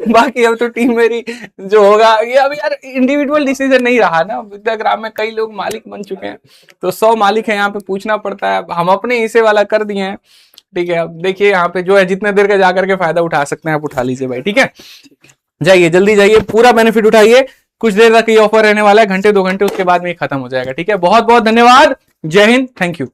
बाकी अब तो टीम मेरी जो होगा, ये अब यार इंडिविजुअल डिसीजन नहीं रहा ना। विद्याग्राम में कई लोग मालिक बन चुके हैं, तो 100 मालिक है, यहाँ पे पूछना पड़ता है। हम अपने हिस्से वाला कर दिए हैं। ठीक है, अब देखिए यहाँ पे जो है, जितने देर का जाकर के फायदा उठा सकते हैं आप उठा लीजिए भाई। ठीक है, जाइए जल्दी जाइए, पूरा बेनिफिट उठाइए। कुछ देर तक ये ऑफर रहने वाला है, 1-2 घंटे, उसके बाद में ये खत्म हो जाएगा। ठीक है, बहुत बहुत धन्यवाद। जय हिंद, थैंक यू।